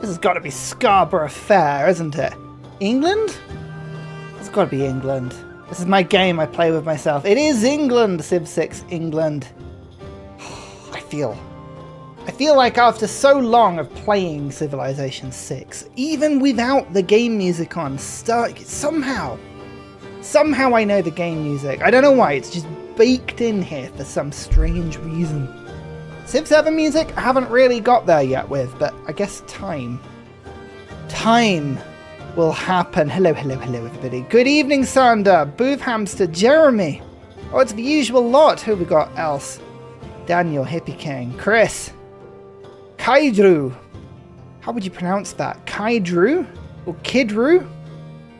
This has got to be Scarborough Fair, isn't it? England? It's got to be England. This is my game I play with myself. It is England, Civ 6 England. I feel like after so long of playing Civilization 6, even without the game music on, somehow I know the game music. I don't know why, it's just baked in here for some strange reason. Civ 7 music, I haven't really got there yet with, but I guess time will happen. Hello everybody. Good evening, Sander, Booth Hamster, Jeremy. Oh, it's the usual lot. Who we got else? Daniel, Hippie King, Chris, Kaidru. How would you pronounce that? Kaidru? Or Kidru?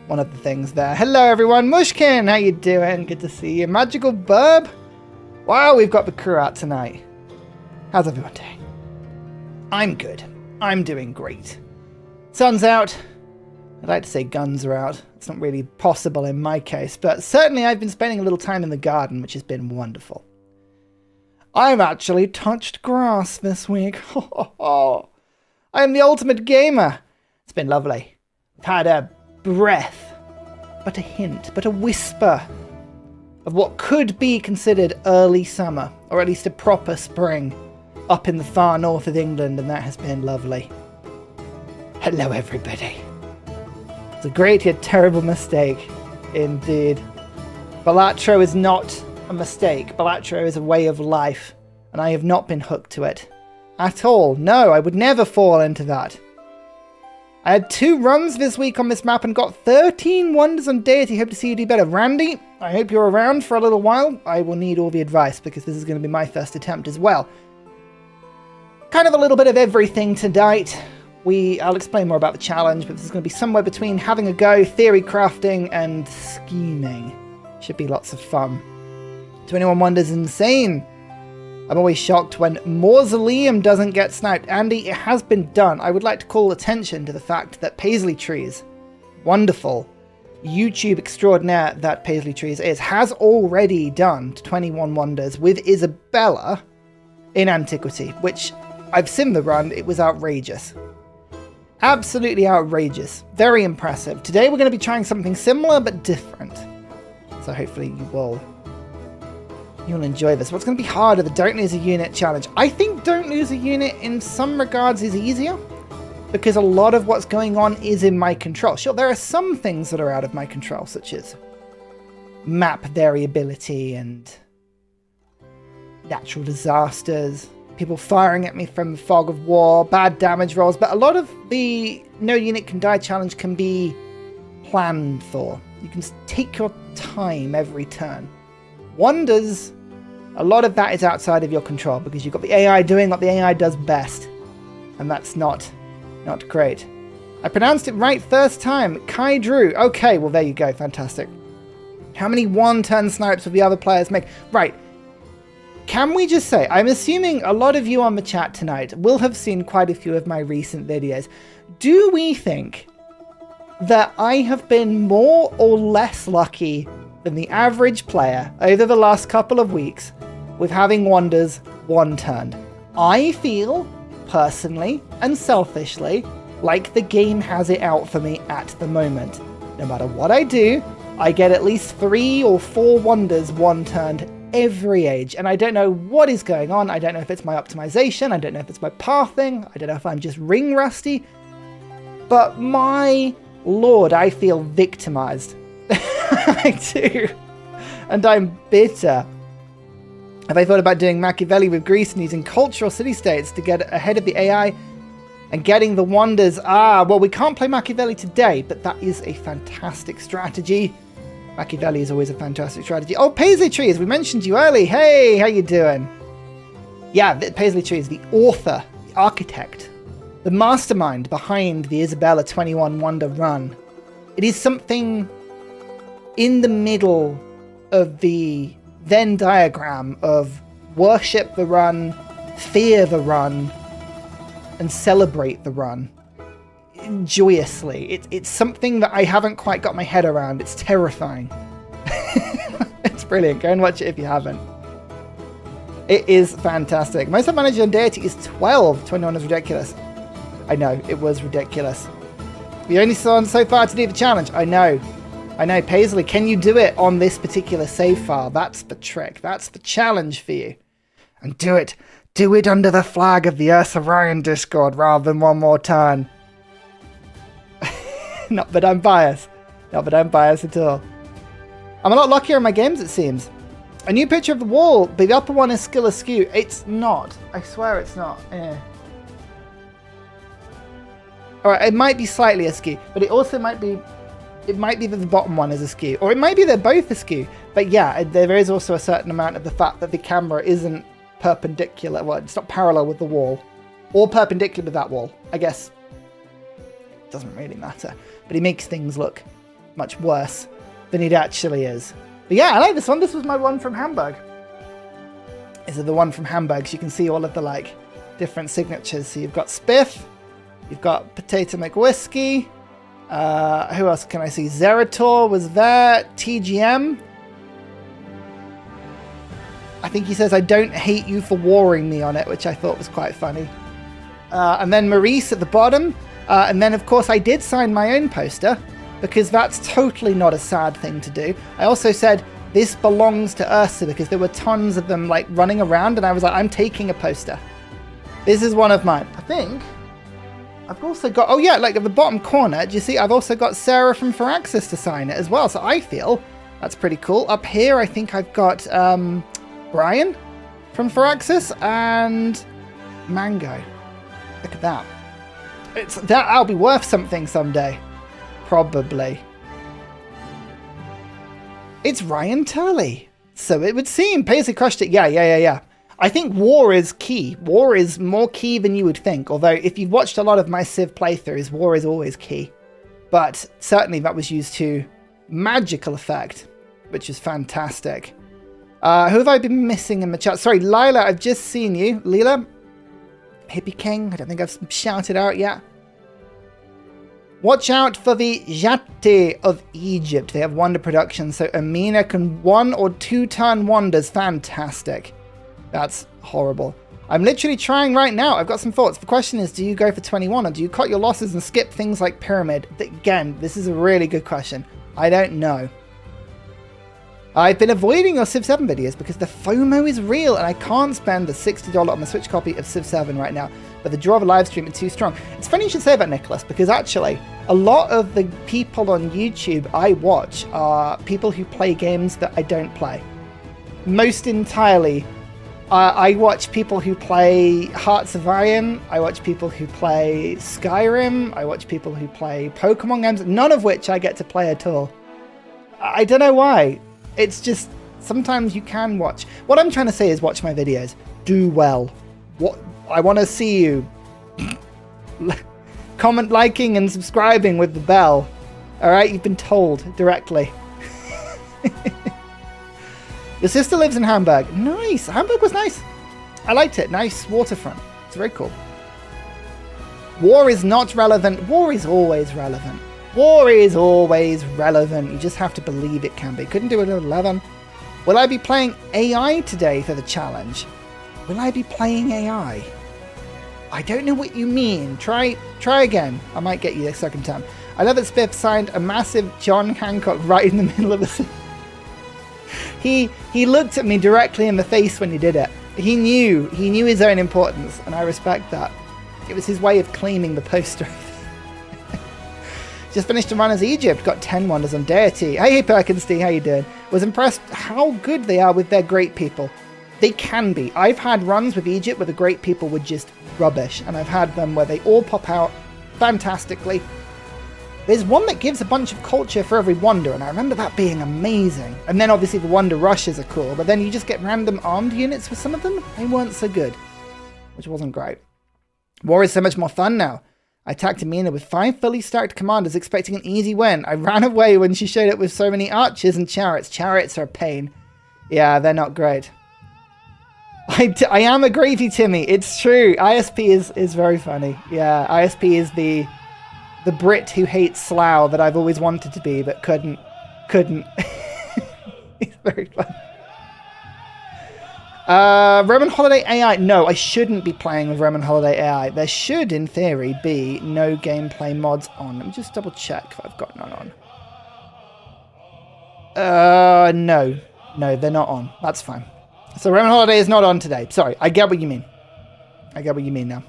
One of the things there. Hello everyone. Mushkin, how you doing? Good to see you. Magical Burb. Wow, we've got the crew out tonight. How's everyone doing? I'm good. I'm doing great. Sun's out. I'd like to say guns are out. It's not really possible in my case, but certainly I've been spending a little time in the garden, which has been wonderful. I've actually touched grass this week. I am the ultimate gamer. It's been lovely. I've had a breath, but a hint, but a whisper of what could be considered early summer, or at least a proper spring, up in the far north of England, and that has been lovely. Hello everybody. It's a great yet terrible mistake, indeed. Balatro is not a mistake. Balatro is a way of life, and I have not been hooked to it. At all. No, I would never fall into that. I had 2 runs this week on this map and got 13 wonders on deity. Hope to see you do better. Randy, I hope you're around for a little while. I will need all the advice, because this is going to be my first attempt as well. Kind of a little bit of everything tonight. I'll explain more about the challenge, but this is going to be somewhere between having a go, theory crafting, and scheming. Should be lots of fun. 21 Wonders insane. I'm always shocked when Mausoleum doesn't get sniped. Andy, it has been done. I would like to call attention to the fact that Paisley Trees, wonderful YouTube extraordinaire that Paisley Trees is, has already done 21 Wonders with Isabella in Antiquity, which I've seen the run. It was outrageous. Absolutely outrageous. Very impressive. Today we're going to be trying something similar but different. So hopefully you'll enjoy this. What's going to be harder, the Don't Lose a Unit challenge. I think Don't Lose a Unit in some regards is easier, because a lot of what's going on is in my control. Sure, there are some things that are out of my control, such as map variability and natural disasters, people firing at me from the fog of war, bad damage rolls, but a lot of the No Unit Can Die challenge can be planned for. You can take your time every turn. Wonders, a lot of that is outside of your control, because you've got the AI doing what the AI does best, and that's not great. I pronounced it right first time. Kaidru. Okay, well there you go. Fantastic. How many one-turn snipes will the other players make? Right. Can we just say, I'm assuming a lot of you on the chat tonight will have seen quite a few of my recent videos. Do we think that I have been more or less lucky than the average player over the last couple of weeks with having wonders one-turned? I feel, personally and selfishly, like the game has it out for me at the moment. No matter what I do, I get at least 3 or 4 wonders one-turned every age, and I don't know what is going on. I don't know if it's my optimization, I don't know if it's my pathing, I don't know if I'm just ring rusty, but my lord, I feel victimized. I do, and I'm bitter. Have I thought about doing Machiavelli with Greece and using cultural city-states to get ahead of the AI and getting the wonders? Well, we can't play Machiavelli today, but that is a fantastic strategy. Machiavelli is always a fantastic strategy. Oh, Paisley Trees, we mentioned you early. Hey, how you doing? Yeah, Paisley Trees, the author, the architect, the mastermind behind the Isabella 21 Wonder run. It is something in the middle of the Venn diagram of worship the run, fear the run, and celebrate the run. Joyously. It's something that I haven't quite got my head around. It's terrifying. It's brilliant. Go and watch it if you haven't. It is fantastic. Most of Manager and Deity is 12. 21 is ridiculous. I know, it was ridiculous. The only one so far to do the challenge. I know. Paisley, can you do it on this particular save file? That's the trick. That's the challenge for you. And do it. Do it under the flag of the Ursa Ryan Discord rather than one more turn. Not that I'm biased. Not that I'm biased at all. I'm a lot luckier in my games, it seems. A new picture of the wall, but the upper one is still askew. It's not. I swear it's not. Alright, it might be slightly askew, but it also might be... It might be that the bottom one is askew. Or it might be they're both askew. But yeah, there is also a certain amount of the fact that the camera isn't perpendicular. Well, it's not parallel with the wall. Or perpendicular with that wall. I guess it doesn't really matter. But it makes things look much worse than it actually is. But yeah, I like this one. This was my one from Hamburg. This is the one from Hamburg. So you can see all of the like different signatures. So you've got Spiff. You've got Potato McWhiskey. Who else can I see? Zerator was there. TGM. I think he says, I don't hate you for warring me on it, which I thought was quite funny. And then Maurice at the bottom. And then, of course, I did sign my own poster because that's totally not a sad thing to do. I also said, this belongs to Ursa because there were tons of them like running around and I was like, I'm taking a poster. This is one of mine. I think I've also got, oh yeah, like at the bottom corner, do you see, I've also got Sarah from Firaxis to sign it as well. So I feel that's pretty cool. Up here, I think I've got Brian from Firaxis and Mango. Look at that. That'll be worth something someday. Probably. It's Ryan Turley. So it would seem. Paisley crushed it. Yeah. I think war is key. War is more key than you would think. Although if you've watched a lot of my Civ playthroughs, war is always key. But certainly that was used to magical effect, which is fantastic. Who have I been missing in the chat? Sorry, Lila, I've just seen you. Lila? Hippie King? I don't think I've shouted out yet. Watch out for the Jati of Egypt. They have wonder production, so Amina can 1 or 2 turn wonders. Fantastic. That's horrible. I'm literally trying right now. I've got some thoughts. The question is, do you go for 21 or do you cut your losses and skip things like Pyramid? Again, this is a really good question. I don't know. I've been avoiding your Civ 7 videos because the FOMO is real and I can't spend the $60 on the Switch copy of Civ 7 right now. But the draw of a live stream is too strong. It's funny you should say that, Nicholas, because actually a lot of the people on YouTube I watch are people who play games that I don't play. Most entirely, I watch people who play Hearts of Iron, I watch people who play Skyrim, I watch people who play Pokemon games, none of which I get to play at all. I don't know why. It's just, sometimes you can watch. What I'm trying to say is watch my videos. Do well. I want to see you. Comment, liking, and subscribing with the bell. Alright, you've been told directly. Your sister lives in Hamburg. Nice. Hamburg was nice. I liked it. Nice waterfront. It's very cool. War is not relevant. War is always relevant. War is always relevant. You just have to believe it can be. Couldn't do it at 11. Will I be playing AI today for the challenge? Will I be playing AI? I don't know what you mean. Try again. I might get you a second time. I love that Spiff signed a massive John Hancock right in the middle of the... He looked at me directly in the face when he did it. He knew his own importance, and I respect that. It was his way of claiming the poster. Just finished a run as Egypt, got 10 wonders on Deity. Hey Perkins D, how you doing? Was impressed how good they are with their great people. They can be. I've had runs with Egypt where the great people were just rubbish, and I've had them where they all pop out fantastically. There's one that gives a bunch of culture for every wonder, and I remember that being amazing. And then obviously the wonder rushes are cool, but then you just get random armed units for some of them. They weren't so good, which wasn't great. War is so much more fun now. I attacked Amina with 5 fully stacked commanders expecting an easy win. I ran away when she showed up with so many archers and chariots. Chariots are a pain. Yeah, they're not great. I am a gravy Timmy. It's true. ISP is very funny. Yeah, ISP is the Brit who hates Slough that I've always wanted to be, but couldn't. It's very fun. Roman Holiday AI. No, I shouldn't be playing with Roman Holiday AI. There should, in theory, be no gameplay mods on. Let me just double check if I've got none on. No. No, they're not on. That's fine. So Roman Holiday is not on today. Sorry, I get what you mean. I get what you mean now.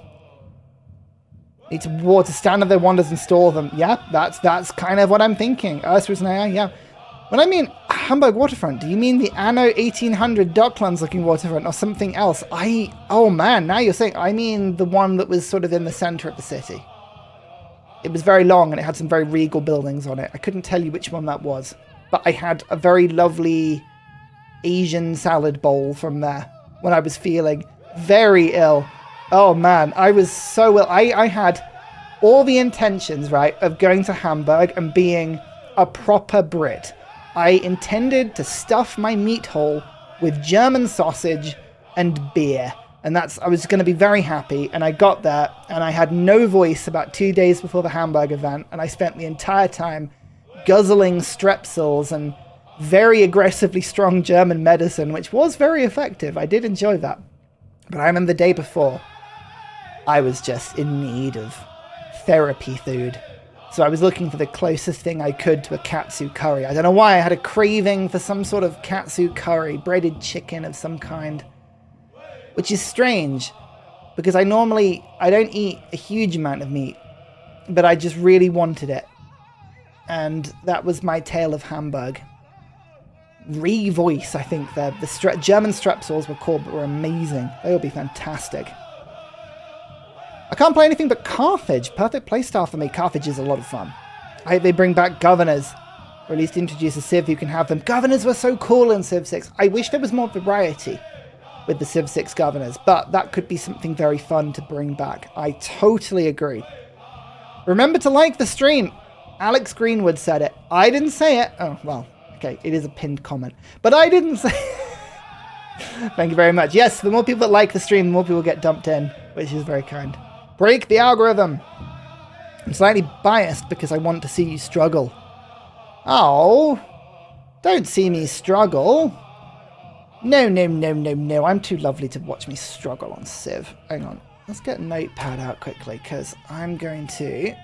Need to stand up their wonders and store them. Yeah, that's kind of what I'm thinking. Ursa is an AI, yeah. When I mean Hamburg waterfront, do you mean the anno 1800 Docklands looking waterfront or something else? Oh man, now you're saying, I mean the one that was sort of in the center of the city. It was very long and it had some very regal buildings on it. I couldn't tell you which one that was, but I had a very lovely Asian salad bowl from there when I was feeling very ill. Oh man, I was so ill. I had all the intentions, right, of going to Hamburg and being a proper Brit. I intended to stuff my meat hole with German sausage and beer. And I was going to be very happy. And I got there and I had no voice about 2 days before the Hamburg event. And I spent the entire time guzzling strepsils and very aggressively strong German medicine, which was very effective. I did enjoy that. But I remember the day before, I was just in need of therapy food. So I was looking for the closest thing I could to a katsu curry. I don't know why, I had a craving for some sort of katsu curry, breaded chicken of some kind. Which is strange, because I don't eat a huge amount of meat, but I just really wanted it. And that was my tale of Hamburg. Re-voice, I think the German strepsils were called, but were amazing. They would be fantastic. I can't play anything but Carthage. Perfect playstyle for me. Carthage is a lot of fun. I hope they bring back governors, or at least introduce a Civ who can have them. Governors were so cool in Civ 6. I wish there was more variety with the Civ 6 governors, but that could be something very fun to bring back. I totally agree. Remember to like the stream. Alex Greenwood said it. I didn't say it. Oh, well, okay, it is a pinned comment, but I didn't say it. Thank you very much. Yes, the more people that like the stream, the more people get dumped in, which is very kind. Break the algorithm. I'm slightly biased because I want to see you struggle. Oh, don't see me struggle. No, no, no, no, no. I'm too lovely to watch me struggle on Civ. Hang on. Let's get a notepad out quickly because I'm going to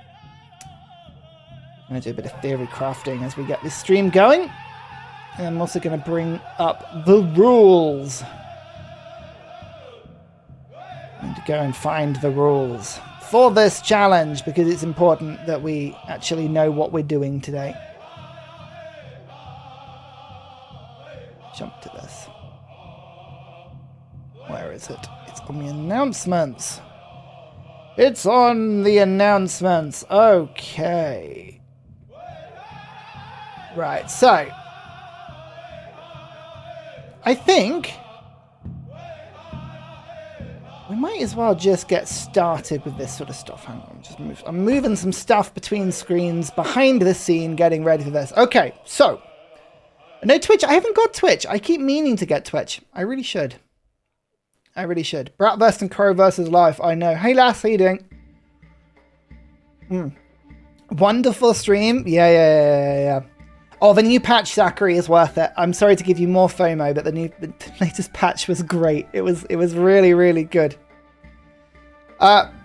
do a bit of theory crafting as we get this stream going. And I'm also going to bring up the rules. I need to go and find the rules for this challenge because it's important that we actually know what we're doing today. Jump to this. Where is it? It's on the announcements. It's on the announcements. Okay. Right, so I think we might as well just get started with this sort of stuff. Hang on, I'm moving some stuff between screens, behind the scene, getting ready for this. Okay, so no Twitch. I haven't got Twitch. I keep meaning to get Twitch. I really should. I really should. Bratverse and Crow versus Life. I know. Hey, Lass, how you doing? Wonderful stream. Yeah. Oh, the new patch, Zachary, is worth it. I'm sorry to give you more FOMO, but the latest patch was great. It was really, really good.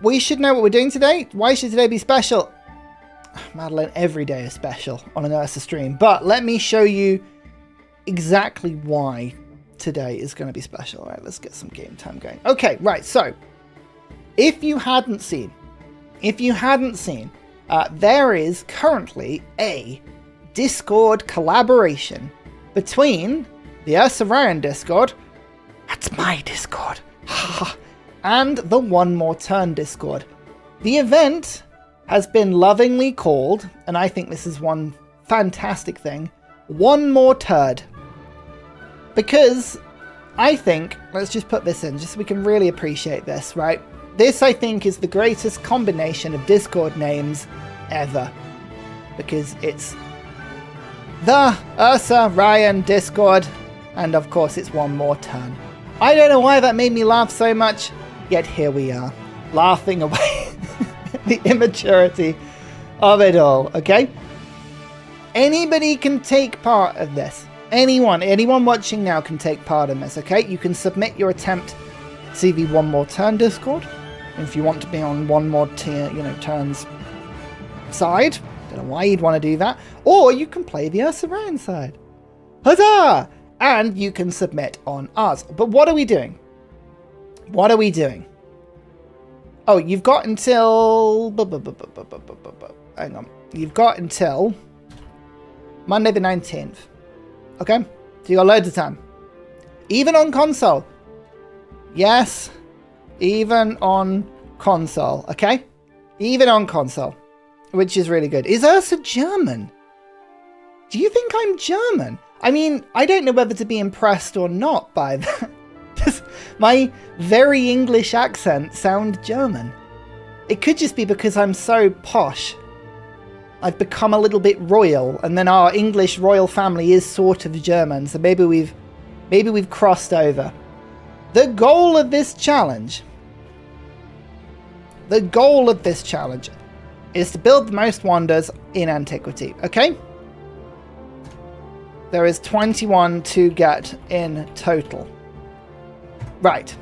We should know what we're doing today. Why should today be special? Madeline, every day is special on an Ursa stream. But let me show you exactly why today is going to be special. All right, let's get some game time going. Okay, right. So, if you hadn't seen, there is currently a Discord collaboration between the Ursa Ryan Discord, that's my Discord, and the One More Turn Discord. The event has been lovingly called, and I think this is one fantastic thing, One More Turd. Because I think, let's just put this in, just so we can really appreciate this, right? This, I think, is the greatest combination of Discord names ever. Because it's the Ursa Ryan Discord, and of course it's One More Turn. I don't know why that made me laugh so much, yet here we are, laughing away the immaturity of it all, okay? Anybody can take part of this. Anyone watching now can take part in this, okay? You can submit your attempt to the One More Turn Discord. If you want to be on one more turns side, don't know why you'd want to do that. Or you can play the Ursa Ryan side. Huzzah! And you can submit on ours. But what are we doing? What are we doing? Oh, you've got until... Hang on. You've got until Monday the 19th. Okay? So you got loads of time. Even on console. Yes. Even on console. Okay? Even on console. Which is really good. Is Ursa German? Do you think I'm German? I mean, I don't know whether to be impressed or not by that. Does my very English accent sound German? It could just be because I'm so posh. I've become a little bit royal, and then our English royal family is sort of German, so maybe we've crossed over. The goal of this challenge is to build the most wonders in antiquity, okay? There is 21 to get in total. Right.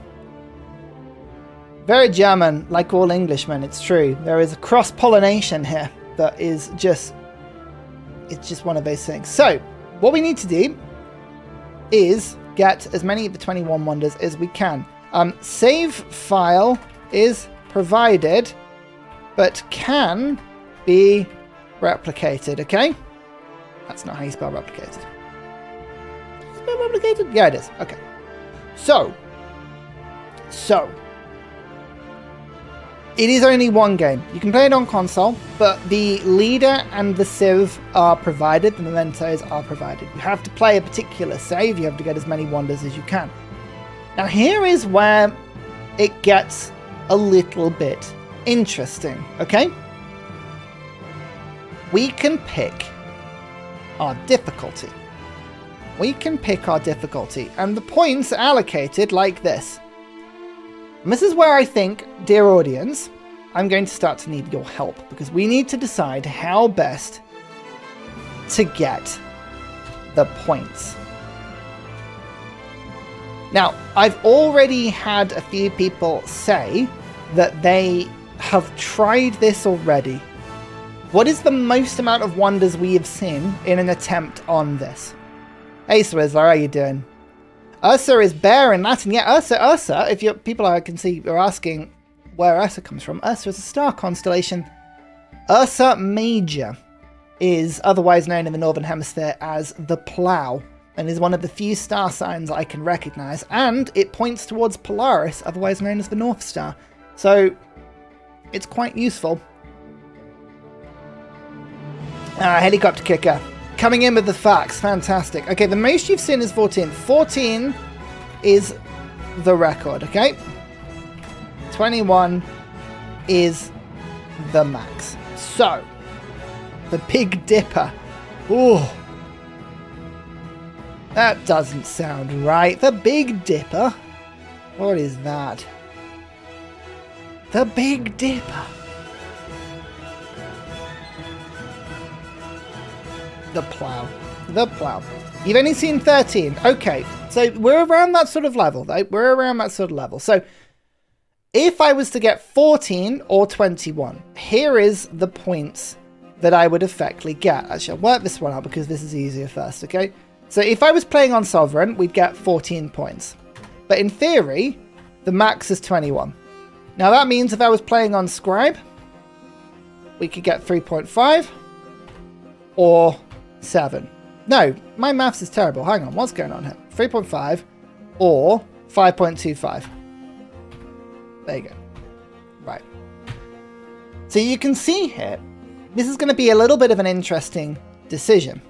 Very German, like all Englishmen, it's true. There is a cross-pollination here that is just... It's just one of those things. So, what we need to do is get as many of the 21 wonders as we can. Save file is provided, but can be replicated, okay? That's not how you spell replicated. Spell replicated? Yeah, it is. Okay. So, it is only one game. You can play it on console, but the leader and the civ are provided, the mementos are provided. You have to play a particular save, you have to get as many wonders as you can. Now here is where it gets a little bit interesting, okay? We can pick our difficulty. And the points are allocated like this. And this is where I think, dear audience, I'm going to start to need your help, because we need to decide how best to get the points. Now, I've already had a few people say that they have tried this already. What is the most amount of wonders we have seen in an attempt on this? Hey, Swizzler, how you doing? Ursa is bear in Latin. Yeah, Ursa. If people I can see are asking where Ursa comes from, Ursa is a star constellation. Ursa Major is otherwise known in the Northern Hemisphere as the Plough, and is one of the few star signs I can recognize, and it points towards Polaris, otherwise known as the North Star. So, it's quite useful. Helicopter kicker. Coming in with the facts. Fantastic. Okay, the most you've seen is 14. 14 is the record, okay? 21 is the max. So, the Big Dipper. Ooh. That doesn't sound right. The Big Dipper? What is that? The Big Dipper. The Plough. You've only seen 13. Okay, so we're around that sort of level, though. So, if I was to get 14 or 21, here is the points that I would effectively get. Actually, I'll work this one out because this is easier first, okay? So, if I was playing on Sovereign, we'd get 14 points. But in theory, the max is 21. Now, that means if I was playing on Scribe, we could get 3.5 or 7. No, my maths is terrible. Hang on, what's going on here? 3.5 or 5.25. There you go. Right. So you can see here, this is going to be a little bit of an interesting decision.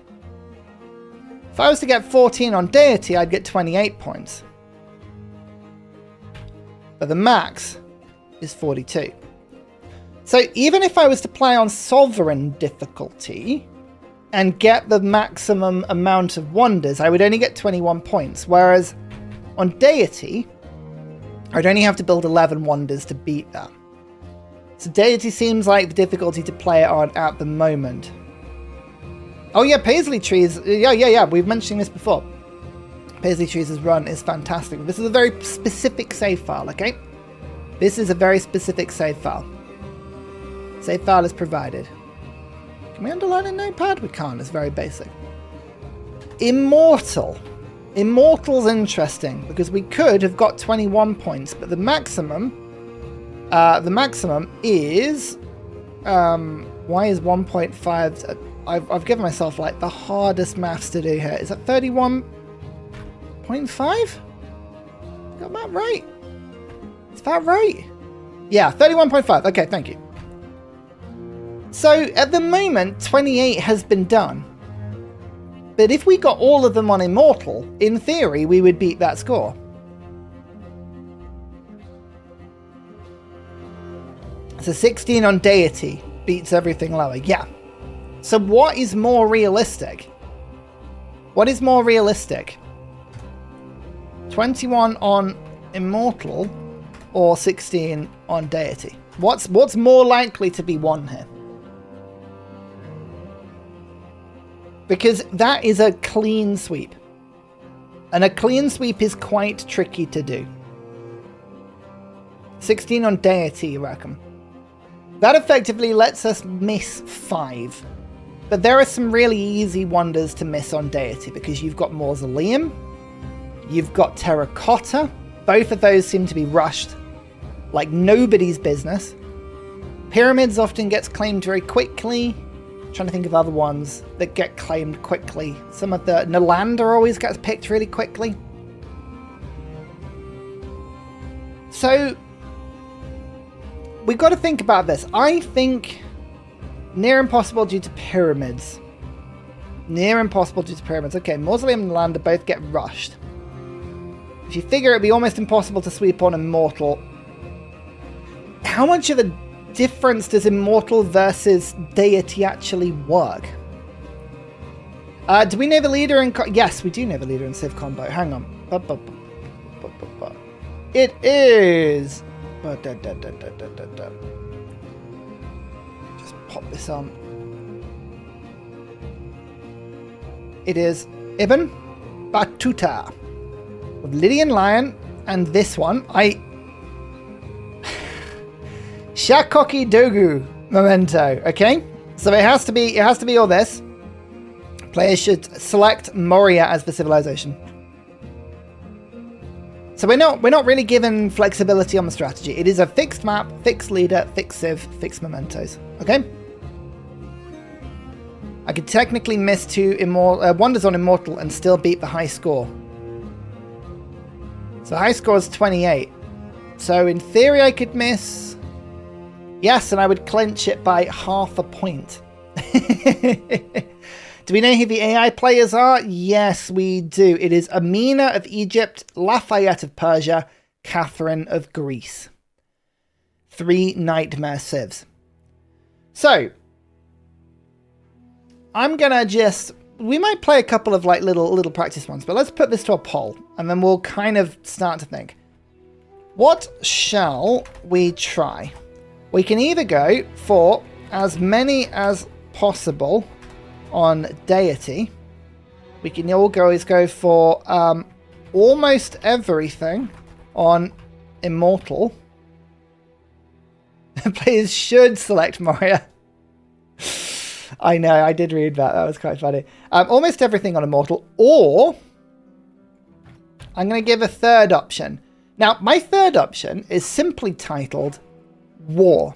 If I was to get 14 on Deity, I'd get 28 points. But the max is 42. So even if I was to play on Sovereign difficulty and get the maximum amount of wonders, I would only get 21 points. Whereas on Deity, I'd only have to build 11 wonders to beat that. So Deity seems like the difficulty to play it on at the moment. Oh yeah, Paisley Trees. Yeah. We've mentioned this before. Paisley Trees' run is fantastic. This is a very specific save file, okay? This is a very specific save file. Save file is provided. Can we underline in Notepad? We can't. It's very basic. Immortal. Immortal's interesting because we could have got 21 points, but the maximum is why is 1.5? I've given myself like the hardest maths to do here. Is that 31.5? Got that right? Is that right? Yeah, 31.5. Okay, thank you. So at the moment, 28 has been done. But if we got all of them on Immortal, in theory, we would beat that score. So 16 on Deity beats everything lower. Yeah. So what is more realistic? What is more realistic? 21 on Immortal or 16 on Deity? What's more likely to be won here? Because that is a clean sweep. And a clean sweep is quite tricky to do. 16 on Deity, you reckon? That effectively lets us miss 5. But there are some really easy wonders to miss on Deity because you've got Mausoleum, you've got Terracotta. Both of those seem to be rushed like nobody's business. Pyramids often gets claimed very quickly. Trying to think of other ones that get claimed quickly. Some of the Nalander always gets picked really quickly. So we've got to think about this. I think near impossible due to pyramids. Near impossible due to pyramids. Okay, Mausoleum and Nalander both get rushed. If you figure it'd be almost impossible to sweep on Immortal, how much of a difference does Immortal versus Deity actually work? Do we know the leader in... Yes, we do know the leader in Civ Combo. Hang on. It is... Just pop this on. It is Ibn Battuta with Lydian Lion and this one. Shakoki Dogu Memento, okay? So it has to be all this. Players should select Moria as the civilization. So we're not really given flexibility on the strategy. It is a fixed map, fixed leader, fixed civ, fixed mementos. Okay? I could technically miss 2 wonders on Immortal and still beat the high score. So high score is 28. So in theory I could miss... Yes, and I would clinch it by half a point. Do we know who the AI players are? Yes, we do. It is Amina of Egypt, Lafayette of Persia, Catherine of Greece. 3 Nightmare Civs. So, I'm gonna just... We might play a couple of like little practice ones, but let's put this to a poll, and then we'll kind of start to think. What shall we try? We can either go for as many as possible on Deity. We can always go for almost everything on Immortal. Players should select Moria. I know, I did read that. That was quite funny. Almost everything on Immortal, or I'm going to give a third option. Now, my third option is simply titled War.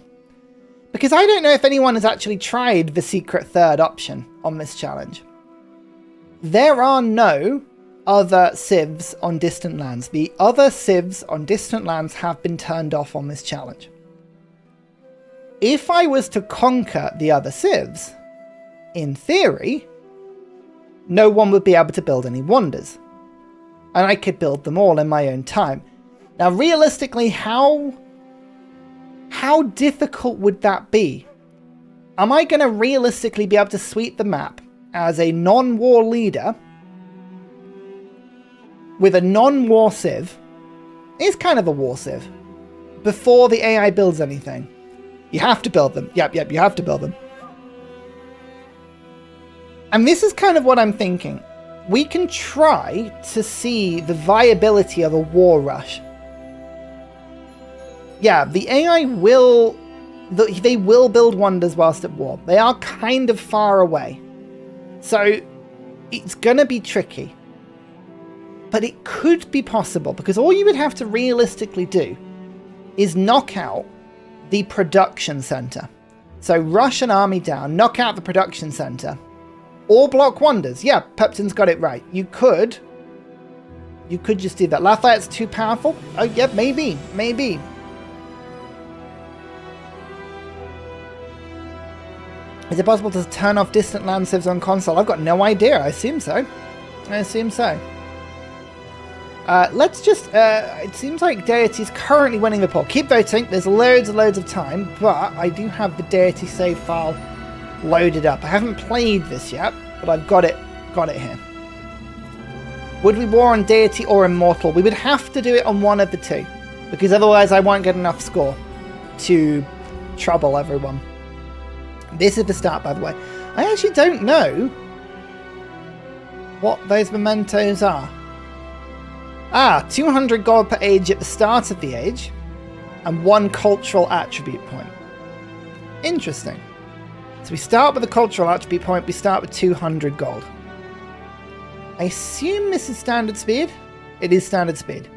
Because I don't know if anyone has actually tried the secret third option on this challenge. There are no other civs on distant lands. The other civs on distant lands have been turned off on this challenge. If I was to conquer the other civs, in theory, no one would be able to build any wonders. And I could build them all in my own time. Now, realistically, how difficult would that be? Am I going to realistically be able to sweep the map as a non-war leader with a non-war civ? It's kind of a war civ. Before the AI builds anything. You have to build them. Yep, you have to build them. And this is kind of what I'm thinking. We can try to see the viability of a war rush. Yeah, the AI will... They will build wonders whilst at war. They are kind of far away. So it's going to be tricky. But it could be possible, because all you would have to realistically do is knock out the production center. So rush an army down, knock out the production center, or block wonders. Yeah, Pepton's got it right. You could just do that. Lafayette's too powerful? Oh, yeah, maybe. Is it possible to turn off distant land civs on console? I've got no idea. I assume so. Let's just... it seems like Deity's currently winning the poll. Keep voting. There's loads and loads of time, but I do have the Deity save file loaded up. I haven't played this yet, but I've got it here. Would we war on Deity or Immortal? We would have to do it on one of the two, because otherwise I won't get enough score to trouble everyone. This is the start, by the way. I actually don't know what those mementos are. 200 gold per age at the start of the age, and 1 cultural attribute point. Interesting. So we start with a cultural attribute point, we start with 200 gold. I assume this is standard speed? It is standard speed.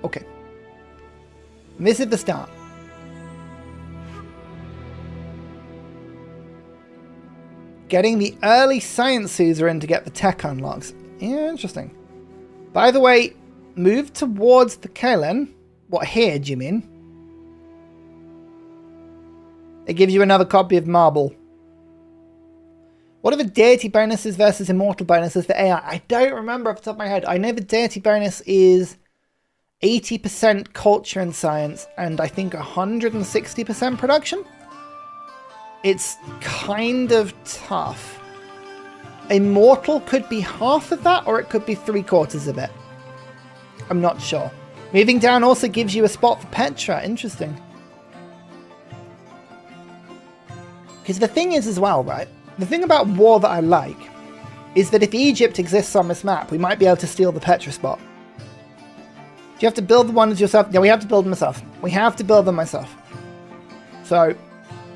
Okay. And this is the start. Getting the early science user in to get the tech unlocks. Yeah, interesting. By the way, move towards the Kalen. What, here, do you mean? It gives you another copy of Marble. What are the Deity bonuses versus Immortal bonuses for AI? I don't remember off the top of my head. I know the Deity bonus is 80% culture and science, and I think 160% production. It's kind of tough. Immortal could be half of that, or it could be 3/4 of it. I'm not sure. Moving down also gives you a spot for Petra. Interesting. Because the thing is as well, right? The thing about war that I like is that if Egypt exists on this map, we might be able to steal the Petra spot. Do you have to build the ones yourself? Yeah, we have to build them myself. We have to build them myself. So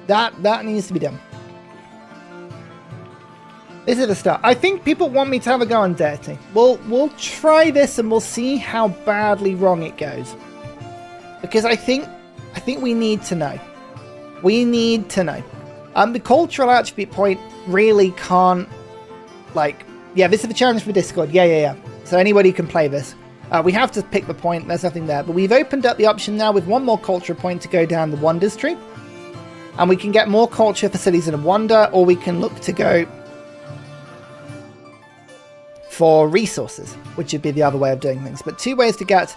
that needs to be done. This is the start. I think people want me to have a go on Deity. We'll try this and we'll see how badly wrong it goes. Because I think we need to know. We need to know. The cultural attribute point really can't, like... Yeah, this is the challenge for Discord. Yeah. So anybody can play this. We have to pick the point. There's nothing there. But we've opened up the option now with 1 more culture point to go down the Wonders tree. And we can get more culture for cities in a wonder, or we can look to go for resources, which would be the other way of doing things. But 2 ways to get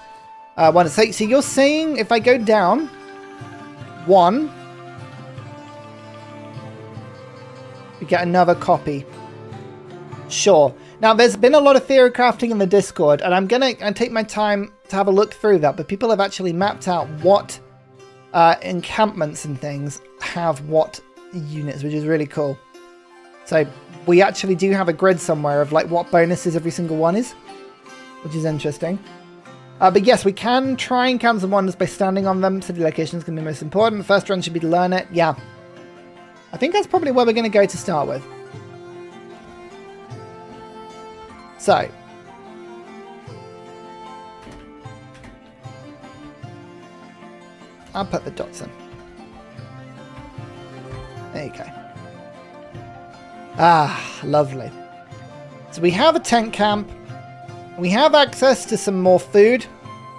one. So you're saying if I go down 1, we get another copy. Sure. Now, there's been a lot of theory crafting in the Discord, and I'm going to take my time to have a look through that. But people have actually mapped out what encampments and things have what units, which is really cool. So we actually do have a grid somewhere of like what bonuses every single one is, which is interesting. But yes, we can try and count some wonders by standing on them. City locations can be most important. The first run should be to learn it. Yeah. I think that's probably where we're going to go to start with. So. I'll put the dots in. There you go. Lovely. So we have a tent camp. We have access to some more food.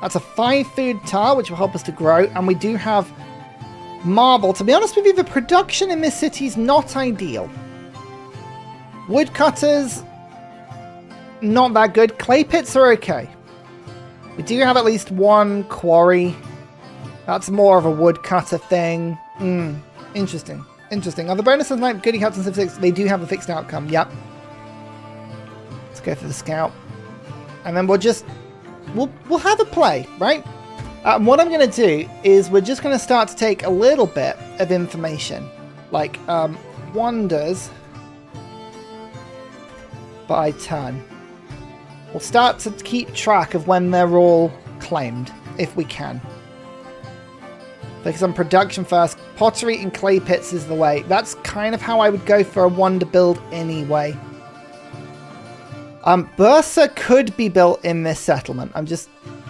That's a 5 food tile, which will help us to grow. And we do have marble. To be honest with you, the production in this city is not ideal. Woodcutters, not that good. Clay pits are okay. We do have at least 1 quarry. That's more of a woodcutter thing. Interesting. Are the bonuses like goody huts and Civ 6? They do have a fixed outcome. Yep. Let's go for the scout. And then we'll have a play, right? And what I'm going to do is we're just going to start to take a little bit of information. Like, wonders. by turn. We'll start to keep track of when they're all claimed, if we can. Focus on production first. Pottery and clay pits is the way. That's kind of how I would go for a wonder build anyway. Ursa could be built in this settlement.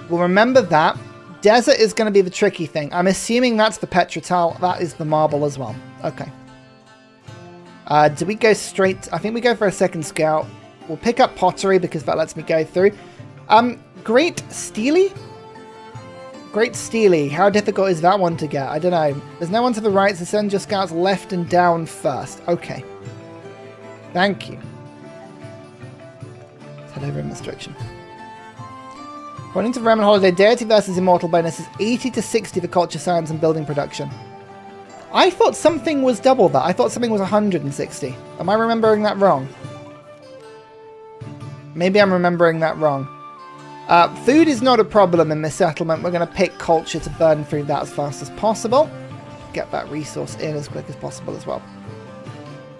We'll remember that. Desert is going to be the tricky thing. I'm assuming that's the Petrotal. That is the marble as well. Okay. Do we go straight? I think we go for a second scout. We'll pick up pottery because that lets me go through. Great Steely? Great Steely. How difficult is that one to get? I don't know. There's no one to the right, so send your scouts left and down first. Okay. Thank you. Let's head over in this direction. According to Roman Holiday, Deity versus Immortal bonus is 80 to 60 for culture science and building production. I thought something was double that. I thought something was 160. Am I remembering that wrong? Maybe I'm remembering that wrong. Food is not a problem in this settlement. We're going to pick culture to burn through that as fast as possible. Get that resource in as quick as possible as well.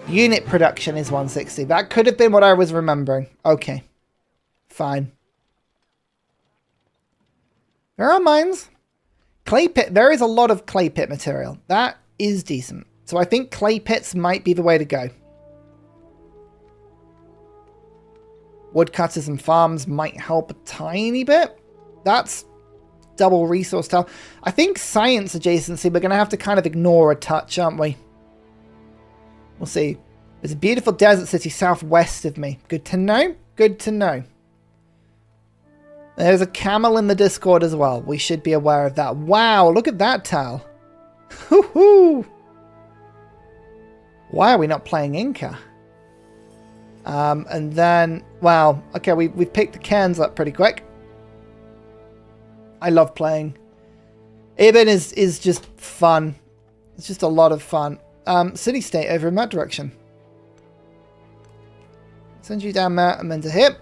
Unit production is 160. That could have been what I was remembering. Okay. Fine. There are mines. Clay pit. There is a lot of clay pit material. That is decent. So I think clay pits might be the way to go. Woodcutters and farms might help a tiny bit. That's double resource tile. I think science adjacency, we're going to have to kind of ignore a touch, aren't we? We'll see. There's a beautiful desert city southwest of me. Good to know. Good to know. There's a camel in the Discord as well. We should be aware of that. Wow, look at that tile. Hoo-hoo. Why are we not playing Inca? And then, wow. Okay, we've picked the cans up pretty quick. I love playing. Ibn is just fun. It's just a lot of fun. City-state over in that direction. Send you down there and then to here.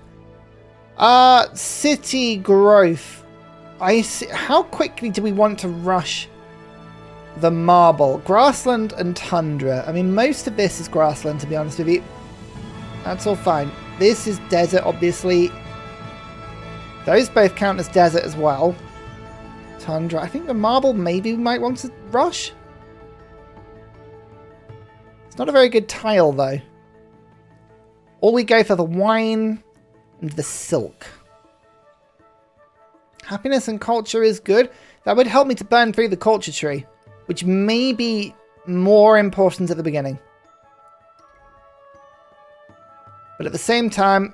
City growth. I see. How quickly do we want to rush the marble? Grassland and tundra. I mean, most of this is grassland, to be honest with you. That's all fine. This is desert, obviously. Those both count as desert as well. Tundra. I think the marble maybe we might want to rush. It's not a very good tile, though. Or we go for the wine and the silk. Happiness and culture is good. That would help me to burn through the culture tree, which may be more important at the beginning. But at the same time,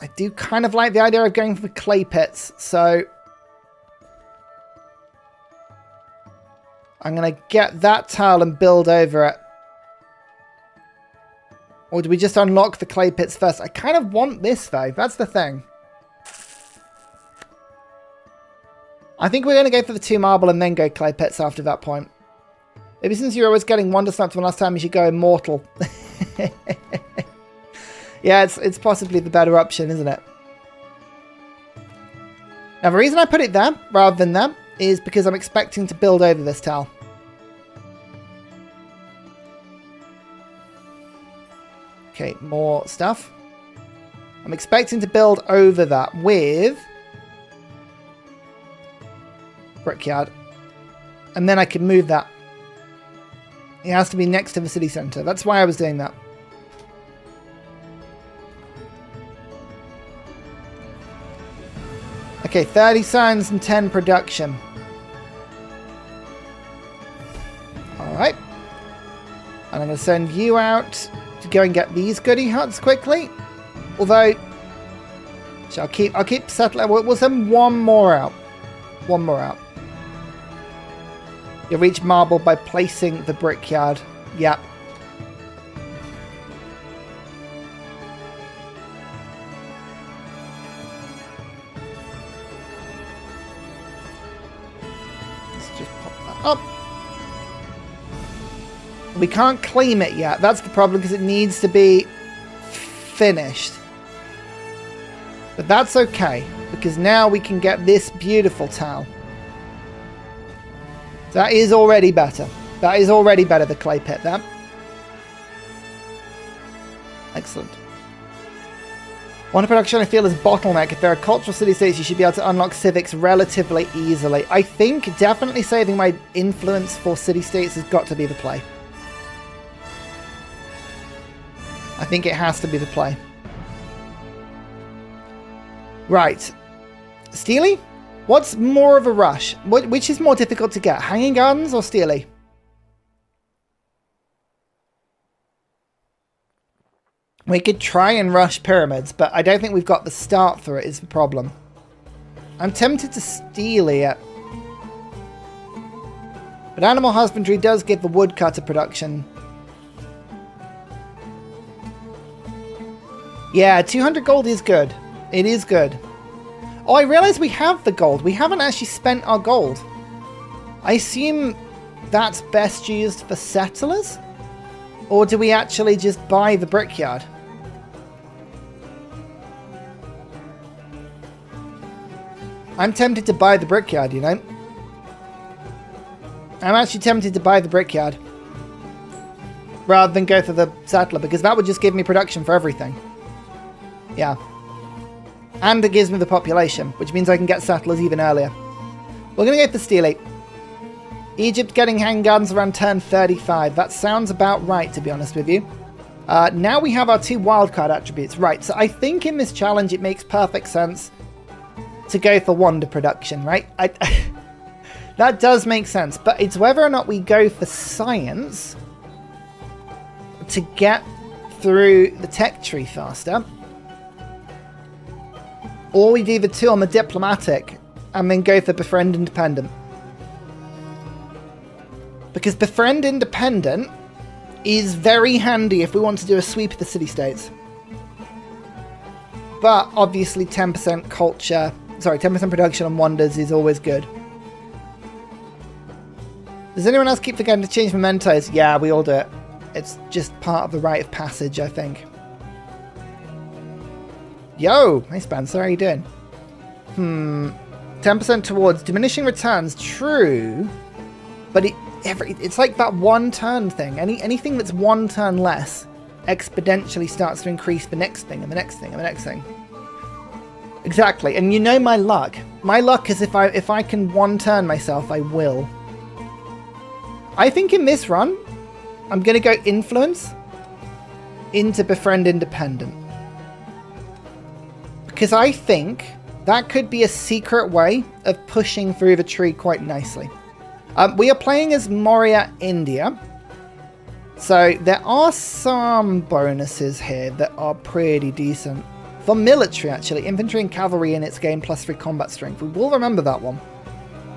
I do kind of like the idea of going for clay pits, so I'm going to get that tile and build over it. Or do we just unlock the clay pits first? I kind of want this, though. That's the thing. I think we're going to go for the 2 marble and then go clay pits after that point. Maybe since you're always getting Wonder Snapped from last time, you should go Immortal. Yeah, it's possibly the better option, isn't it? Now, the reason I put it there rather than there is because I'm expecting to build over this tile. Okay, more stuff. I'm expecting to build over that with Brickyard. And then I can move that. It has to be next to the city centre. That's why I was doing that. Okay, 30 science and 10 production. Alright. And I'm going to send you out to go and get these goody huts quickly. Although, so I'll keep settling. We'll send one more out. One more out. You'll reach marble by placing the brickyard. Yep. Let's just pop that up. We can't claim it yet. That's the problem because it needs to be finished. But that's okay because now we can get this beautiful tile. That is already better. That is already better, the clay pit, that. Excellent. Wonder production, I feel, is bottleneck. If there are cultural city-states, you should be able to unlock civics relatively easily. I think definitely saving my influence for city-states has got to be the play. I think it has to be the play. Right. Steely? What's more of a rush? Which is more difficult to get? Hanging Gardens or Steely? We could try and rush Pyramids, but I don't think we've got the start for it is the problem. I'm tempted to Steely it. But Animal Husbandry does give the woodcutter production. Yeah, 200 gold is good. It is good. Oh, I realise we have the gold. We haven't actually spent our gold. I assume that's best used for settlers? Or do we actually just buy the brickyard? I'm tempted to buy the brickyard, you know? I'm actually tempted to buy the brickyard. Rather than go for the settler, because that would just give me production for everything. Yeah. And it gives me the population, which means I can get settlers even earlier. We're going to go for Steely. Egypt getting hang gardens around turn 35. That sounds about right, to be honest with you. Now we have our 2 wildcard attributes. Right, so I think in this challenge it makes perfect sense to go for wonder production, right? That does make sense, but it's whether or not we go for science to get through the tech tree faster, or we do the 2 on the diplomatic and then go for befriend independent. Because befriend independent is very handy if we want to do a sweep of the city-states. But obviously 10% culture, sorry, 10% production on wonders is always good. Does anyone else keep forgetting to change mementos? Yeah, we all do it. It's just part of the rite of passage, I think. Yo! Hey Spencer, how you doing? 10% towards diminishing returns, true. But it's like that one turn thing. Anything that's one turn less exponentially starts to increase the next thing and the next thing and the next thing. Exactly, and you know my luck. My luck is if I can one turn myself, I will. I think in this run, I'm going to go influence into befriend independent. Because I think that could be a secret way of pushing through the tree quite nicely. We are playing as Moria, India. So there are some bonuses here that are pretty decent. For military, actually, infantry and cavalry in its game +3 combat strength. We will remember that one.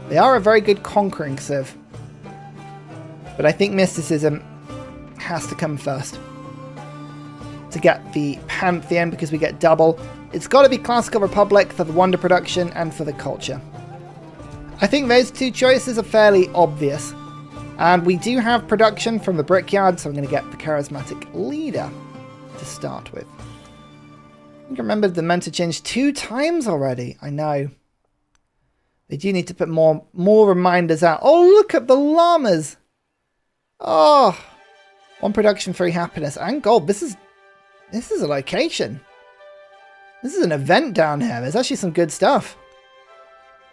They are a very good conquering civ. But I think mysticism has to come first. To get the Pantheon, because we get double. It's got to be Classical Republic for the wonder production and for the culture. I think those 2 choices are fairly obvious. And we do have production from the brickyard, so I'm going to get the charismatic leader to start with. I think I remembered the mentor change 2 times already. I know. They do need to put more reminders out. Oh, look at the llamas! Oh! 1 production, 3 happiness, and gold. This is a location. This is an event down here. There's actually some good stuff.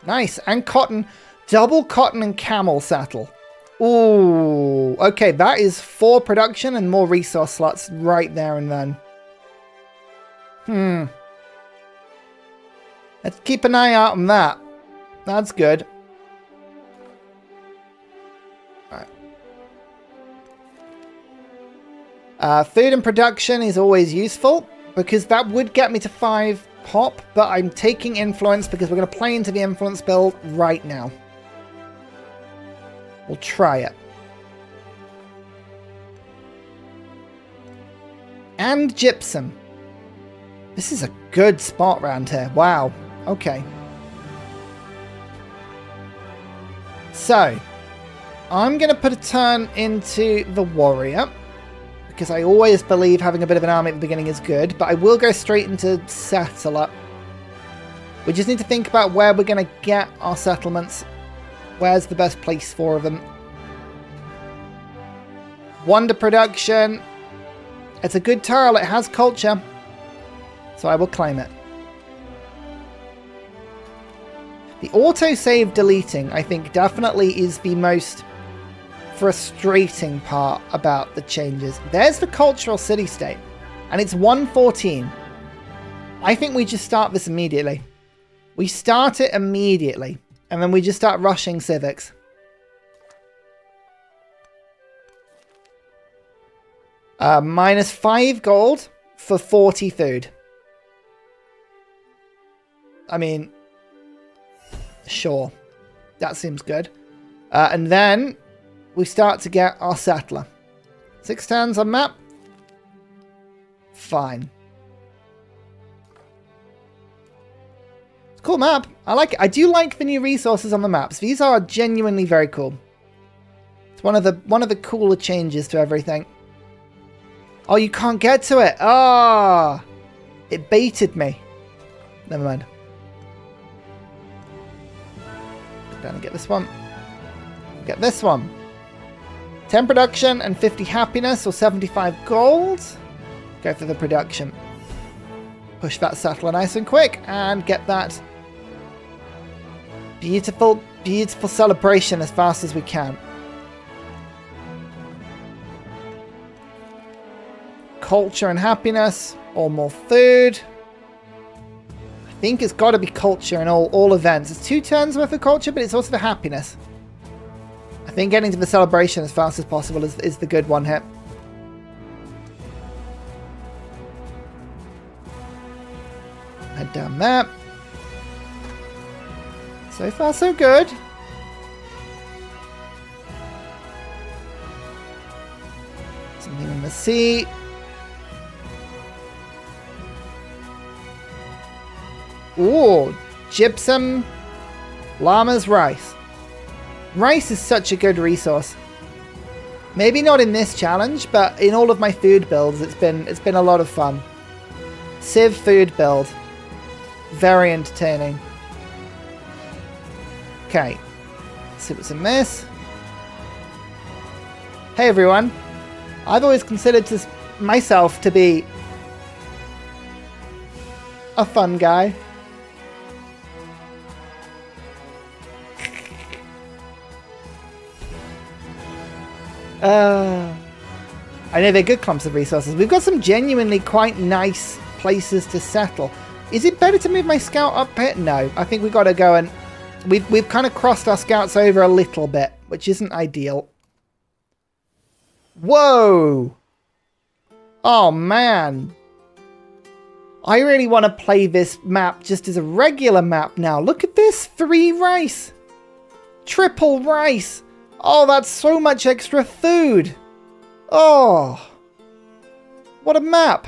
Nice. And cotton. Double cotton and camel saddle. Ooh. Okay, that is 4 production and more resource slots right there and then. Let's keep an eye out on that. That's good. Alright. Food and production is always useful, because that would get me to 5 pop, but I'm taking influence because we're going to play into the influence build right now. We'll try it. And gypsum. This is a good spot round here. Wow. Okay. So, I'm going to put a turn into the warrior, because I always believe having a bit of an army at the beginning is good, but I will go straight into settler. We just need to think about where we're going to get our settlements. Where's the best place for them? Wonder production. It's a good tile. It has culture. So I will claim it. The autosave deleting, I think, definitely is the most frustrating part about the changes. There's the cultural city-state, and it's 114. I think we just start this immediately. We start it immediately, and then we just start rushing civics. -5 gold for 40 food. I mean, sure. That seems good. And then we start to get our settler. 6 turns on map. Fine. Cool map. I like it. I do like the new resources on the maps. These are genuinely very cool. It's one of the cooler changes to everything. Oh, you can't get to it. Ah, it baited me. Never mind. Go down and get this one. Get this one. 10 production and 50 happiness, or 75 gold. Go for the production. Push that settler nice and quick and get that beautiful, beautiful celebration as fast as we can. Culture and happiness, or more food. I think it's got to be culture in all events. It's 2 turns worth of culture, but it's also the happiness. I think getting to the celebration as fast as possible is the good one here. Head down there. So far, so good. Something in the sea. Ooh, gypsum, llamas, rice. Rice is such a good resource. Maybe not in this challenge, but in all of my food builds, it's been a lot of fun. Civ food build, very entertaining. Okay, let's see what's in this. Hey everyone, I've always considered myself to be a fun guy. I know they're good clumps of resources. We've got some genuinely quite nice places to settle. Is it better to move my scout up here? No, I think we've got to go and... We've kind of crossed our scouts over a little bit, which isn't ideal. Whoa! Oh, man. I really want to play this map just as a regular map now. Look at this. 3 rice. Triple rice. Oh, that's so much extra food. Oh. What a map.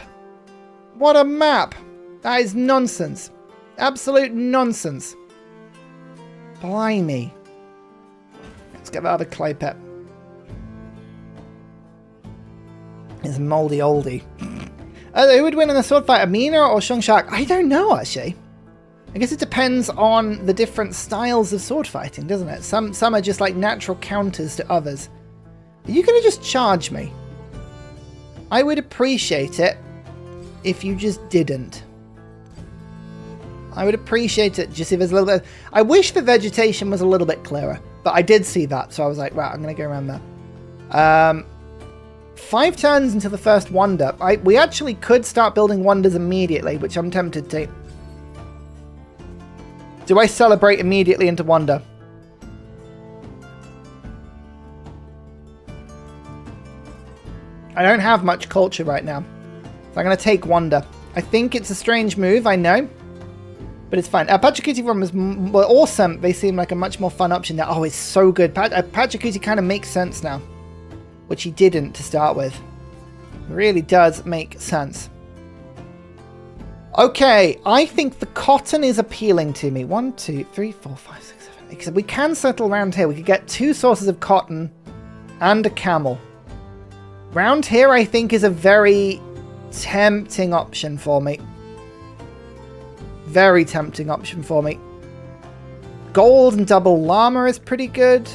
What a map. That is nonsense. Absolute nonsense. Blimey. Let's get that other clay pet. It's a moldy oldie. Who would win in the sword fight, Amina or Shungshak? I don't know, actually. I guess it depends on the different styles of sword fighting, doesn't it? Some are just like natural counters to others. Are you going to just charge me? I would appreciate it if you just didn't. I would appreciate it just if there's a little bit... I wish the vegetation was a little bit clearer, but I did see that, so I was like, right, I'm going to go around there. 5 turns into the first wonder. We actually could start building wonders immediately, which I'm tempted to. Do I celebrate immediately into wonder? I don't have much culture right now, so I'm going to take wonder. I think it's a strange move, I know, but it's fine. Pachacuti were awesome. They seem like a much more fun option there. Oh, it's so good. Pachacuti kind of makes sense now, which he didn't to start with. It really does make sense. Okay, I think the cotton is appealing to me. 1, 2, 3, 4, 5, 6, 7, 8. Because we can settle around here. We could get 2 sources of cotton and a camel. Round here, I think, is a very tempting option for me. Very tempting option for me. Gold and double llama is pretty good.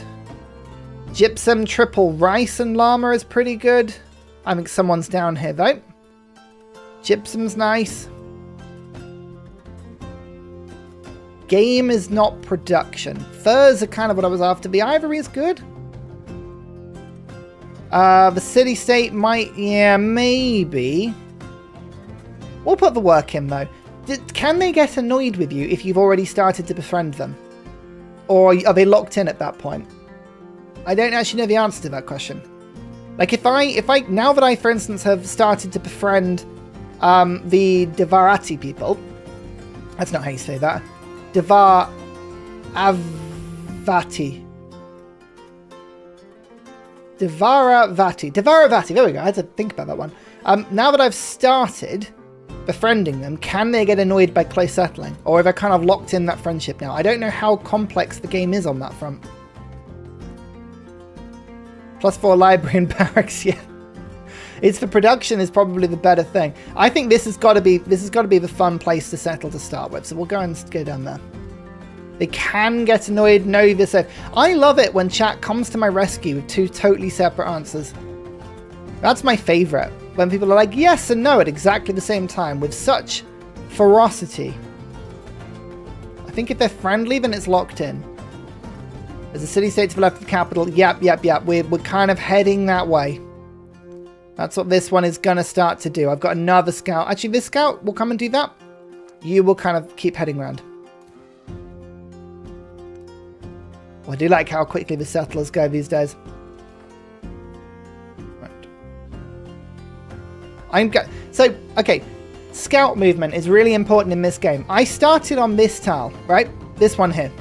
Gypsum, triple rice and llama is pretty good. I think someone's down here, though. Gypsum's nice. Game is not production. Furs are kind of what I was after. The ivory is good. The city-state might... Yeah, maybe. We'll put the work in, though. Can they get annoyed with you if you've already started to befriend them? Or are they locked in at that point? I don't actually know the answer to that question. Like, if I now that I, for instance, have started to befriend the Devarati people... That's not how you say that. Devaravati. Devaravati. There we go. I had to think about that one. Now that I've started befriending them, can they get annoyed by close settling? Or have I kind of locked in that friendship now? I don't know how complex the game is on that front. +4 library and barracks, yeah. It's the production is probably the better thing. I think this has got to be the fun place to settle to start with. So we'll go and go down there. They can get annoyed. No, this. I love it when chat comes to my rescue with two totally separate answers. That's my favorite. When people are like yes and no at exactly the same time with such ferocity. I think if they're friendly, then it's locked in. There's a city-state to the left of the capital. Yep. We're kind of heading that way. That's what this one is going to start to do. I've got another scout. Actually, this scout will come and do that. You will kind of keep heading around. Well, I do like how quickly the settlers go these days. Right. So, okay. Scout movement is really important in this game. I started on this tile, right? This one here.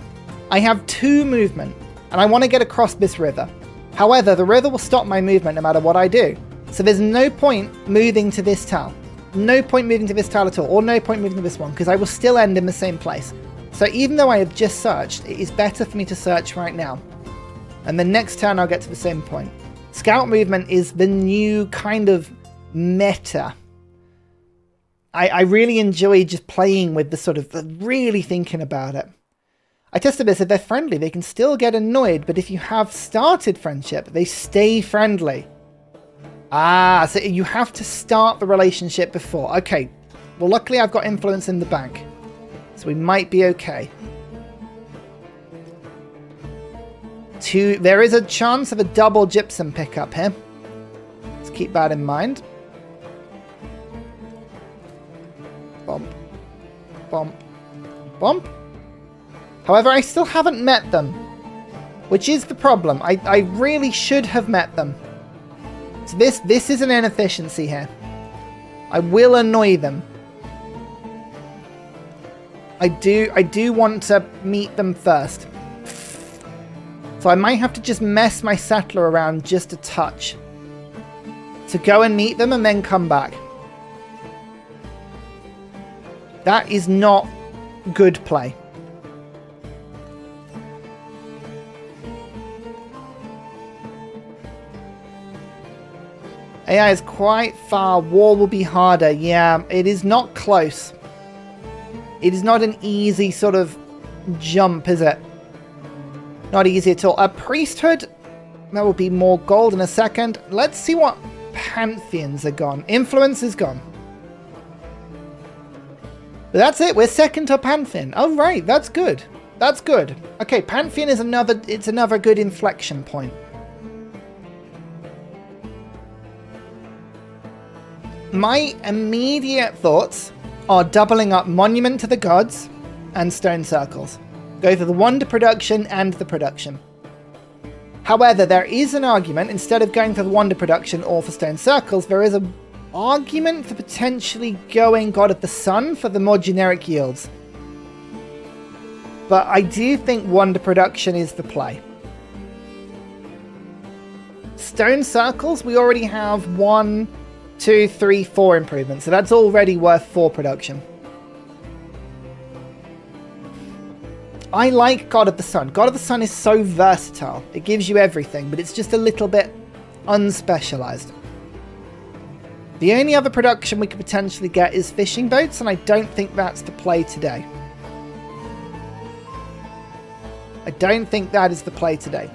I have 2 movement, and I want to get across this river. However, the river will stop my movement no matter what I do. So there's no point moving to this tile. No point moving to this tile at all, or no point moving to this one, because I will still end in the same place. So even though I have just searched, it is better for me to search right now. And the next turn I'll get to the same point. Scout movement is the new kind of meta. I really enjoy just playing with the sort of really thinking about it. I tested this. If they're friendly, they can still get annoyed, but if you have started friendship, they stay friendly. Ah, so you have to start the relationship before. Okay. Well, luckily I've got influence in the bank. So we might be okay. There is a chance of a double gypsum pickup here. Let's keep that in mind. Bump. Bump. Bump. However, I still haven't met them. Which is the problem. I really should have met them. So this is an inefficiency here. I will annoy them. I do want to meet them first. So I might have to just mess my settler around just a touch. To go and meet them and then come back. That is not good play. AI is quite far. War will be harder. Yeah, it is not close. It is not an easy sort of jump, is it? Not easy at all. A priesthood, that will be more gold in a second. Let's see what pantheons are gone. Influence is gone. But that's it. We're second to pantheon. Oh, right. That's good. That's good. Okay, pantheon is another good inflection point. My immediate thoughts are doubling up Monument to the Gods and Stone Circles. Go for the Wonder Production and the Production. However, there is an argument, instead of going for the Wonder Production or for Stone Circles, there is an argument for potentially going God of the Sun for the more generic yields. But I do think Wonder Production is the play. Stone Circles, we already have 1, 2, 3, 4 improvements, so that's already worth 4 production. I like God of the Sun. God of the Sun is so versatile. It gives you everything, but it's just a little bit unspecialized. The only other production we could potentially get is fishing boats, and I don't think that's the play today. I don't think that is the play today.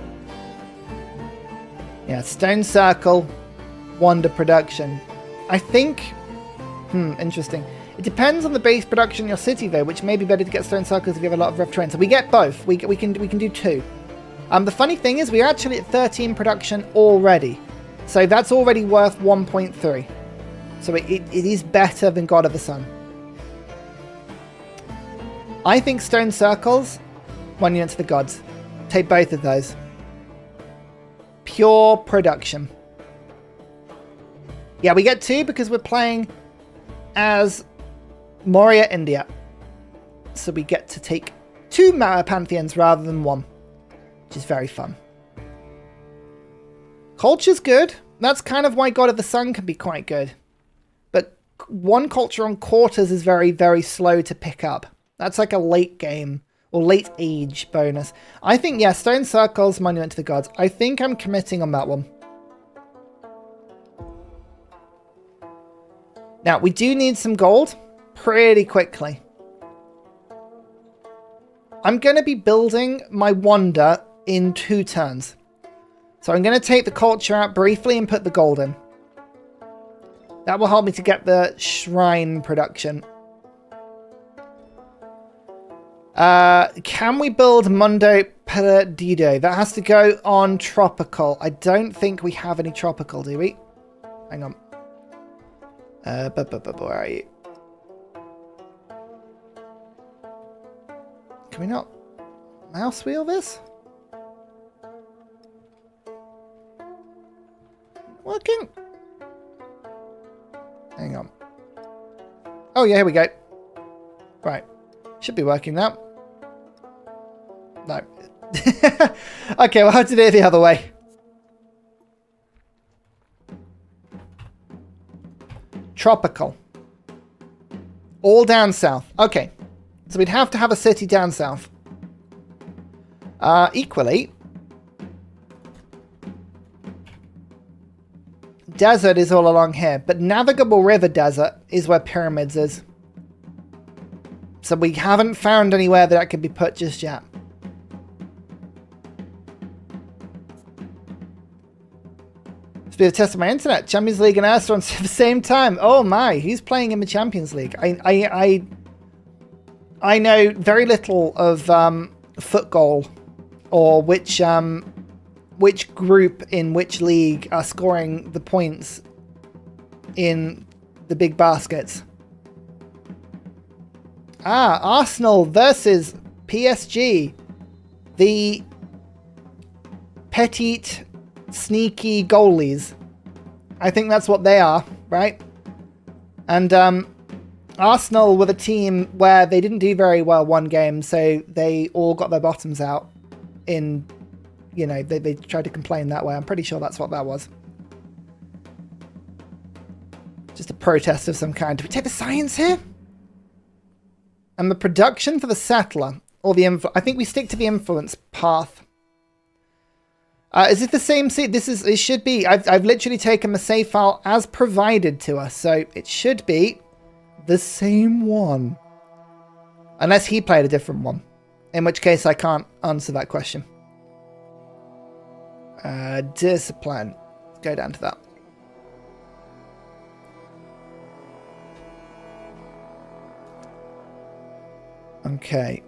Yeah, Stone Circle, Wonder Production. I think Interesting. It depends on the base production in your city, though, which may be better to get stone circles if you have a lot of rough terrain. So we get both. We can do 2. The funny thing is we're actually at 13 production already. So that's already worth 1.3. So it is better than God of the Sun. I think stone circles, monument to the gods. Take both of those. Pure production. Yeah, we get 2 because we're playing as Moria India. So we get to take 2 pantheons rather than 1. Which is very fun. Culture's good. That's kind of why God of the Sun can be quite good. But 1 culture on quarters is very, very slow to pick up. That's like a late game or late age bonus. I think, yeah, stone circles, monument to the gods. I think I'm committing on that one. Now, we do need some gold pretty quickly. I'm going to be building my wonder in 2 turns. So I'm going to take the culture out briefly and put the gold in. That will help me to get the shrine production. Can we build Mundo Perdido? That has to go on tropical. I don't think we have any tropical, do we? Hang on. Where are you? Can we not mouse wheel this? Working? Hang on. Oh yeah, here we go. Right. Should be working now. No. Okay, we'll have to do it the other way. Tropical. All down south. Okay. So we'd have to have a city down south. Equally, desert is all along here, but navigable river desert is where pyramids is. So we haven't found anywhere that could be put just yet. It's been a test of my internet. Champions League and Ursa on the same time. Oh my, who's playing in the Champions League? I know very little of football or which group in which league are scoring the points in the big baskets. Arsenal versus PSG. The petite, sneaky goalies. I think that's what they are, right? And Arsenal were the team where they didn't do very well one game, so they all got their bottoms out in, you know, they tried to complain that way. I'm pretty sure that's what that was. Just a protest of some kind. Do we take the science here? And the production for the settler, or the I think we stick to the influence path. Is it the same seed? It should be. I've literally taken the save file as provided to us, so it should be the same one. Unless he played a different one. In which case I can't answer that question. Discipline. Let's go down to that. Okay.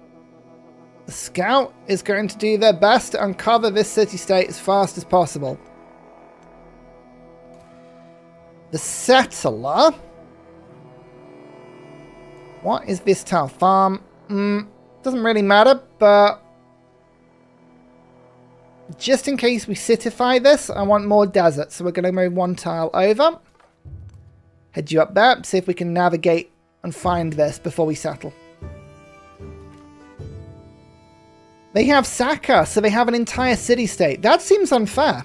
The scout is going to do their best to uncover this city-state as fast as possible. The settler. What is this tile? Farm. Doesn't really matter, but just in case we citify this, I want more desert. So we're going to move 1 tile over. Head you up there. See if we can navigate and find this before we settle. They have Saka, so they have an entire city-state. That seems unfair.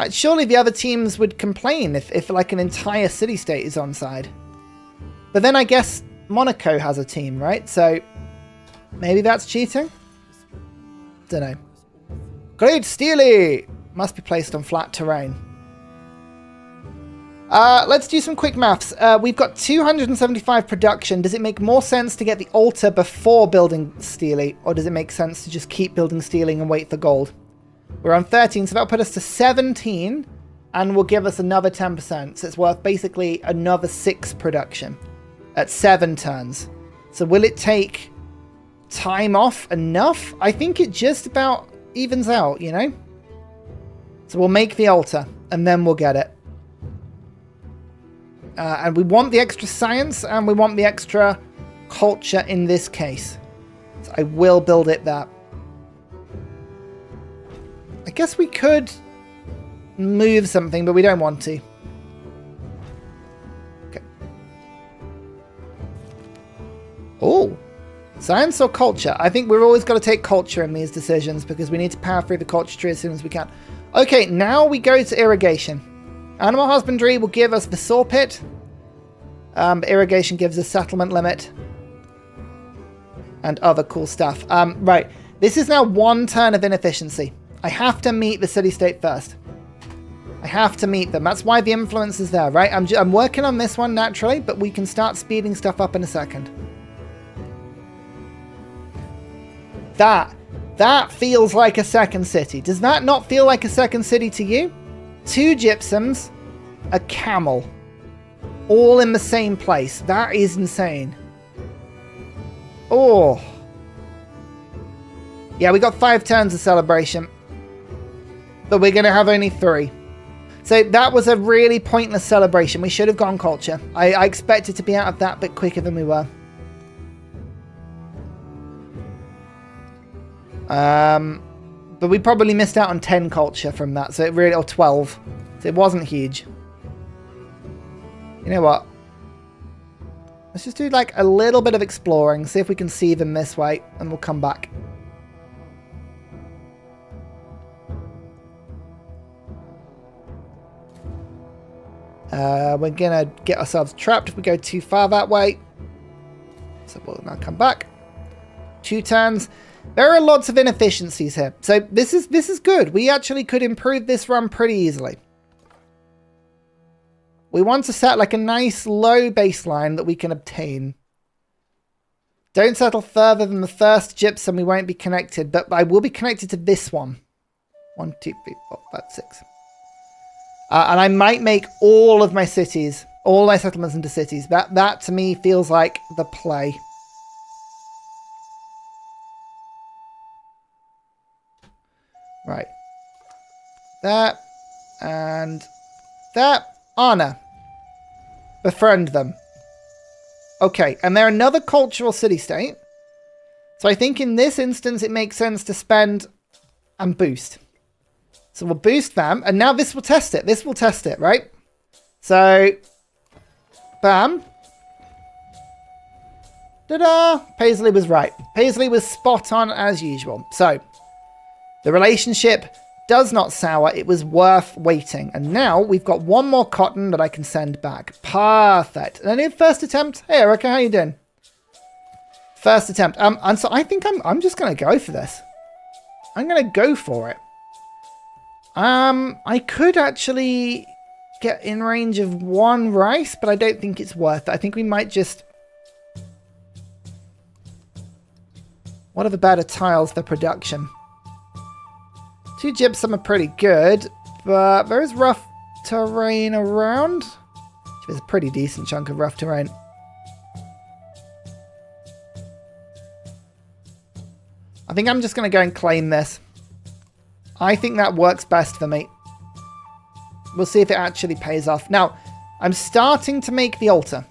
Surely the other teams would complain if like an entire city-state is on side. But then I guess Monaco has a team, right? So maybe that's cheating? Dunno. Great Steely! Must be placed on flat terrain. Let's do some quick maths. We've got 275 production. Does it make more sense to get the altar before building Steely? Or does it make sense to just keep building Steely and wait for gold? We're on 13, so that'll put us to 17. and will give us another 10%. So it's worth basically another 6 production at 7 turns. So will it take time off enough? I think it just about evens out, you know? So we'll make the altar, and then we'll get it. And we want the extra science, and we want the extra culture in this case. So I will build it there. I guess we could move something, but we don't want to. Okay. Oh, science or culture? I think we've always got to take culture in these decisions because we need to power through the culture tree as soon as we can. Okay, now we go to irrigation. Animal husbandry will give us the saw pit. Irrigation gives us settlement limit. And other cool stuff. Right, this is now 1 turn of inefficiency. I have to meet the city-state first. I have to meet them. That's why the influence is there, right? I'm working on this one naturally, but we can start speeding stuff up in a second. That feels like a second city. Does that not feel like a second city to you? 2 gypsums, a camel, all in the same place. That is insane. Oh. Yeah, we got 5 turns of celebration. But we're going to have only 3. So that was a really pointless celebration. We should have gone culture. I expected to be out of that bit quicker than we were. But we probably missed out on 10 culture from that. So it really, or 12. So it wasn't huge. You know what? Let's just do like a little bit of exploring. See if we can see them this way. And we'll come back. We're going to get ourselves trapped if we go too far that way. So we'll now come back. 2 turns. There are lots of inefficiencies here. So this is good. We actually could improve this run pretty easily. We want to set like a nice low baseline that we can obtain. Don't settle further than the first gypsum. We won't be connected, but I will be connected to this one. 1, 2, 3, 4, 5, 6. And I might make all of my cities, all my settlements into cities. That to me feels like the play. Right. That and that. Honor. Befriend them. Okay, and they're another cultural city-state. So I think in this instance it makes sense to spend and boost. So we'll boost them, and now this will test it. This will test it, right? So, bam. Ta-da! Paisley was right. Paisley was spot on as usual. So, the relationship does not sour. It was worth waiting. And now we've got 1 more cotton that I can send back. Perfect. And then first attempt. Hey, Erica, how you doing? First attempt. And so I think I'm just going to go for this. I'm going to go for it. I could actually get in range of 1 rice, but I don't think it's worth it. I think we might just... What are the better tiles for production? 2 gypsum are pretty good, but there is rough terrain around. There's a pretty decent chunk of rough terrain. I think I'm just going to go and claim this. I think that works best for me. We'll see if it actually pays off. Now, I'm starting to make the altar.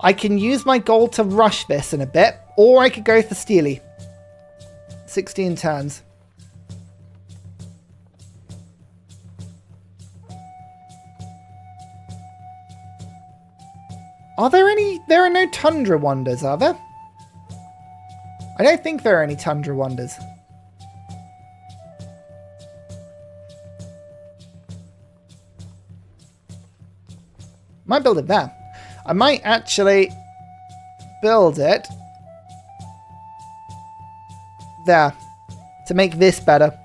I can use my gold to rush this in a bit, or I could go for Steely. 16 turns. Are there any... There are no Tundra Wonders, are there? I don't think there are any Tundra Wonders. Might build it there. I might actually build it there to make this better.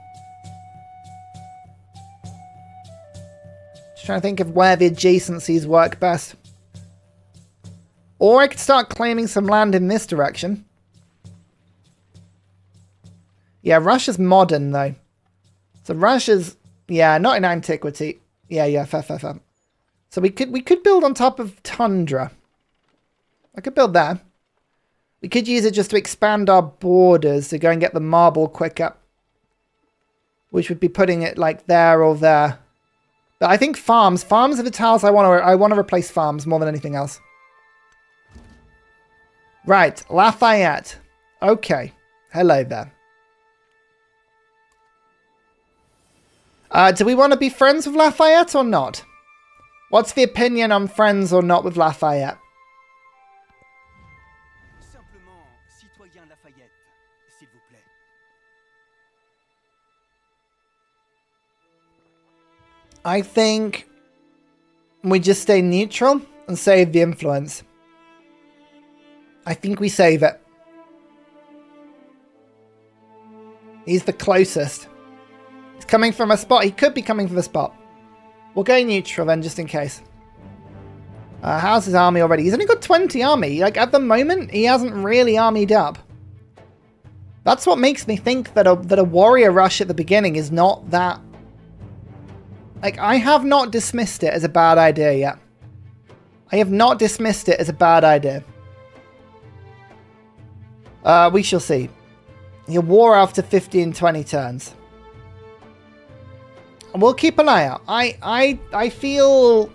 Just trying to think of where the adjacencies work best. Or I could start claiming some land in this direction. Yeah, Russia's modern though. So Russia's, yeah, not in antiquity. Yeah, fair. So we could build on top of Tundra. I could build there. We could use it just to expand our borders to go and get the marble quicker. Which would be putting it like there or there. But I think farms are the tiles I want to replace farms more than anything else. Right, Lafayette. Okay, hello there. Do we want to be friends with Lafayette or not? What's the opinion on friends or not with Lafayette? I think we just stay neutral and save the influence. I think we save it. He's the closest. He's coming from a spot. He could be coming from a spot. We'll go neutral then, just in case. How's his army already? He's only got 20 army. Like, at the moment, he hasn't really armied up. That's what makes me think that a warrior rush at the beginning is not that... Like, I have not dismissed it as a bad idea yet. I have not dismissed it as a bad idea. We shall see. He'll war after 15, 20 turns. And we'll keep an eye out. I feel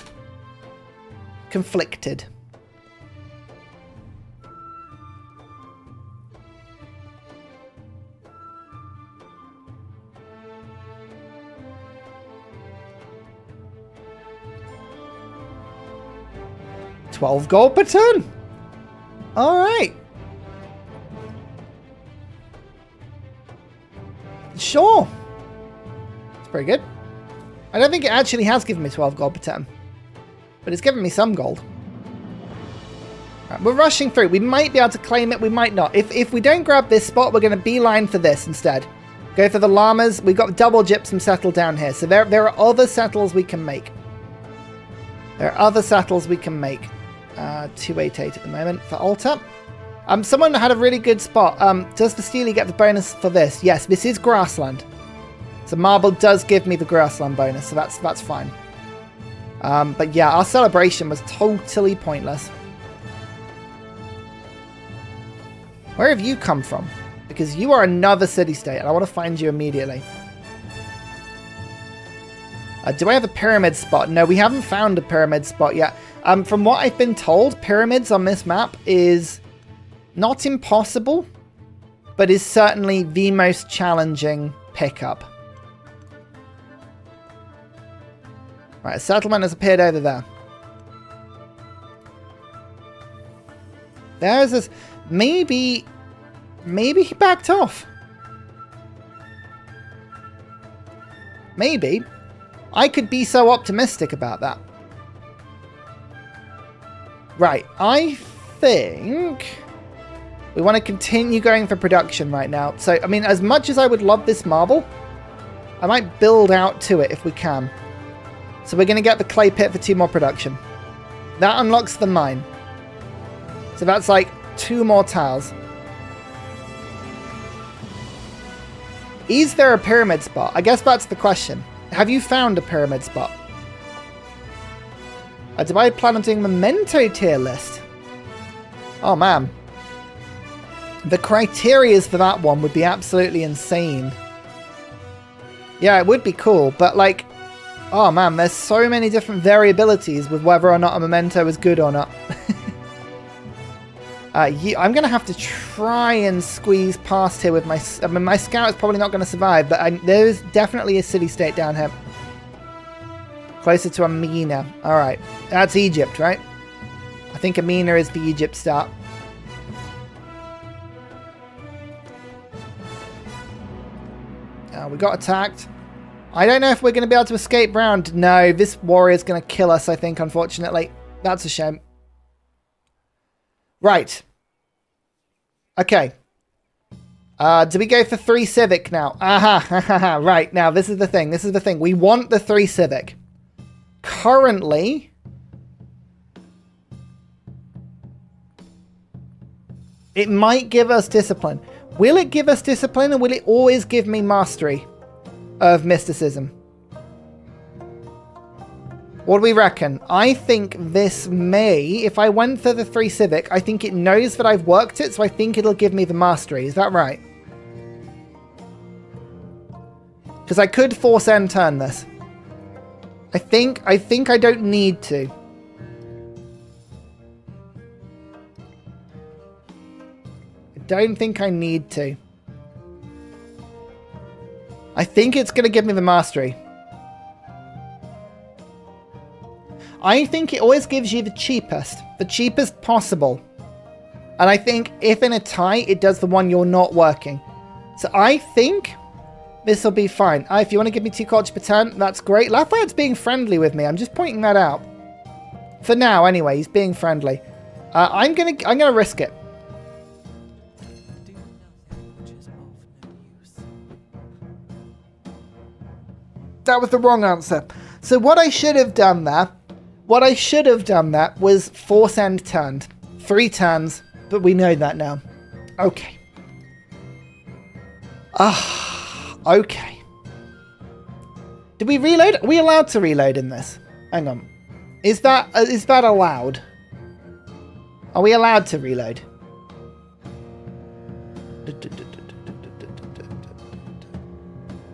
conflicted. $12 gold per turn. All right. Sure. It's pretty good. I don't think it actually has given me 12 gold per turn. But it's given me some gold. Right, we're rushing through. We might be able to claim it. We might not. If we don't grab this spot, we're going to beeline for this instead. Go for the llamas. We've got double gypsum settle down here. So there are other settles we can make. There are other settles we can make. 288 at the moment for altar. Someone had a really good spot. Does the Steely get the bonus for this? Yes, this is grassland. So marble does give me the grassland bonus, so that's fine. But yeah, our celebration was totally pointless. Where have you come from? Because you are another city-state, and I want to find you immediately. Do I have a pyramid spot? No, we haven't found a pyramid spot yet. From what I've been told, pyramids on this map is not impossible, but is certainly the most challenging pickup. Right, a settlement has appeared over there. There's this... Maybe he backed off. Maybe. I could be so optimistic about that. Right, I think we want to continue going for production right now. So, I mean, as much as I would love this marble, I might build out to it if we can. So we're going to get the clay pit for 2 more production. That unlocks the mine. So that's like 2 more tiles. Is there a pyramid spot? I guess that's the question. Have you found a pyramid spot? Do I plan on doing memento tier list? Oh man. The criterias for that one would be absolutely insane. Yeah, it would be cool, but like... Oh man, there's so many different variabilities with whether or not a memento is good or not. I'm going to have to try and squeeze past here with my... I mean, my scout is probably not going to survive, but there's definitely a city-state down here. Closer to Amina. Alright. That's Egypt, right? I think Amina is the Egypt start. We got attacked. I don't know if we're going to be able to escape round. No, this warrior is going to kill us, I think, unfortunately. That's a shame. Right. Okay. Do we go for 3 civic now? Aha. Right. Now, this is the thing. This is the thing. We want the 3 civic. Currently... It might give us discipline. Will it give us discipline, or will it always give me mastery of mysticism? What do we reckon? I think this may, if I went for the 3 civic, I think it knows that I've worked it, so I think it'll give me the mastery. Is that right? Because I could force end turn this. I think I don't need to. I don't think I need to. I think it's going to give me the mastery. I think it always gives you the cheapest possible. And I think if in a tie, it does the one you're not working. So I think this will be fine. If you want to give me 2 culture per turn, that's great. Lafayette's being friendly with me. I'm just pointing that out. For now, anyway, he's being friendly. I'm gonna risk it. That was the wrong answer. So what I should have done there, was force end turned. 3 turns, but we know that now. Okay. Okay. Did we reload? Are we allowed to reload in this? Hang on. Is that allowed? Are we allowed to reload?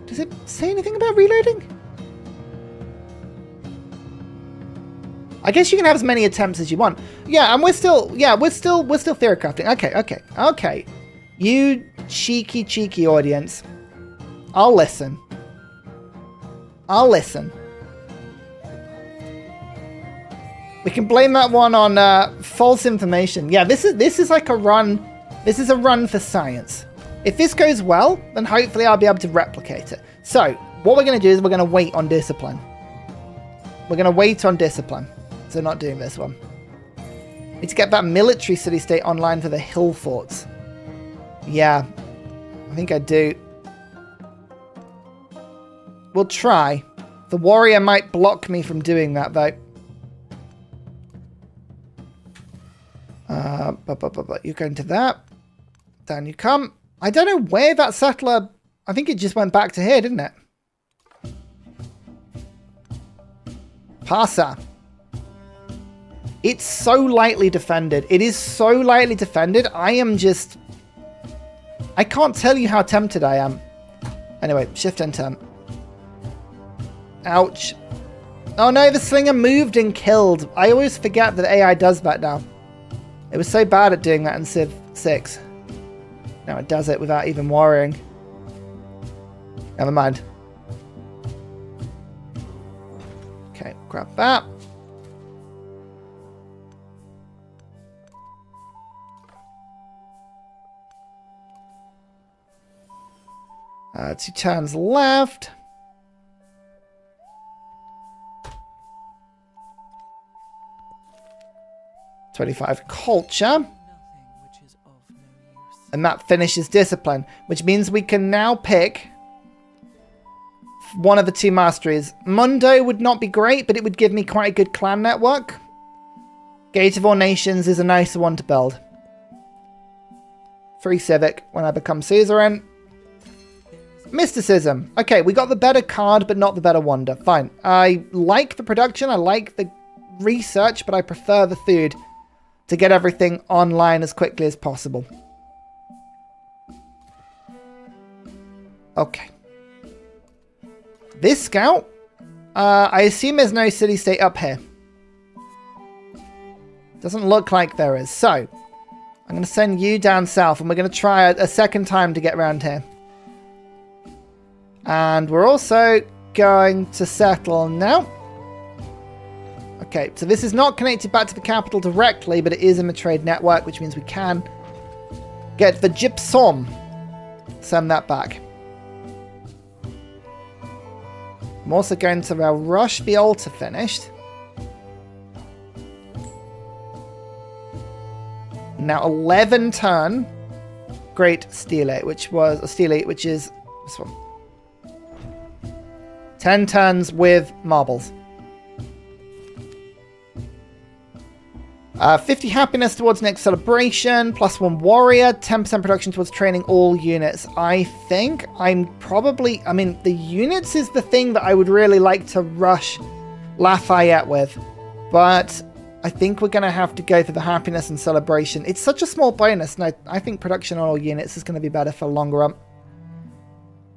Does it say anything about reloading? I guess you can have as many attempts as you want. Yeah, and we're still theory crafting. Okay. You cheeky audience. I'll listen. We can blame that one on false information. Yeah, this is like a run. This is a run for science. If this goes well, then hopefully I'll be able to replicate it. So what we're going to do is we're going to wait on discipline. So not doing this one. Need to get that military city-state online for the hill forts. Yeah, I think I do. We'll try. The warrior might block me from doing that, though. You go into that. Down you come. I don't know where that settler... I think it just went back to here, didn't it? Pasa. It's so lightly defended. It is so lightly defended. I can't tell you how tempted I am. Anyway, shift and turn. Ouch. Oh no, the slinger moved and killed. I always forget that AI does that now. It was so bad at doing that in Civ 6. Now it does it without even worrying. Never mind. Okay, grab that. Two turns left. $25 culture. And that finishes discipline, which means we can now pick one of the 2 masteries. Mundo would not be great, but it would give me quite a good clan network. Gate of All Nations is a nicer one to build. 3 civic when I become suzerain. Mysticism. Okay, we got the better card, but not the better wonder. Fine. I like the production. I like the research, but I prefer the food to get everything online as quickly as possible. Okay. This scout, I assume there's no city-state up here. Doesn't look like there is. So, I'm going to send you down south, and we're going to try a second time to get around here. And we're also going to settle now. Okay, so this is not connected back to the capital directly, but it is in the trade network, which means we can get the gypsum. Send that back. I'm also going to rush the altar finished. Now 11 turn Great Stele, which is this one. 10 turns with marbles. 50 happiness towards next celebration, +1 warrior, 10% production towards training all units. I think the units is the thing that I would really like to rush Lafayette with. But I think we're going to have to go for the happiness and celebration. It's such a small bonus, and I think production on all units is going to be better for the longer run.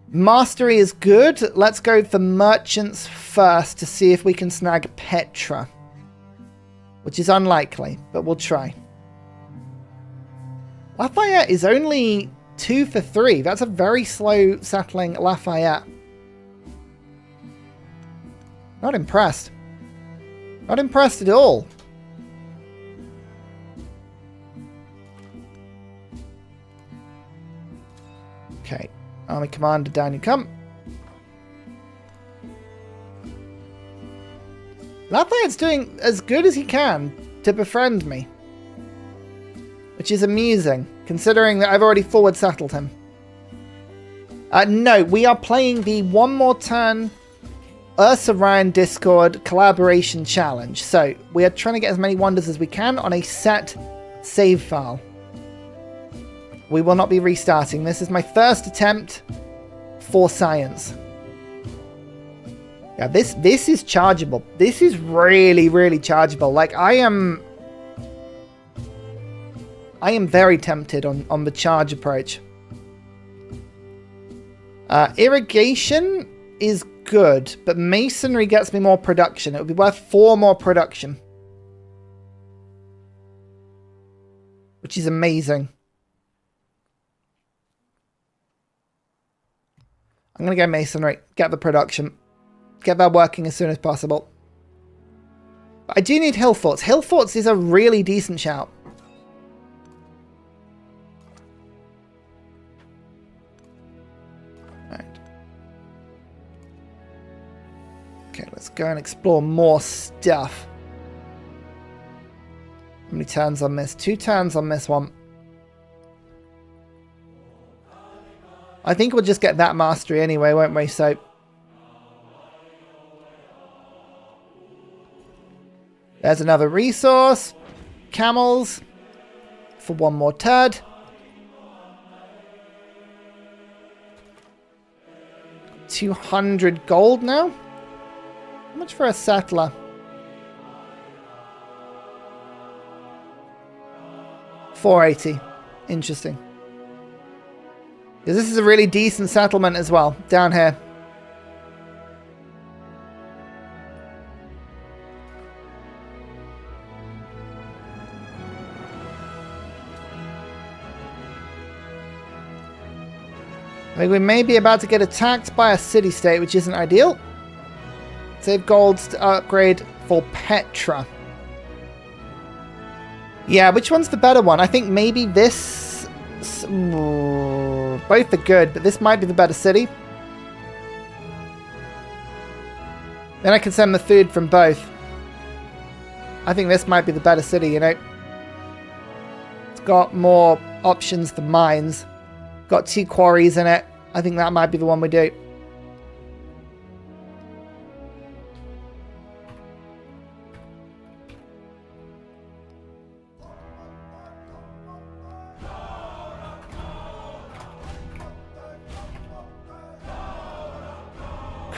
Mastery is good. Let's go for merchants first to see if we can snag Petra. Which is unlikely, but we'll try. Lafayette is only 2 for 3. That's a very slow settling Lafayette. Not impressed. Not impressed at all. Okay. Army Commander, down you come. Lafayette's doing as good as he can to befriend me. Which is amusing, considering that I've already forward settled him. No, we are playing the One More Turn Ursa Ryan Discord collaboration challenge. So, we are trying to get as many wonders as we can on a set save file. We will not be restarting. This is my first attempt for science. Yeah, this is chargeable. This is really, really chargeable. Like, I am very tempted on the charge approach. Irrigation is good, but masonry gets me more production. It would be worth 4 more production. Which is amazing. I'm going to go masonry. Get the production. Get that working as soon as possible. But I do need hill forts. Hill forts is a really decent shout. Right. Okay, let's go and explore more stuff. How many turns on this? 2 turns on this one. I think we'll just get that mastery anyway, won't we? So, there's another resource. Camels. For 1 more turd. $200 gold now. How much for a settler? $480. Interesting. This is a really decent settlement as well, down here. I think we may be about to get attacked by a city-state, which isn't ideal. Save golds to upgrade for Petra. Yeah, which one's the better one? I think maybe this... Both are good, but this might be the better city. Then I can send the food from both. I think this might be the better city, you know. It's got more options than mines. Got 2 quarries in it. I think that might be the one we do.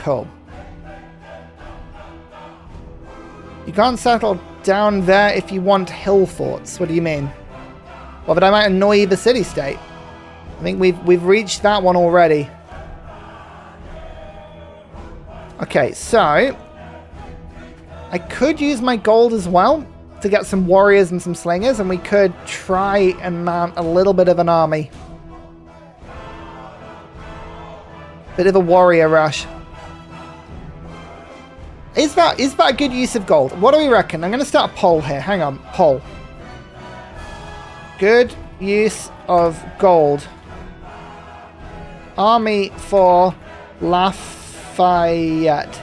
Cool. You can't settle down there if you want hill forts. What do you mean? Well, but I might annoy the city-state. I think we've reached that one already. Okay, so I could use my gold as well to get some warriors and some slingers, and we could try and mount a little bit of an army. Bit of a warrior rush. Is that a good use of gold? What do we reckon? I'm going to start a poll here. Hang on. Poll. Good use of gold. Army for Lafayette.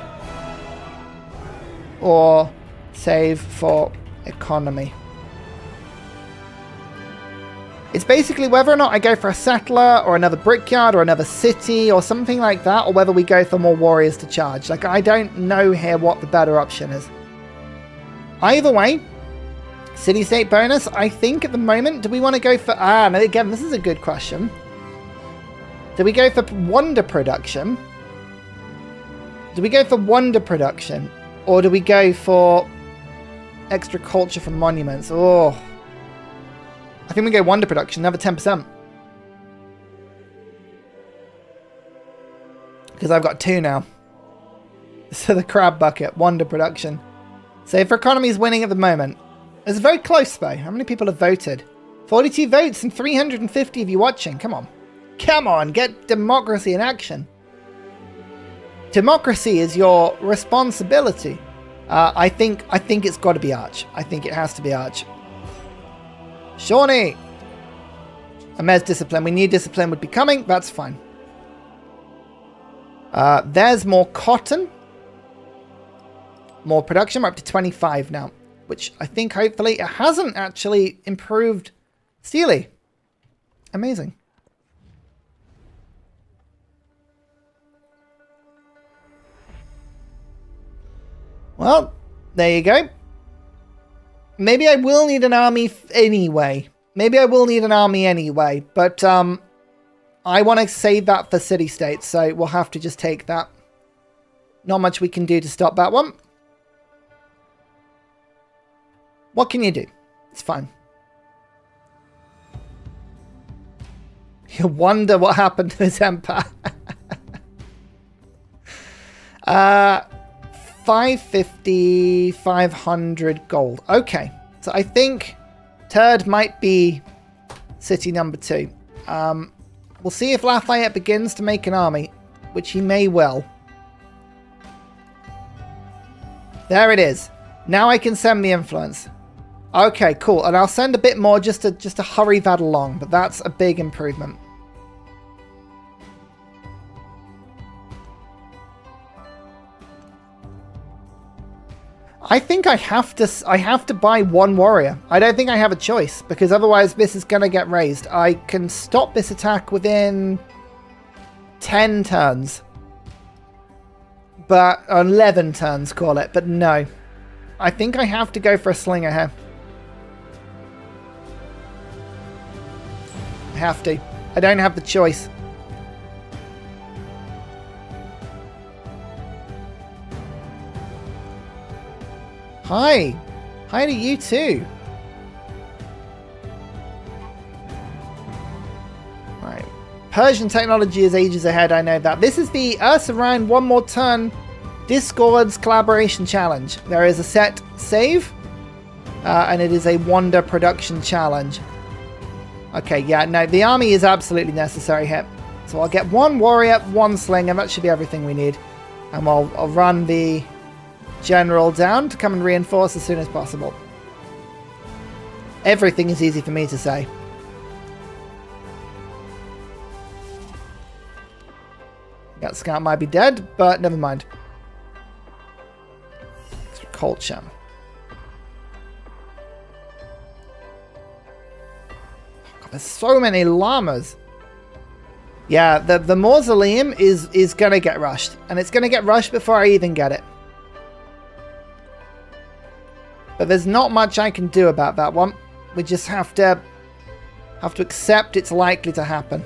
Or save for economy. It's basically whether or not I go for a settler or another brickyard or another city or something like that, or whether we go for more warriors to charge. Like, I don't know here what the better option is. Either way, city-state bonus, I think at the moment, do we want to go for... no, again, this is a good question. Do we go for wonder production? Do we go for wonder production? Or do we go for extra culture from monuments? Oh. I think we go wonder production, another 10%. Because I've got 2 now. So the crab bucket, wonder production. Save for economy is winning at the moment. It's very close though. How many people have voted? 42 votes and 350 of you watching. Come on. Come on, get democracy in action. Democracy is your responsibility. I think it's got to be Arch. I think it has to be Arch. Shawnee! Amez discipline. We knew discipline would be coming. That's fine. There's more cotton. More production. We're up to 25 now. Which I think hopefully it hasn't actually improved Steely. Amazing. Well, there you go. Maybe I will need an army anyway. But I want to save that for city-states, so we'll have to just take that. Not much we can do to stop that one. What can you do? It's fine. You wonder what happened to his empire. 550, 500 gold. Okay, so I think Turd might be city number 2. We'll see if Lafayette begins to make an army, which he may well. There it is. Now I can send the influence. Okay, cool. And I'll send a bit more just to hurry that along, but that's a big improvement. I think I have to buy 1 warrior. I don't think I have a choice, because otherwise this is going to get raised. I can stop this attack within 10 turns. But 11 turns, call it. But no. I think I have to go for a slinger here. I have to. I don't have the choice. Hi. Hi to you too. Right. Persian technology is ages ahead, I know that. This is the Ursa round, 1 more turn. Discord's collaboration challenge. There is a set save. And it is a wonder production challenge. Okay, yeah, no, the army is absolutely necessary here. So I'll get 1 warrior, 1 sling, and that should be everything we need. And I'll run the general down to come and reinforce as soon as possible. Everything is easy for me to say. That scout might be dead, but never mind. Extra culture. God, there's so many llamas. Yeah, the mausoleum is going to get rushed. And it's going to get rushed before I even get it. But there's not much I can do about that one. We just have to accept it's likely to happen.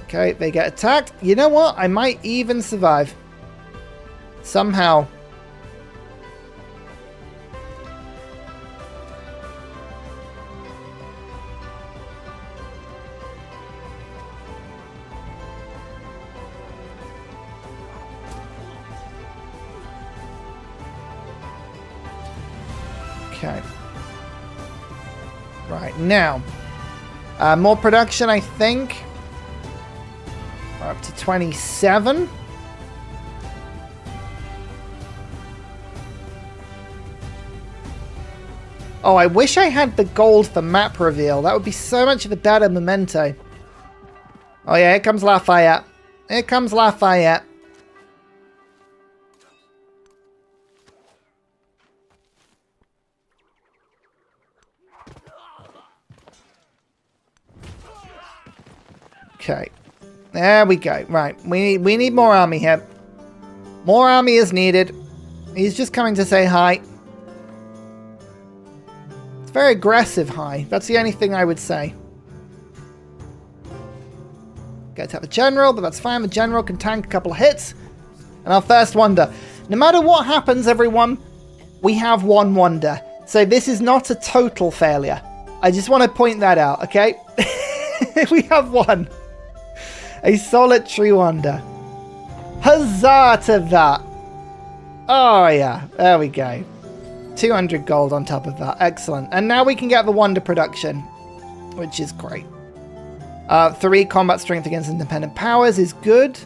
Okay, they get attacked. You know what? I might even survive. Somehow. Okay. Right, now. More production, I think. We're up to 27. Oh, I wish I had the gold for map reveal. That would be so much of a better memento. Oh yeah, here comes Lafayette. Here comes Lafayette. Okay. There we go. Right. We need more army here. More army is needed. He's just coming to say hi. It's very aggressive hi. That's the only thing I would say. Get to have a general, but that's fine. The general can tank a couple of hits. And our first wonder. No matter what happens, everyone, we have one wonder. So this is not a total failure. I just want to point that out, okay? We have one. A solitary wonder. Huzzah to that. Oh, yeah. There we go. 200 gold on top of that. Excellent. And now we can get the wonder production, which is great. 3 combat strength against independent powers is good.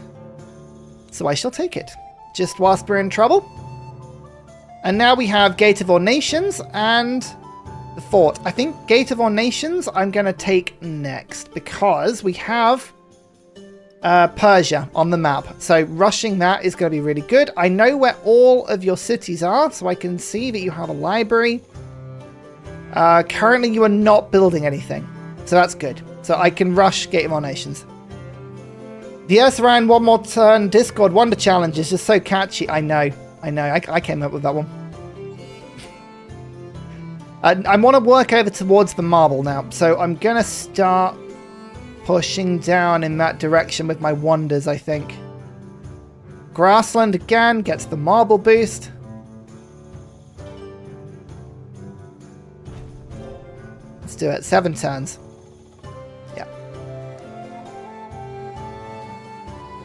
So I shall take it. Just whilst we're in trouble. And now we have Gate of All Nations and the fort. I think Gate of All Nations I'm going to take next because we have Persia on the map. So rushing that is going to be really good. I know where all of your cities are, so I can see that you have a library. Currently you are not building anything, so that's good. So I can rush Gate of All Nations. The Ursa Ryan one more turn Discord Wonder Challenge is just so catchy. I know. I came up with that one. I want to work over towards the marble now, so I'm going to start pushing down in that direction with my wonders, I think. Grassland again gets the marble boost. Let's do it. 7 turns. Yeah.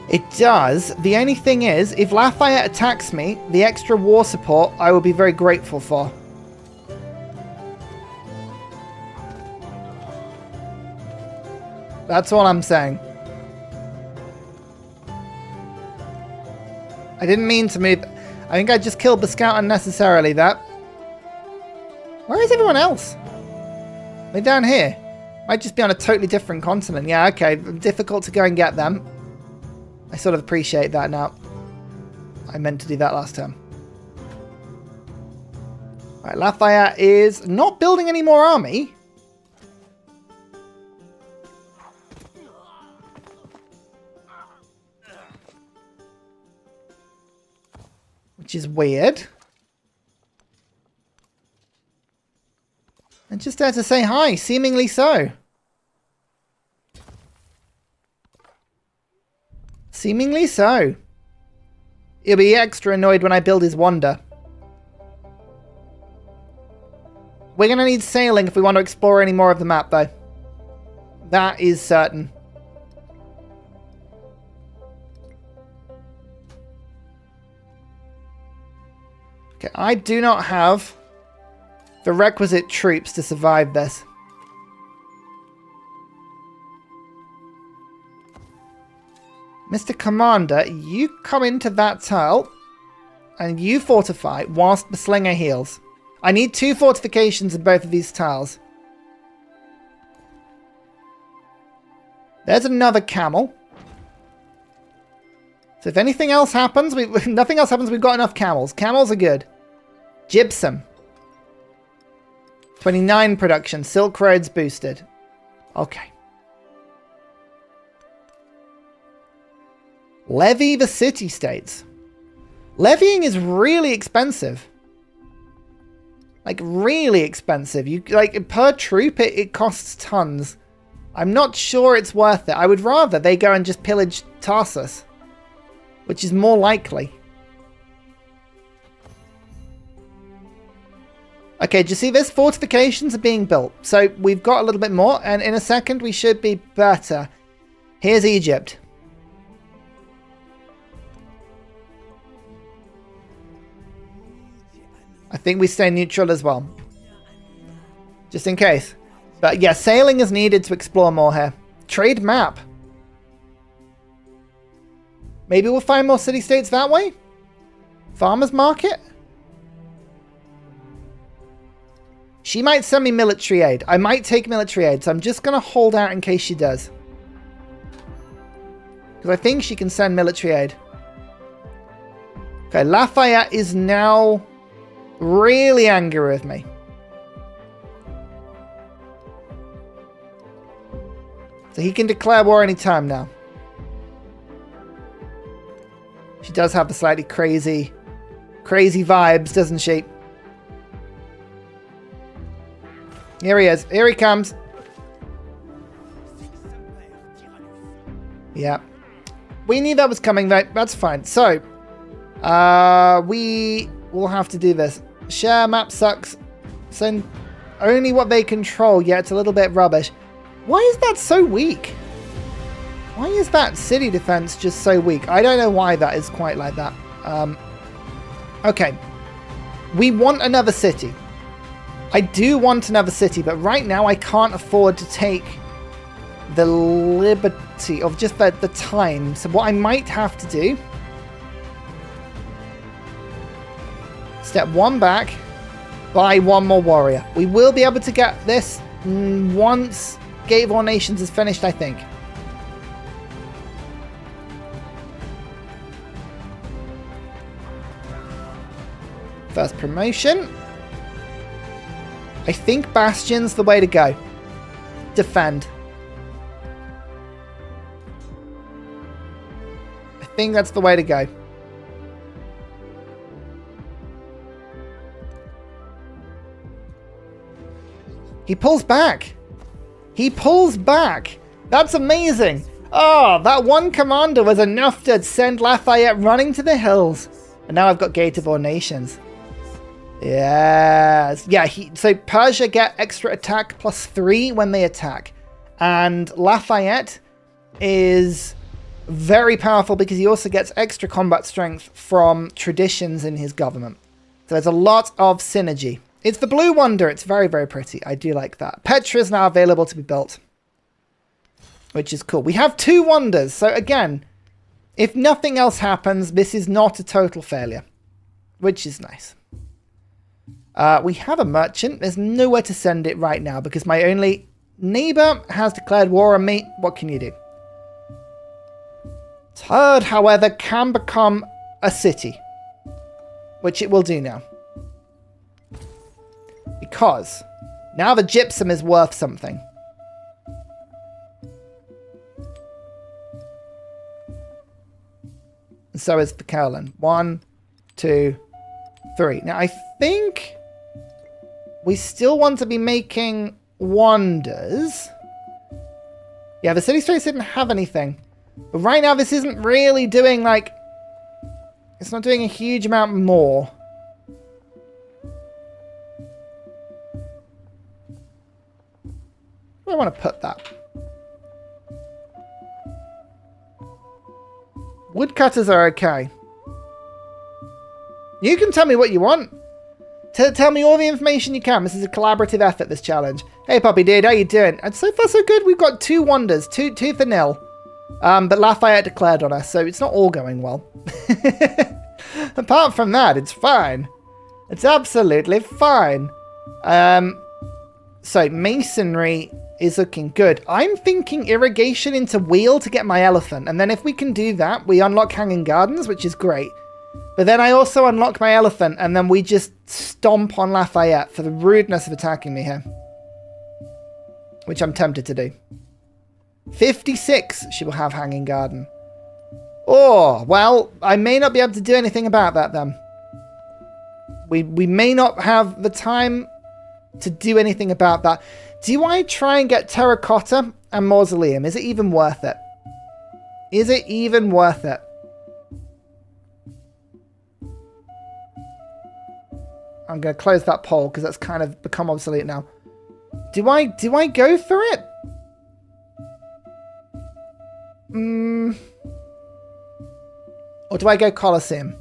It does. The only thing is, if Lafayette attacks me, the extra war support I will be very grateful for. That's all I'm saying. I didn't mean to move. I think I just killed the scout unnecessarily, that. Where is everyone else? They're down here. Might just be on a totally different continent. Yeah, okay. Difficult to go and get them. I sort of appreciate that now. I meant to do that last time. Alright, Lafayette is not building any more army. Which is weird. And just there to say hi, seemingly so. Seemingly so. He'll be extra annoyed when I build his wonder. We're going to need sailing if we want to explore any more of the map, though. That is certain. Okay, I do not have the requisite troops to survive this. Mr. Commander, you come into that tile and you fortify whilst the slinger heals. I need 2 fortifications in both of these tiles. There's another camel. So if anything else happens, nothing else happens, we've got enough camels. Camels are good. Gypsum. 29 production. Silk Road's boosted. Okay. Levy the city-states. Levying is really expensive. Like, really expensive. You like per troop, it costs tons. I'm not sure it's worth it. I would rather they go and just pillage Tarsus, which is more likely. Okay, do you see this? Fortifications are being built. So we've got a little bit more, and in a second we should be better. Here's Egypt. I think we stay neutral as well. Just in case. But yeah, sailing is needed to explore more here. Trade map. Maybe we'll find more city-states that way? Farmer's market? She might send me military aid. I might take military aid, so I'm just going to hold out in case she does. Because I think she can send military aid. Okay, Lafayette is now really angry with me. So he can declare war anytime now. She does have the slightly crazy vibes, doesn't she? Here he is. Here he comes. Yeah. We knew that was coming, though. That's fine. So, we will have to do this. Share map sucks. Send only what they control. Yeah, it's a little bit rubbish. Why is that so weak? Why is that city defense just so weak? I don't know why that is quite like that. Okay. We want another city. I do want another city, but right now I can't afford to take the liberty of just the time. So what I might have to do... Step one back. Buy one more warrior. We will be able to get this once Gate of All Nations is finished, I think. First promotion. I think Bastion's the way to go. Defend. I think that's the way to go. He pulls back. He pulls back. That's amazing. Oh, that one commander was enough to send Lafayette running to the hills. And now I've got Gate of All Nations. Yes. Yeah, so Persia get extra attack +3 when they attack. And Lafayette is very powerful because he also gets extra combat strength from traditions in his government. So there's a lot of synergy. It's the Blue Wonder. It's very, very pretty. I do like that. Petra is now available to be built, which is cool. We have 2 wonders. So again, if nothing else happens, this is not a total failure, which is nice. We have a merchant. There's nowhere to send it right now because my only neighbor has declared war on me. What can you do? Turd, however, can become a city, which it will do now. Because now the gypsum is worth something. And so is the Caroline. 1, 2, 3. Now I think we still want to be making wonders. Yeah, the city states didn't have anything. But right now this isn't really doing like... It's not doing a huge amount more. Where do I want to put that? Woodcutters are okay. You can tell me what you want. Tell me all the information you can. This is a collaborative effort, this challenge. Hey, Puppy Dude, how you doing? And so far, so good. We've got 2 wonders. 2-0. But Lafayette declared on us, so it's not all going well. Apart from that, it's fine. It's absolutely fine. So, masonry is looking good. I'm thinking irrigation into wheel to get my elephant. And then if we can do that, we unlock hanging gardens, which is great. But then I also unlock my elephant, and then we just stomp on Lafayette for the rudeness of attacking me here. Which I'm tempted to do. 56, she will have hanging garden. Oh, well, I may not be able to do anything about that then. We may not have the time to do anything about that. Do I try and get terracotta and mausoleum? Is it even worth it? Is it even worth it? I'm going to close that poll because that's kind of become obsolete now. Do I go for it? Or do I go Colosseum?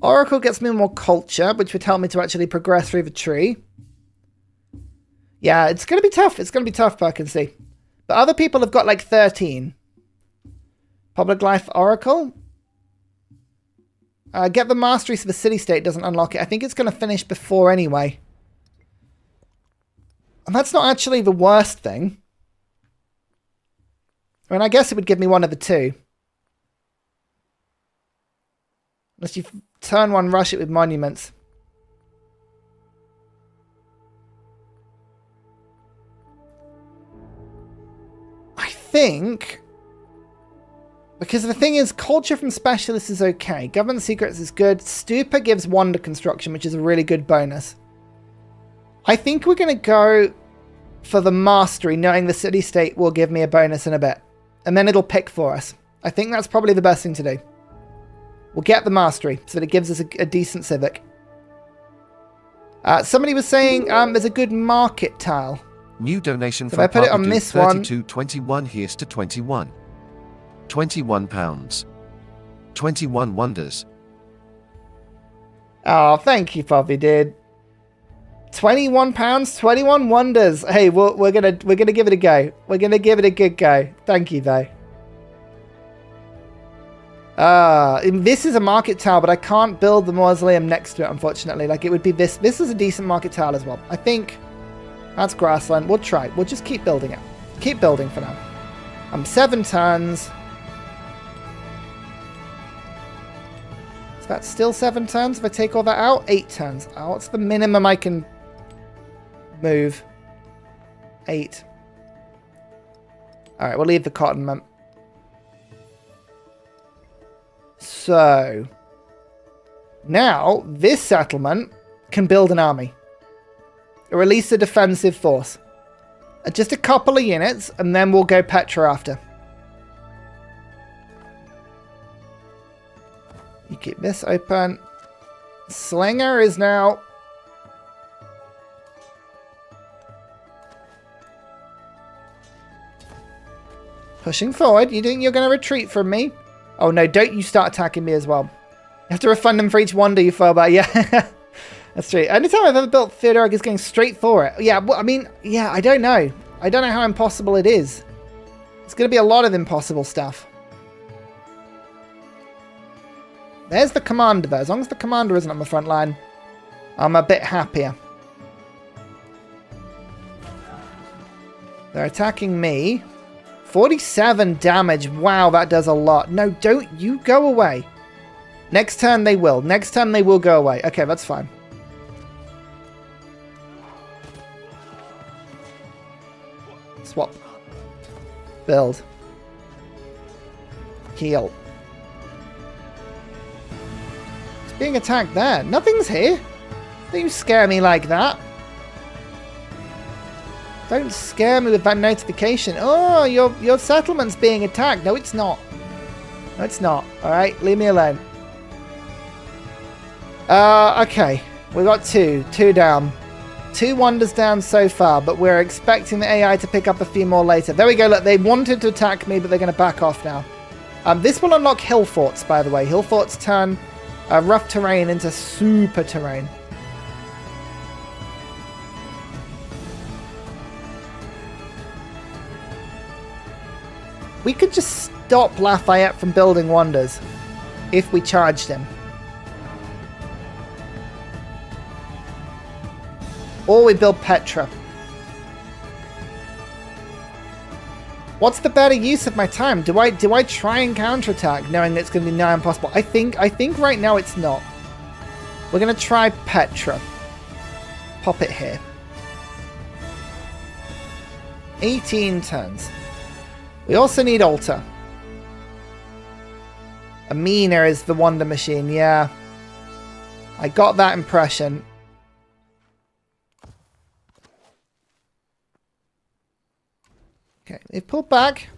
Oracle gets me more culture, which would help me to actually progress through the tree. Yeah, it's going to be tough. It's going to be tough, Perkinsy. But other people have got like 13. Public Life Oracle. Get the mastery so the city-state doesn't unlock it. I think it's going to finish before anyway. And that's not actually the worst thing. I mean, I guess it would give me one of the 2. Unless you turn 1, rush it with monuments. I think... Because the thing is, culture from specialists is okay. Government secrets is good. Stupa gives wonder construction, which is a really good bonus. I think we're going to go for the mastery, knowing the city-state will give me a bonus in a bit. And then it'll pick for us. I think that's probably the best thing to do. We'll get the mastery so that it gives us a decent civic. Somebody was saying there's a good market tile. New donation So from if I put it on this one, 3221 here's to 21. £21. 21 wonders. oh, thank you, Poppy, dude. £21, 21 wonders. Hey, we're gonna give it a go. We're gonna give it a good go. Thank you, though. This is a market tile, but I can't build the mausoleum next to it, unfortunately. Like, it would be this. This is a decent market tile as well. I think that's grassland. We'll try. We'll just keep building it. Keep building for now. 7 turns. Is that still 7 turns if I take all that out? 8 turns. Oh, what's the minimum I can move? 8. Alright, we'll leave the cotton, man. So, now this settlement can build an army. Release a defensive force. Just a couple of units, and then we'll go Petra after. You keep this open. Slinger is now... pushing forward. You think you're going to retreat from me? Oh no, don't you start attacking me as well. You have to refund them for each wonder you fell by. Yeah, that's true. Anytime I've ever built Theodoric is going straight for it. Yeah, well, I mean, yeah, I don't know. I don't know how impossible it is. It's going to be a lot of impossible stuff. There's the commander though. As long as the commander isn't on the front line, I'm a bit happier. They're attacking me. 47 damage. Wow, that does a lot. No, don't you go away. Next turn they will. Next turn they will go away. Okay, that's fine. Swap. Build. Heal. It's being attacked there. Nothing's here. Don't you scare me like that. Don't scare me with that notification. Oh, your settlement's being attacked. No, it's not. No, it's not. Alright, leave me alone. Okay. We got 2. 2 down. 2 wonders down so far, but we're expecting the AI to pick up a few more later. There we go. Look, they wanted to attack me, but they're going to back off now. This will unlock hill forts, by the way. Hill forts turn rough terrain into super terrain. We could just stop Lafayette from building wonders if we charged him. Or we build Petra. What's the better use of my time? Do I try and counterattack knowing that it's going to be nigh impossible? I think right now it's not. We're going to try Petra. Pop it here. 18 turns. We also need Alta. Amina is the wonder machine, yeah. I got that impression. Okay, they've pulled back.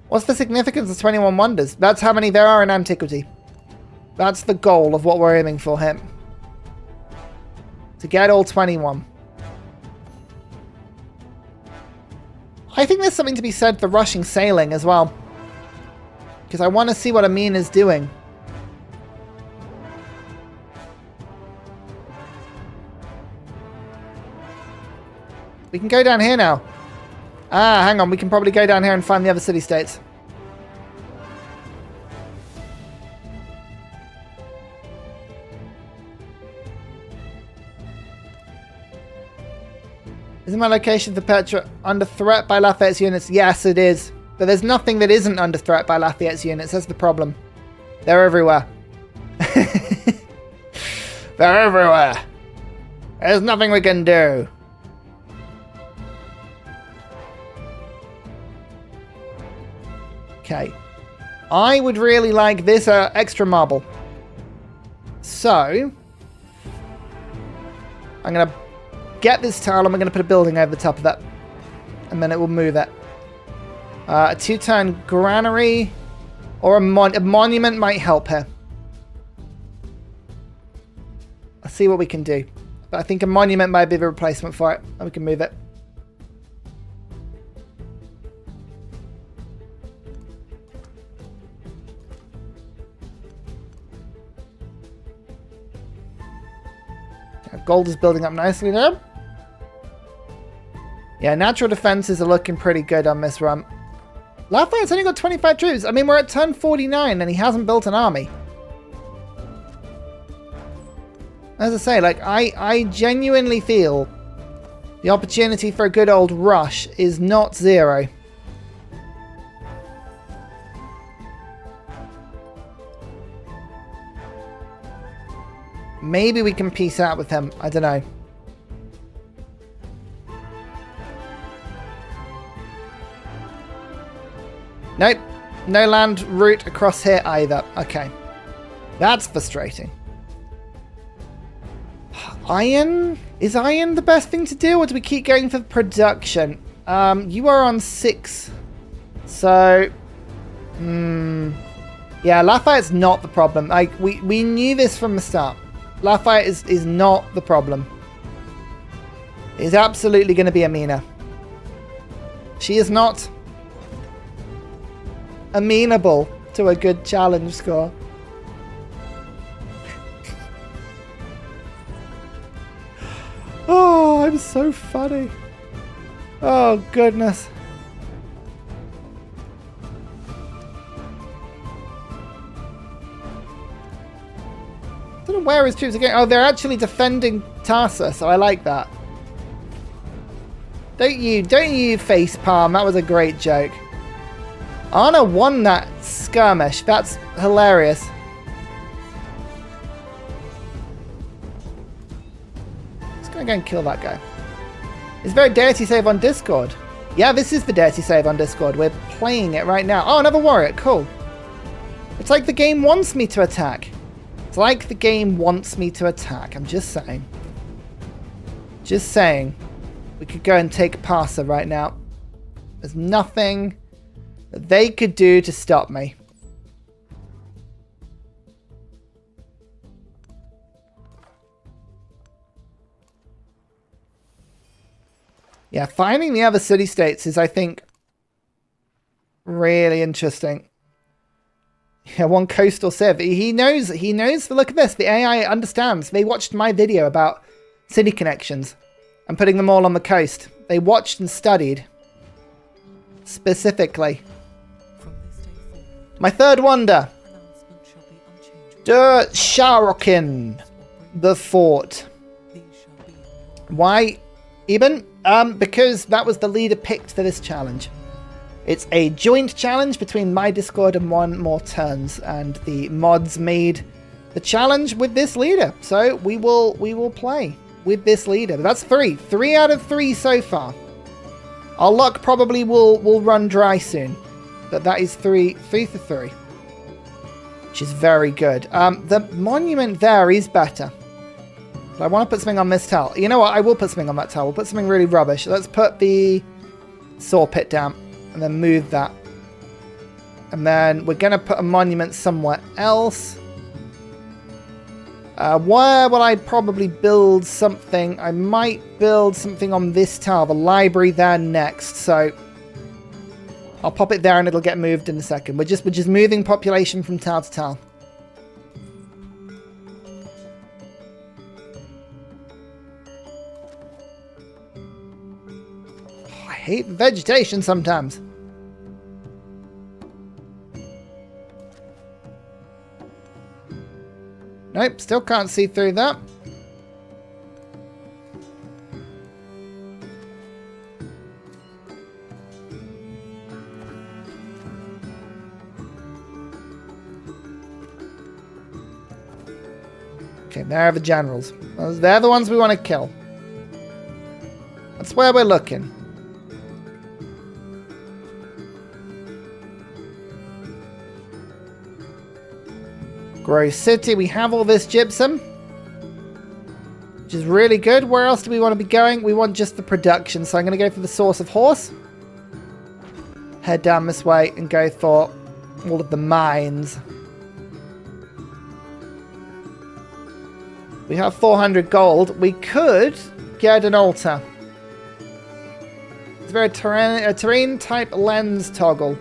What's the significance of 21 wonders? That's how many there are in antiquity. That's the goal of what we're aiming for him. To get all 21. I think there's something to be said for rushing sailing as well. Because I want to see what Amin is doing. We can go down here now. Ah, hang on. We can probably go down here and find the other city-states. Isn't my location for Petra under threat by Lafayette's units? Yes, it is. But there's nothing that isn't under threat by Lafayette's units. That's the problem. They're everywhere. They're everywhere. There's nothing we can do. Okay. I would really like this extra marble. So, I'm going to get this tile and we're going to put a building over the top of that. And then it will move it. A 2-turn granary or a monument might help here. I'll see what we can do. But I think a monument might be the replacement for it. And we can move it. Gold is building up nicely now. Yeah, natural defenses are looking pretty good on this run. Lafayette's only got 25 troops. I mean, we're at turn 49 and he hasn't built an army. As I say, like, I genuinely feel the opportunity for a good old rush is not zero. Maybe we can peace out with him. I don't know. Nope. No land route across here either. Okay. That's frustrating. Iron? Is iron the best thing to do, or do we keep going for production? You are on 6. So... yeah, Lafayette's not the problem. We knew this from the start. Lafayette is not the problem. It's absolutely going to be Amina. She is not amenable to a good challenge score. Oh, I'm so funny. Oh, goodness. I don't know where his troops are going. Oh, they're actually defending Tarsa, so I like that. Don't you face palm. That was a great joke. Anna won that skirmish. That's hilarious. Just gonna go and kill that guy. Is there a deity save on Discord? Yeah, this is the deity save on Discord. We're playing it right now. Oh, another warrior. Cool. It's like the game wants me to attack. It's like the game wants me to attack. I'm just saying. Just saying. We could go and take Parsa right now. There's nothing that they could do to stop me. Yeah, finding the other city-states is, I think, really interesting. Yeah, one coastal civ. He knows the look of this. The AI understands. They watched my video about city connections and putting them all on the coast. They watched and studied. Specifically. My third wonder. Der Sharokin. The fort. Why, Eben? Because that was the leader picked for this challenge. It's a joint challenge between my Discord and One More Turns, and the mods made the challenge with this leader. So we will play with this leader. That's 3. 3 out of 3 so far. Our luck probably will run dry soon. But that is 3 for 3. Which is very good. The monument there is better. But I want to put something on this tile. You know what? I will put something on that tile. We'll put something really rubbish. Let's put the saw pit down. And then move that. And then we're going to put a monument somewhere else. Where will I probably build something? I might build something on this tile. The library there next. So I'll pop it there and it'll get moved in a second. We're just moving population from tile to tile. I hate vegetation sometimes. Nope, still can't see through that. Okay, there are the generals. They're the ones we want to kill. That's where we're looking. Grow city. We have all this gypsum, which is really good. Where else do we want to be going? We want just the production. So I'm going to go for the source of horse. Head down this way and go for all of the mines. We have 400 gold. We could get an altar. Is there a terrain type lens toggle?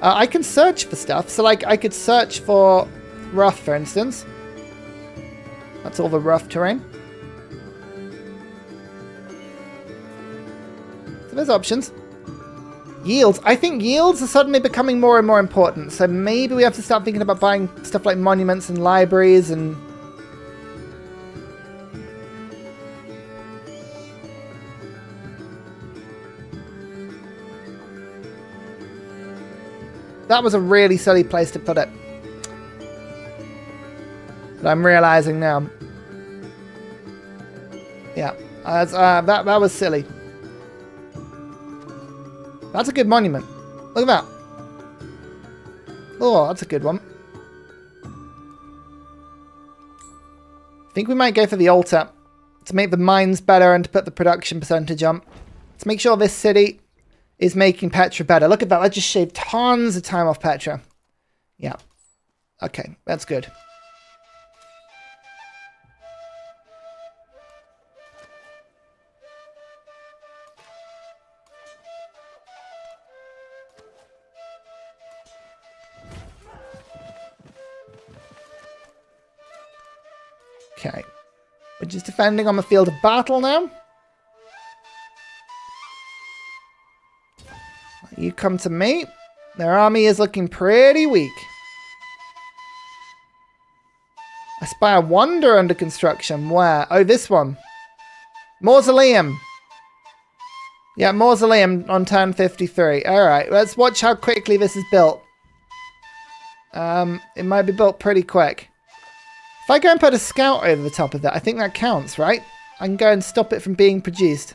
I can search for stuff. So like I could search for rough, for instance. That's all the rough terrain. So there's options. Yields. I think yields are suddenly becoming more and more important. So maybe we have to start thinking about buying stuff like monuments and libraries and... That was a really silly place to put it. But I'm realizing now. Yeah, that was silly. That's a good monument. Look at that. Oh, that's a good one. I think we might go for the altar to make the mines better and to put the production percentage up. Let's make sure this city is making Petra better. Look at that. I just shaved tons of time off Petra. Yeah. Okay, that's good. Okay. We're just defending on the field of battle now. You come to me. Their army is looking pretty weak. I spy a wonder under construction. Where? Oh, this one. Mausoleum. Yeah, mausoleum on turn 53. Alright, let's watch how quickly this is built. It might be built pretty quick. If I go and put a scout over the top of that, I think that counts, right? I can go and stop it from being produced.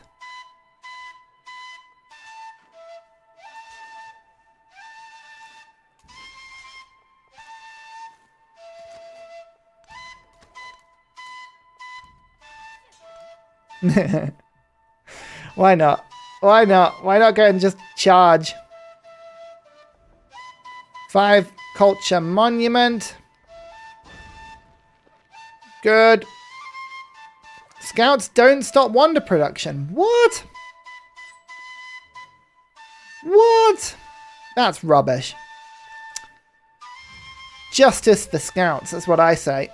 Why not? Why not? Why not go and just charge? 5 culture monument. Good. Scouts don't stop wonder production. What? What? That's rubbish. Justice for scouts, that's what I say.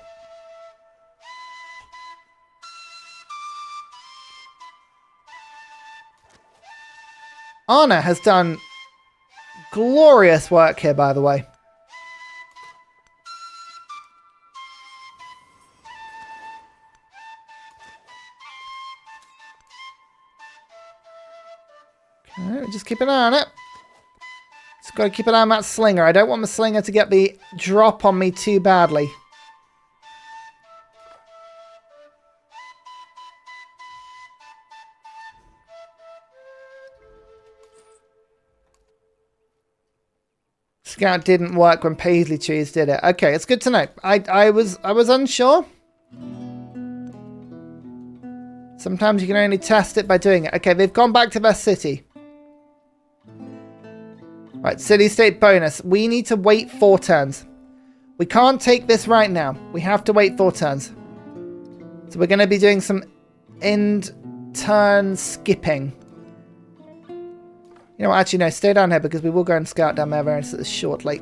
Anna has done glorious work here, by the way. Okay, just keep an eye on it. Just got to keep an eye on that slinger. I don't want the slinger to get the drop on me too badly. Scout didn't work when Paisley Trees did it. Okay, it's good to know. I was unsure. Sometimes you can only test it by doing it. Okay, they've gone back to their city. Right, city-state bonus. We need to wait 4 turns. We can't take this right now. We have to wait 4 turns. So we're going to be doing some end turn skipping. You know what, actually no, stay down here because we will go and scout down there very shortly.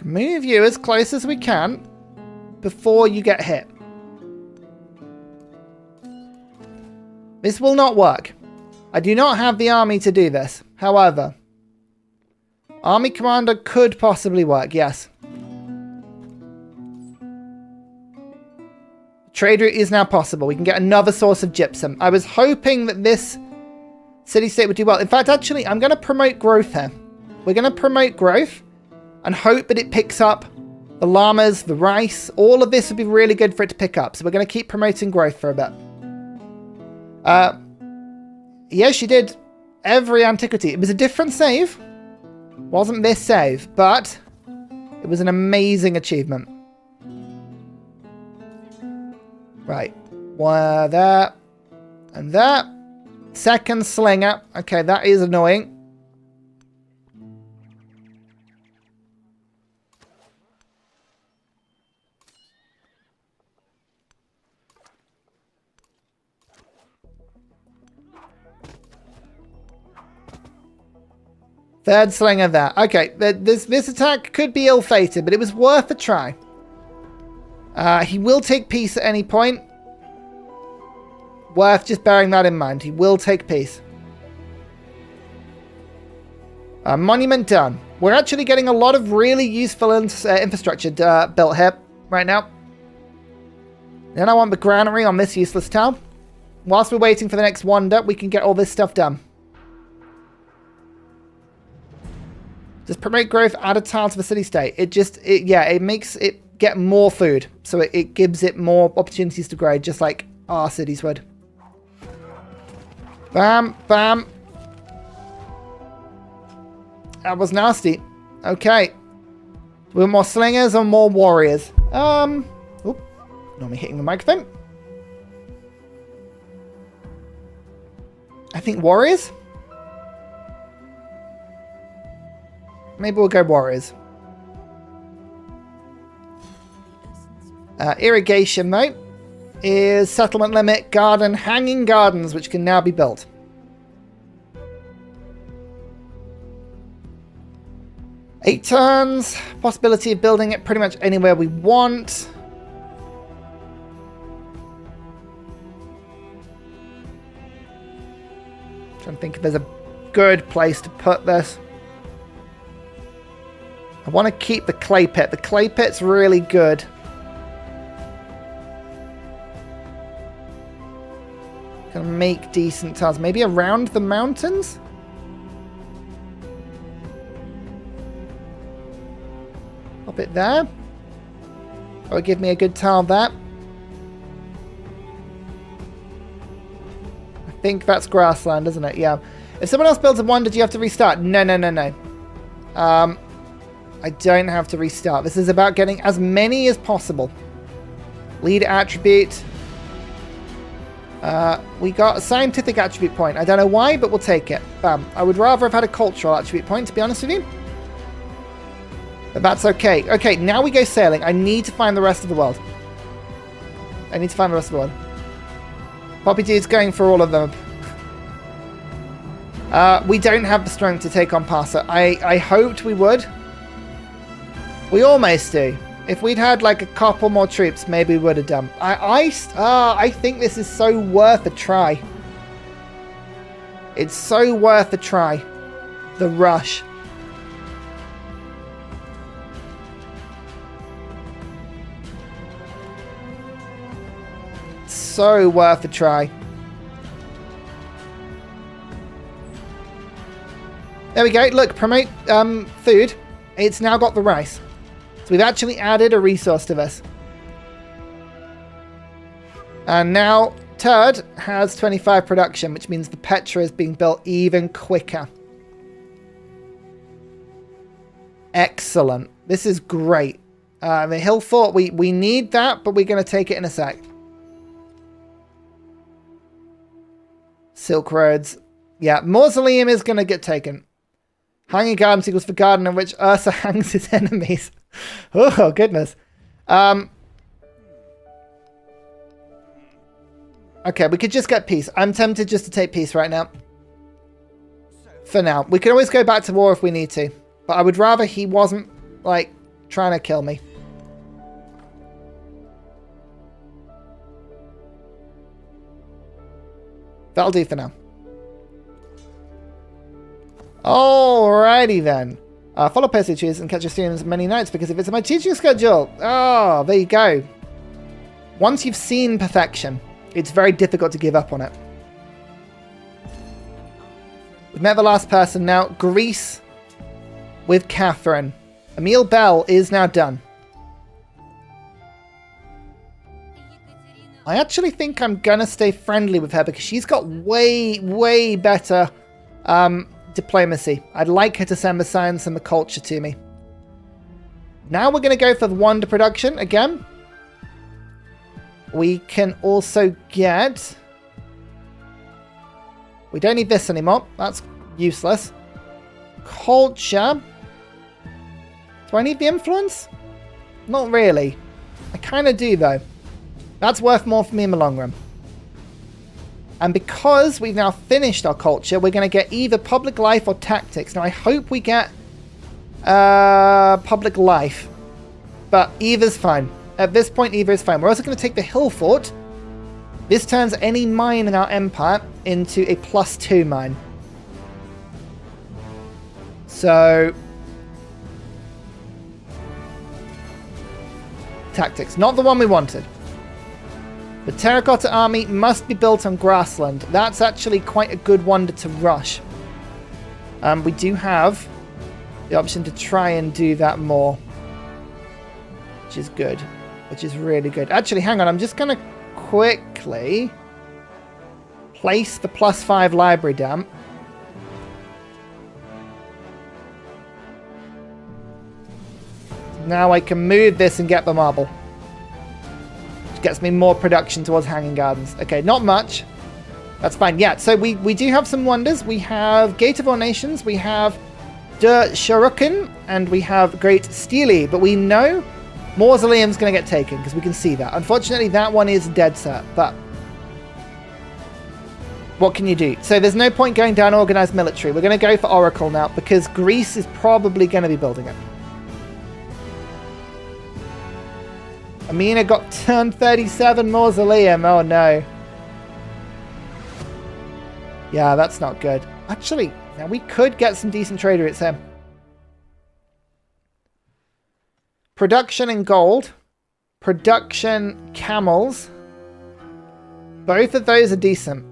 Move you as close as we can before you get hit. This will not work. I do not have the army to do this. However, army commander could possibly work, yes. Trade route is now possible. We can get another source of gypsum. I was hoping that this city-state would do well. In fact, actually, I'm going to promote growth here. We're going to promote growth and hope that it picks up the llamas, the rice. All of this would be really good for it to pick up. So we're going to keep promoting growth for a bit. Yes, she did every antiquity. It was a different save. Wasn't this save, but it was an amazing achievement. Right. Wire that. And that. Second slinger. Okay, that is annoying. Third slinger there. Okay, this attack could be ill-fated, but it was worth a try. He will take peace at any point. Worth just bearing that in mind. He will take peace. Monument done. We're actually getting a lot of really useful infrastructure built here right now. Then I want the granary on this useless town. Whilst we're waiting for the next wonder, we can get all this stuff done. Does promote growth add a tile to the city-state? It makes it get more food. So it gives it more opportunities to grow, just like our cities would. Bam, bam. That was nasty. Okay. We want more slingers or more warriors? Oop. Not me hitting the microphone. I think warriors? Maybe we'll go warriors. Irrigation, though, is settlement limit, garden, hanging gardens, which can now be built. Eight turns. Possibility of building it pretty much anywhere we want. Trying to think if there's a good place to put this. I want to keep the clay pit. The clay pit's really good. Can make decent tiles. Maybe around the mountains? Pop it there. Or give me a good tile there. I think that's grassland, isn't it? Yeah. If someone else builds a wonder, do you have to restart? No, no, no, no. I don't have to restart. This is about getting as many as possible. Lead attribute. We got a scientific attribute point. I don't know why, but we'll take it. Bam. I would rather have had a cultural attribute point, to be honest with you. But that's okay. Okay, now we go sailing. I need to find the rest of the world. Poppy Dude's going for all of them. We don't have the strength to take on Parsa. I hoped we would. We almost do. If we'd had like a couple more troops, maybe we would have done. I think this is so worth a try. It's so worth a try. The rush. So worth a try. There we go. Look, promote food. It's now got the rice. So we've actually added a resource to this. And now Turd has 25 production, which means the Petra is being built even quicker. Excellent. This is great. The Hill Fort, we need that, but we're going to take it in a sec. Silk Roads. Yeah, Mausoleum is going to get taken. Hanging Gardens equals the garden in which Ursa hangs his enemies. Oh, goodness. Okay, we could just get peace. I'm tempted just to take peace right now. For now. We can always go back to war if we need to. But I would rather he wasn't, like, trying to kill me. That'll do for now. Alrighty then. Follow Percy Trees and catch your streams many nights because if it's in my teaching schedule. Oh, there you go. Once you've seen perfection, it's very difficult to give up on it. We've met the last person now. Greece with Catherine. Emil Bell is now done. I actually think I'm going to stay friendly with her because she's got way, way better diplomacy. I'd like her to send the science and the culture to me. Now we're going to go for the wonder production again. We can also get... We don't need this anymore. That's useless. Culture. Do I need the influence? Not really. I kind of do, though. That's worth more for me in the long run. And because we've now finished our culture, we're going to get either public life or tactics. Now, I hope we get public life. But either's fine. At this point, either is fine. We're also going to take the hill fort. This turns any mine in our empire into a +2 mine. So... Tactics. Not the one we wanted. The terracotta army must be built on grassland. That's actually quite a good wonder to rush. We do have the option to try and do that more. Which is good. Which is really good. Actually, hang on. I'm just going to quickly place the +5 library down. Now I can move this and get the marble. Which gets me more production towards Hanging Gardens. Okay, not much. That's fine. Yeah, so we do have some wonders. We have Gate of All Nations. We have Der Shuriken. And we have Great Steely. But we know Mausoleum's going to get taken because we can see that. Unfortunately, that one is dead set. But what can you do? So there's no point going down Organized Military. We're going to go for Oracle now because Greece is probably going to be building it. Amina got turn 37 Mausoleum. Oh no. Yeah, that's not good. Actually, now we could get some decent trade routes here. Production and gold. Production camels. Both of those are decent.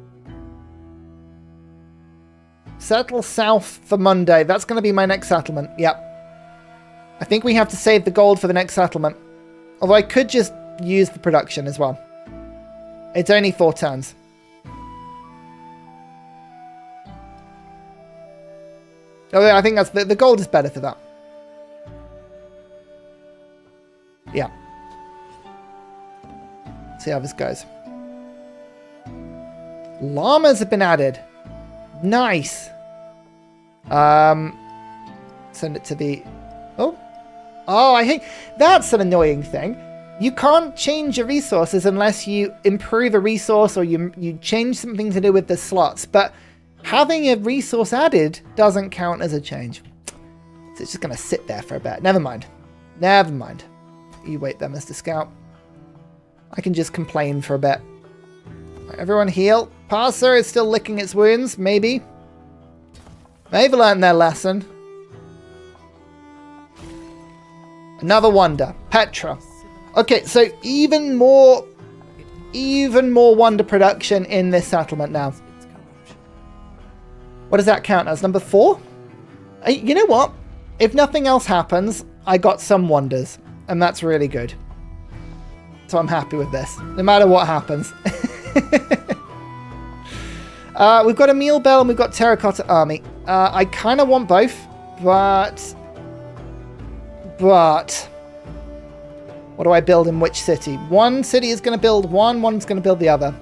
Settle south for Monday. That's going to be my next settlement. Yep. I think we have to save the gold for the next settlement. Although I could just use the production as well. It's only 4 turns. Oh, I think that's the gold is better for that. Yeah. See how this goes. Llamas have been added. Nice. Send it to the... Oh, I hate... That's an annoying thing. You can't change your resources unless you improve a resource or you change something to do with the slots. But having a resource added doesn't count as a change. So it's just going to sit there for a bit. Never mind. Never mind. You wait there, Mr. Scout. I can just complain for a bit. Everyone heal. Parser is still licking its wounds. Maybe. They've learned their lesson. Another wonder. Petra. Okay, so even more wonder production in this settlement now. What does that count as? Number 4? You know what? If nothing else happens, I got some wonders. And that's really good. So I'm happy with this. No matter what happens. We've got a meal bell and we've got terracotta army. I kind of want both. But... what do I build in which city? One city is going to build one's going to build the other.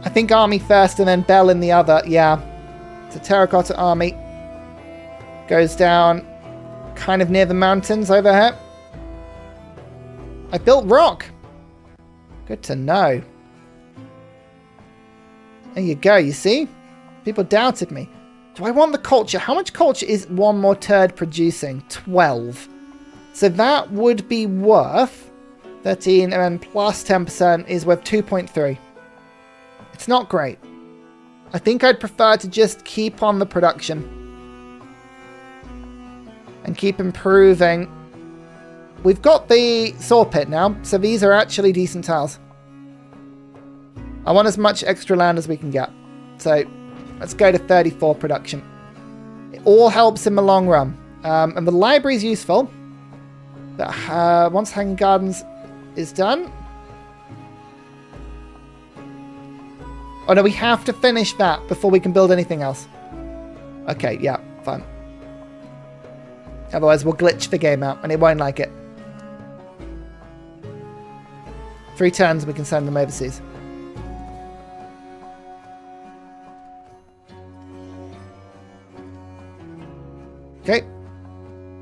I think army first and then bell in the other. Yeah. So terracotta army goes down kind of near the mountains over here. I built rock. Good to know. There you go, you see? People doubted me. Do I want the culture? How much culture is one more turd producing? 12. So that would be worth 13 and then plus 10% is worth 2.3. It's not great. I think I'd prefer to just keep on the production. And keep improving. We've got the saw pit now, so these are actually decent tiles. I want as much extra land as we can get. So let's go to 34 production. It all helps in the long run. And the library is useful. But once Hanging Gardens is done. Oh no, we have to finish that before we can build anything else. Okay, yeah, fine. Otherwise we'll glitch the game out and it won't like it. 3 turns we can send them overseas. Okay.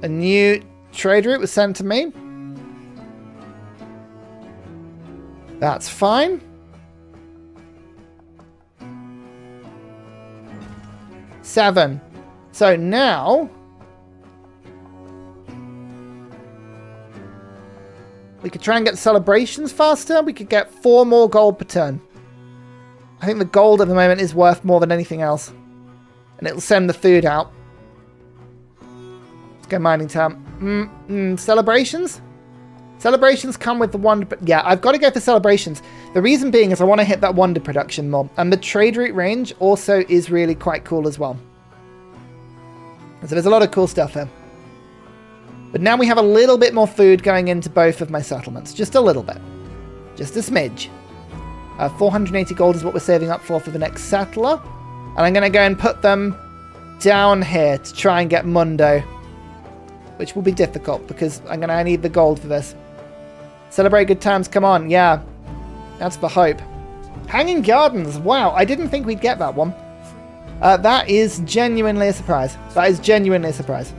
A new trade route was sent to me. That's fine. Seven. So now we could try and get celebrations faster. We could get 4 more gold per turn. I think the gold at the moment is worth more than anything else. And it'll send the food out. Let's go mining town. Celebrations? Celebrations come with the wonder... But yeah, I've got to go for celebrations. The reason being is I want to hit that wonder production mob. And the trade route range also is really quite cool as well. So there's a lot of cool stuff here. But now we have a little bit more food going into both of my settlements. Just a little bit. Just a smidge. 480 gold is what we're saving up for the next settler. And I'm going to go and put them down here to try and get Mundo. Which will be difficult because I need the gold for this. Celebrate good times, come on, yeah. That's the hope. Hanging Gardens, wow, I didn't think we'd get that one. That is genuinely a surprise. That is genuinely a surprise.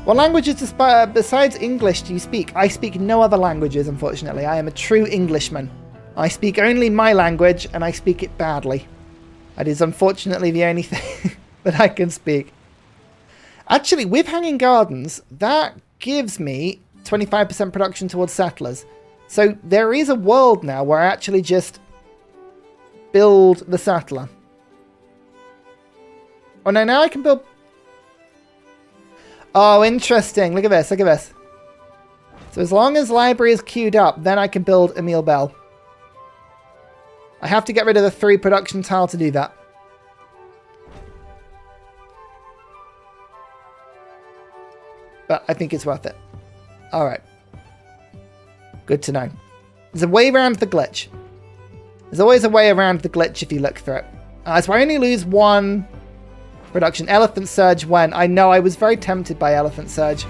What languages besides English do you speak? I speak no other languages, unfortunately. I am a true Englishman. I speak only my language, and I speak it badly. That is unfortunately the only thing that I can speak. Actually, with Hanging Gardens, that gives me 25% production towards settlers. So there is a world now where I actually just build the settler. Oh no, now I can build... Oh, interesting. Look at this, look at this. So as long as library is queued up, then I can build Emil Bell. I have to get rid of the 3 production tile to do that. But I think it's worth it. Alright. Good to know. There's a way around the glitch. There's always a way around the glitch if you look through it. So I only lose 1 production. Elephant Surge when? I know I was very tempted by Elephant Surge.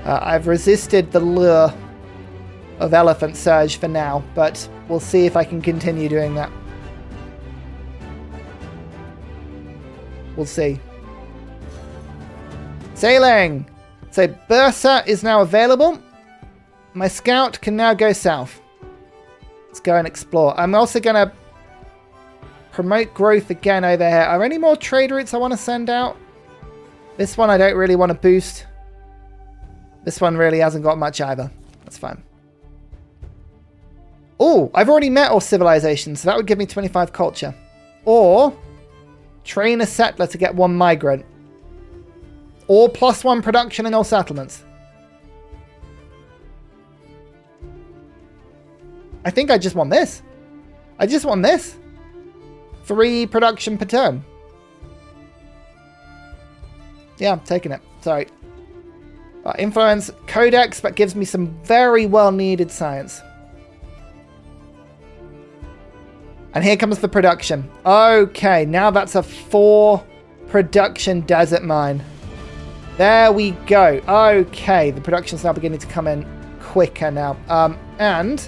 I've resisted the lure of Elephant Surge for now, but we'll see if I can continue doing that. We'll see. Sailing! So Ursa is now available. My scout can now go south. Let's go and explore. I'm also going to promote growth again over here. Are there any more trade routes I want to send out? This one I don't really want to boost. This one really hasn't got much either. That's fine. Oh, I've already met all civilizations, so that would give me 25 culture. Or train a settler to get 1 migrant. Or +1 production in all settlements. I think I just want this. I just want this. 3 production per turn. Yeah, I'm taking it. Sorry. Influence Codex, that gives me some very well needed science. And here comes the production. Okay, now that's a 4 production desert mine. There we go. Okay, the production's now beginning to come in quicker now. And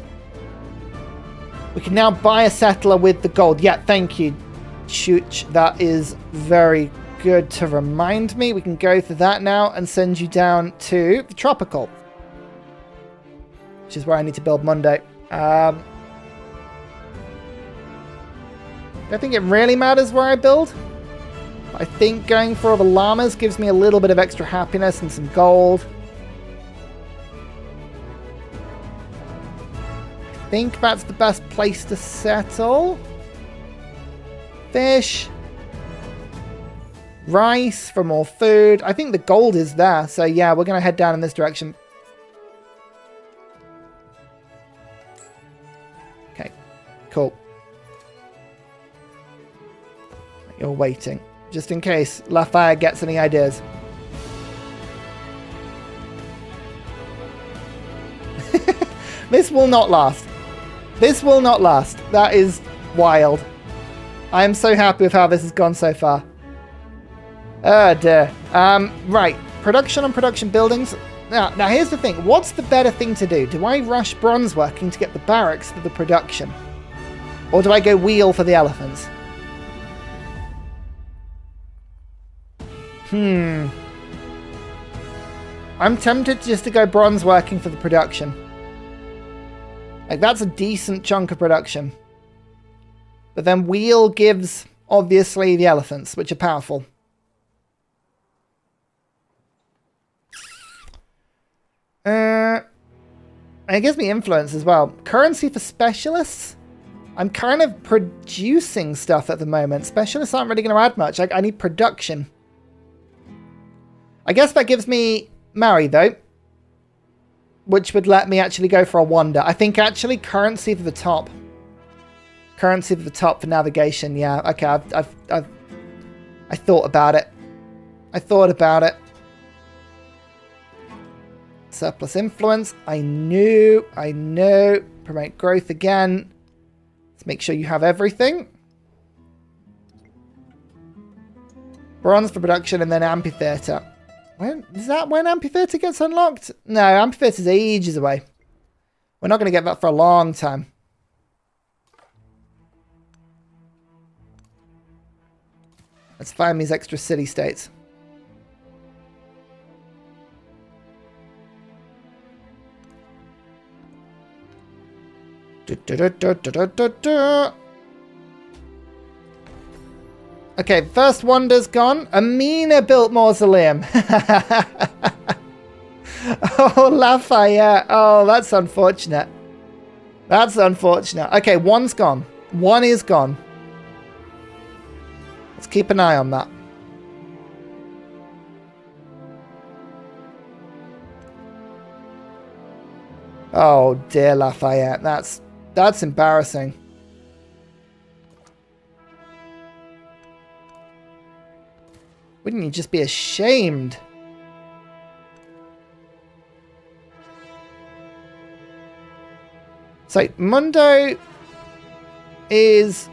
we can now buy a settler with the gold. Yeah, thank you, Chooch. That is very good to remind me. We can go for that now and send you down to the tropical, which is where I need to build Monday. I don't think it really matters where I build. I think going for all the llamas gives me a little bit of extra happiness and some gold. I think that's the best place to settle. Fish. Rice for more food. I think the gold is there. So yeah, we're going to head down in this direction. Okay, cool. You're waiting. Just in case Lafayette gets any ideas. This will not last. This will not last. That is wild. I am so happy with how this has gone so far. Oh dear. Right. Production on production buildings. Now here's the thing. What's the better thing to do? Do I rush bronze working to get the barracks for the production? Or do I go wheel for the elephants? I'm tempted just to go bronze working for the production. Like, that's a decent chunk of production. But then wheel gives, obviously, the elephants, which are powerful. It gives me influence as well. Currency for specialists? I'm kind of producing stuff at the moment. Specialists aren't really going to add much. I need production. I guess that gives me marry, though. Which would let me actually go for a wonder. I think actually currency for the top. Currency for the top for navigation. Yeah, okay. I thought about it. I thought about it. Surplus influence. I knew. Promote growth again. Let's make sure you have everything. Bronze for production and then amphitheatre. Is that when amphitheatre gets unlocked? No, amphitheatre's ages away. We're not going to get that for a long time. Let's find these extra city-states. Okay, first wonder's gone. Amina built mausoleum. Oh, Lafayette. Oh, that's unfortunate. That's unfortunate. Okay, one's gone. One is gone. Let's keep an eye on that. Oh, dear Lafayette. That's embarrassing. Wouldn't you just be ashamed? So, Mundo is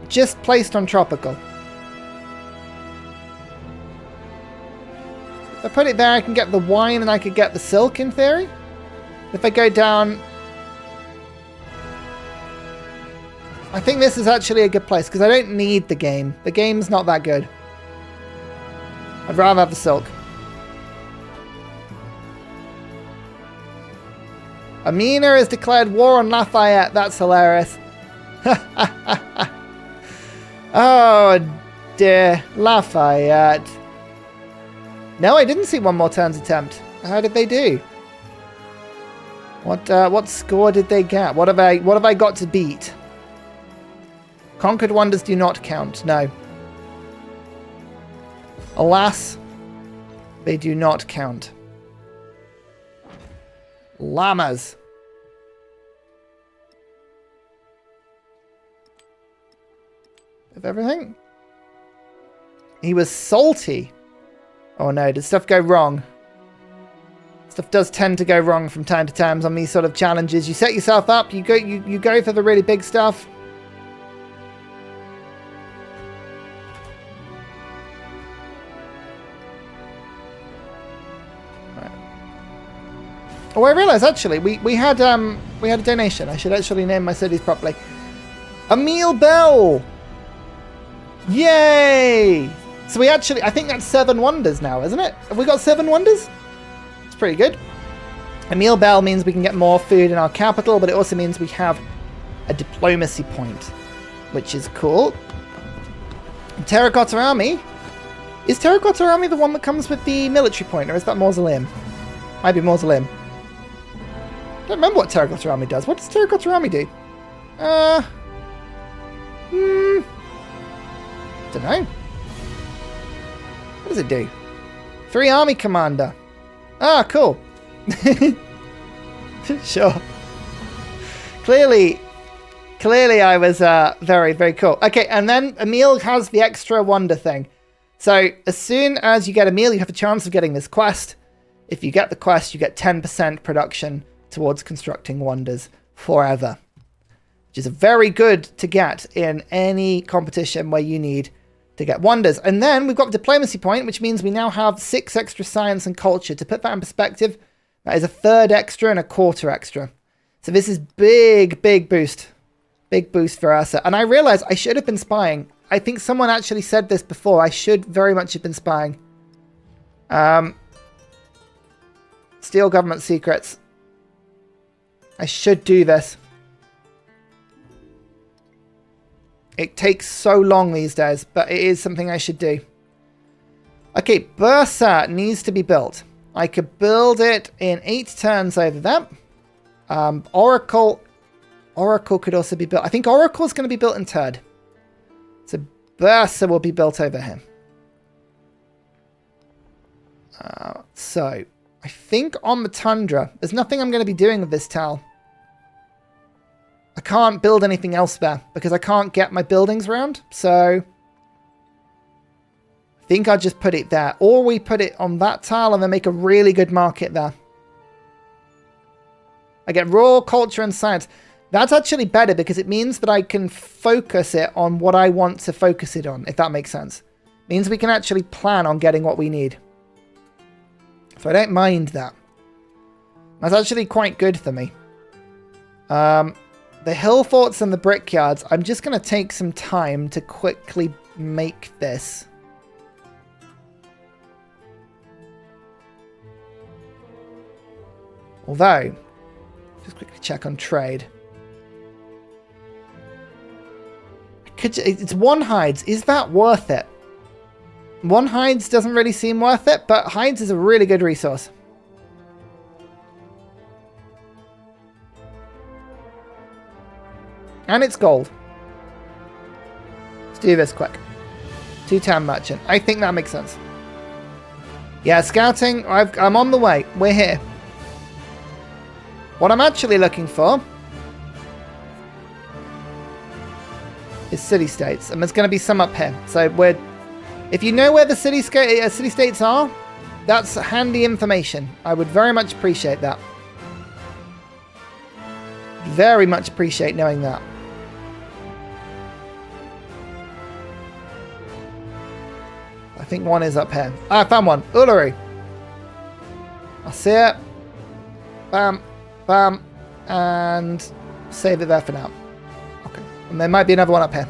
just placed on tropical. If I put it there, I can get the wine and I could get the silk in theory. If I go down... I think this is actually a good place because I don't need the game. The game's not that good. I'd rather have the silk. Amina has declared war on Lafayette. That's hilarious. Oh dear. Lafayette. No, I didn't see one more turns attempt. How did they do? What score did they get? What have I got to beat? Conquered wonders do not count. No. Alas, they do not count. Llamas. Of everything? He was salty. Oh no, did stuff go wrong? Stuff does tend to go wrong from time to time on these sort of challenges. You set yourself up, you go for the really big stuff. Oh, I realised actually we had a donation. I should actually name my cities properly. Emil Bell. Yay! So we actually, I think that's 7 wonders now, isn't it? Have we got 7 wonders? It's pretty good. Emil Bell means we can get more food in our capital, but it also means we have a diplomacy point, which is cool. Terracotta Army. Is Terracotta Army the one that comes with the military point, or is that Mausoleum? Might be Mausoleum. I don't remember what Terracotta Army does. What does Terracotta Army do? Don't know. What does it do? 3 army commander. Ah, cool. Sure. Clearly I was very, very cool. Okay, and then Emil has the extra wonder thing. So as soon as you get Emil, you have a chance of getting this quest. If you get the quest, you get 10% production towards constructing wonders forever, which is very good to get in any competition where you need to get wonders. And then we've got a diplomacy point, which means we now have 6 extra science and culture. To put that in perspective, that is a third extra and a quarter extra. So this is big boost. Big boost for Ursa. And I realized I should have been spying. I think someone actually said this before. I should very much have been spying. Steal government secrets. I should do this. It takes so long these days, but it is something I should do. Okay, Ursa needs to be built. I could build it in 8 turns over there. Oracle could also be built. I think Oracle's going to be built in third. So Ursa will be built over here. So I think on the Tundra, there's nothing I'm going to be doing with this tile. I can't build anything else there because I can't get my buildings around. So I think I'll just put it there. Or we put it on that tile and then make a really good market there. I get raw culture and science. That's actually better because it means that I can focus it on what I want to focus it on, if that makes sense. It means we can actually plan on getting what we need. So I don't mind that. That's actually quite good for me. The hill forts and the brickyards, I'm just going to take some time to quickly make this. Although, just quickly check on trade. It's 1 hides. Is that worth it? 1 hides doesn't really seem worth it, but hides is a really good resource. And it's gold. Let's do this quick. 210 merchant. I think that makes sense. Yeah, scouting. I'm on the way. We're here. What I'm actually looking for is city-states. And there's going to be some up here. So we're... If you know where the city-states are, that's handy information. I would very much appreciate that. Very much appreciate knowing that. I think one is up here. Ah, I found one. Uluru. I see it. Bam. Bam. And save it there for now. Okay. And there might be another one up here.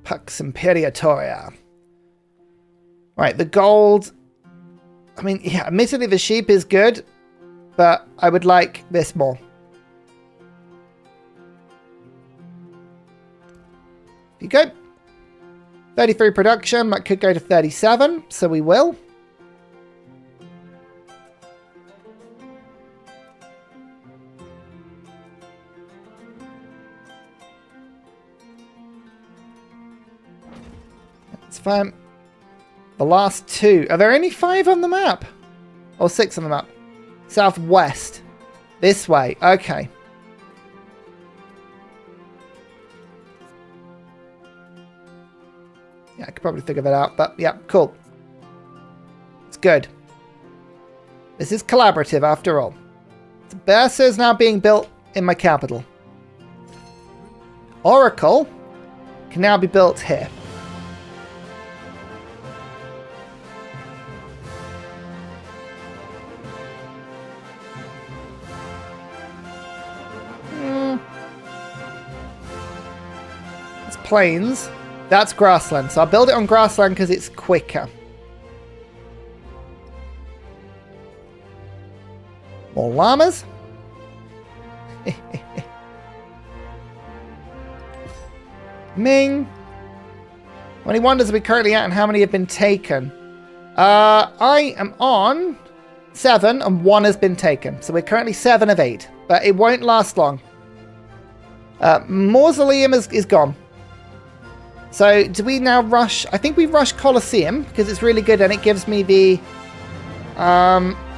Pax Imperiatoria. Right, the gold. I mean, yeah, admittedly the sheep is good, but I would like this more. There you go. 33 production, that could go to 37, so we will. That's fine. The last 2. Are there only 5 on the map? Or 6 on the map? Southwest. This way. Okay. Yeah, I could probably figure that out. But yeah, cool. It's good. This is collaborative after all. Ursa is now being built in my capital. Oracle can now be built here. Plains. That's grassland. So I'll build it on grassland because it's quicker. More llamas. Ming. How many wonders are we currently at and how many have been taken? I am on 7 and 1 has been taken. So we're currently 7 of 8. But it won't last long. Mausoleum is gone. So, do we now rush? I think we rush Colosseum because it's really good and it gives me the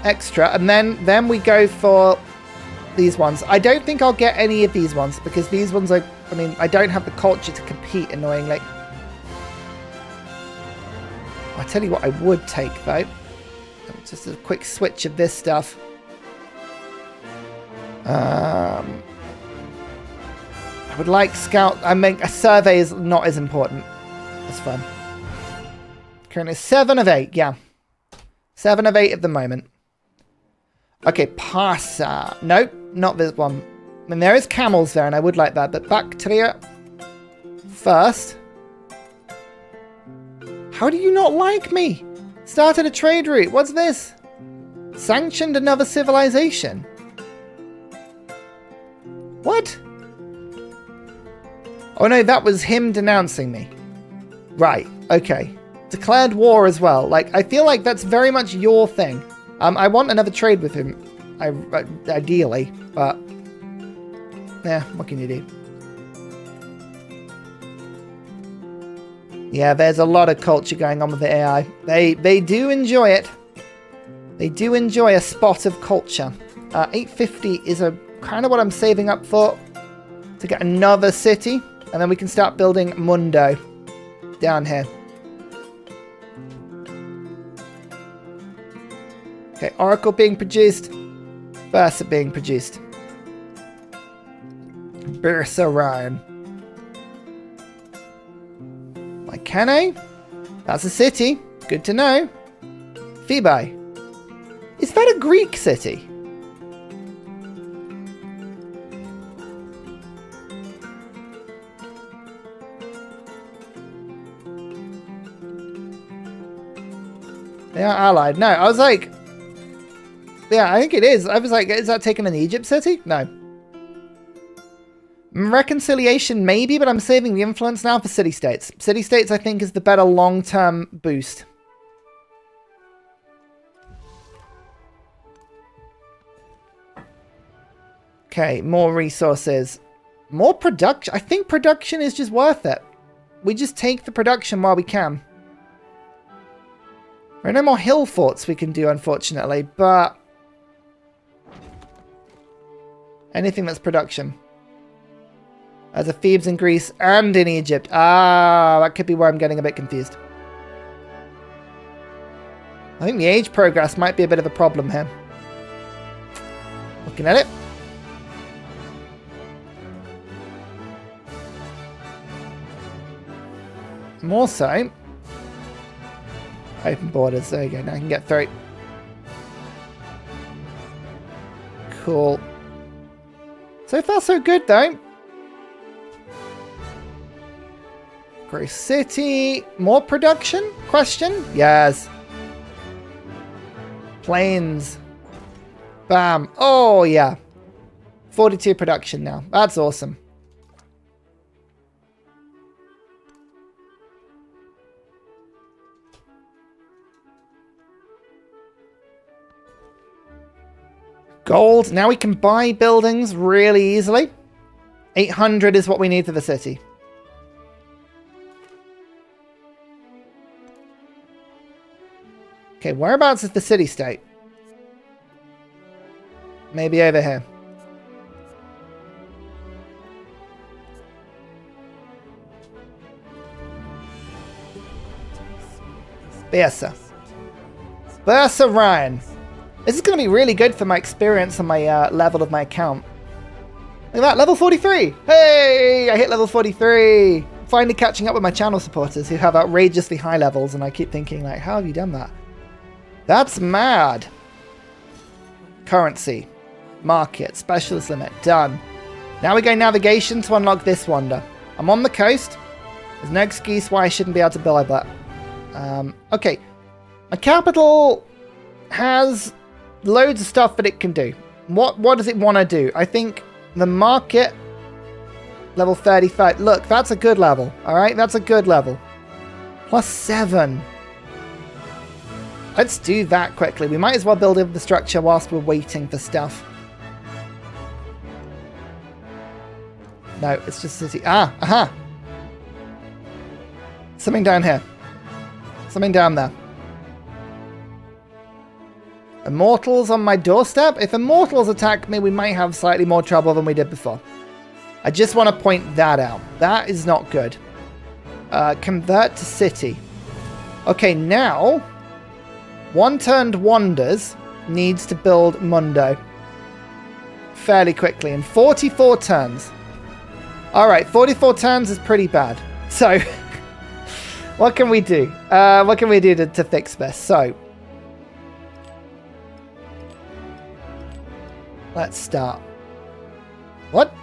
extra. And then we go for these ones. I don't think I'll get any of these ones because these ones are I mean, I don't have the culture to compete, annoyingly. I'll tell you what I would take, though. Just a quick switch of this stuff. I would like scout. I mean, a survey is not as important. That's fun. Currently 7 of 8, yeah. 7 of 8 at the moment. Okay, Parsa. Nope, not this one. I mean, there is camels there, and I would like that, but Bactria first. How do you not like me? Started a trade route. What's this? Sanctioned another civilization. What? Oh no, that was him denouncing me. Right, okay. Declared war as well. Like, I feel like that's very much your thing. I want another trade with him, ideally, but yeah, what can you do? Yeah, there's a lot of culture going on with the AI. They do enjoy it. They do enjoy a spot of culture. 850 is a kind of what I'm saving up for to get another city, and then we can start building Mundo down here. Okay, Oracle being produced. Ursa being produced. Ursa Ryan. Mycenae. That's a city. Good to know. Phoebe. Is that a Greek city? They are allied. No, I was like... Yeah, I think it is. I was like, is that taken an Egypt city? No. Reconciliation, maybe, but I'm saving the influence now for city-states. City-states, I think, is the better long-term boost. Okay, more resources. More production. I think production is just worth it. We just take the production while we can. There are no more hill forts we can do, unfortunately, but... anything that's production. As a Thebes in Greece and in Egypt. Ah, that could be where I'm getting a bit confused. I think the age progress might be a bit of a problem here. Looking at it. More so. Open borders. There you go. Now I can get through. Cool. So far, so good, though. Growth City. More production? Question? Yes. Plains. Bam. Oh, yeah. 42 production now. That's awesome. Gold. Now we can buy buildings really easily. 800 is what we need for the city. Okay, whereabouts is the city-state? Maybe over here. Ursa. Ursa Ryan. This is going to be really good for my experience and my level of my account. Look at that, level 43! Hey, I hit level 43! Finally catching up with my channel supporters who have outrageously high levels, and I keep thinking, like, how have you done that? That's mad! Currency. Market. Specialist limit. Done. Now we go navigation to unlock this wonder. I'm on the coast. There's no excuse why I shouldn't be able to build that. Okay. My capital has loads of stuff that it can do. What does it want to do? I think the market, level 35. Look, that's a good level. All right, that's a good level. +7. Let's do that quickly. We might as well build up the structure whilst we're waiting for stuff. No, it's just city. Ah, aha. Something down here. Something down there. Immortals on my doorstep? If Immortals attack me, we might have slightly more trouble than we did before. I just want to point that out. That is not good. Convert to city. Okay, now, One-Turned Wonders needs to build Mundo fairly quickly in 44 turns. Alright, 44 turns is pretty bad. So, what can we do? What can we do to fix this? So, let's start. What?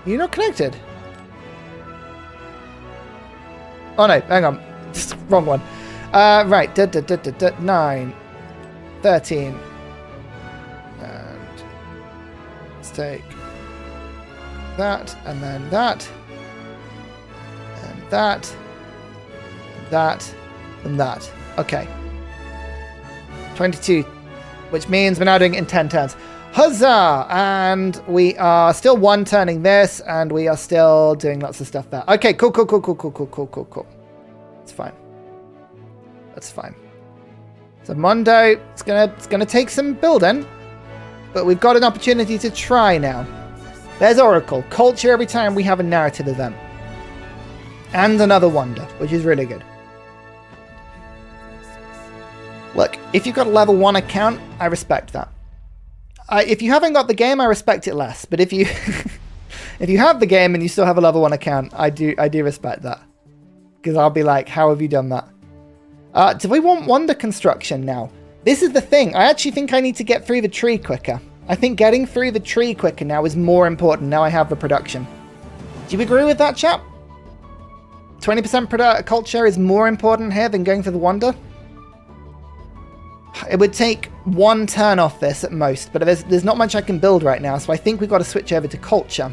You're not connected? Oh no, hang on. Just wrong one. Right. 9, 13. And let's take that, and then that, and that, and that, and that. Okay. 22, which means we're now doing it in 10 turns. Huzzah! And we are still one-turning this, and we are still doing lots of stuff there. Okay, cool. It's fine. That's fine. So Mondo, it's gonna take some building, but we've got an opportunity to try now. There's Oracle. Culture every time we have a narrative event. And another wonder, which is really good. Look, if you've got a level 1 account, I respect that. If you haven't got the game, I respect it less. But if you if you have the game and you still have a level 1 account, I do respect that. Because I'll be like, how have you done that? Do we want wonder construction now? This is the thing. I actually think I need to get through the tree quicker. I think getting through the tree quicker now is more important. Now I have the production. Do you agree with that, chap? 20% culture is more important here than going for the wonder? It would take 1 turn off this at most, but there's not much I can build right now, so I think we've got to switch over to culture.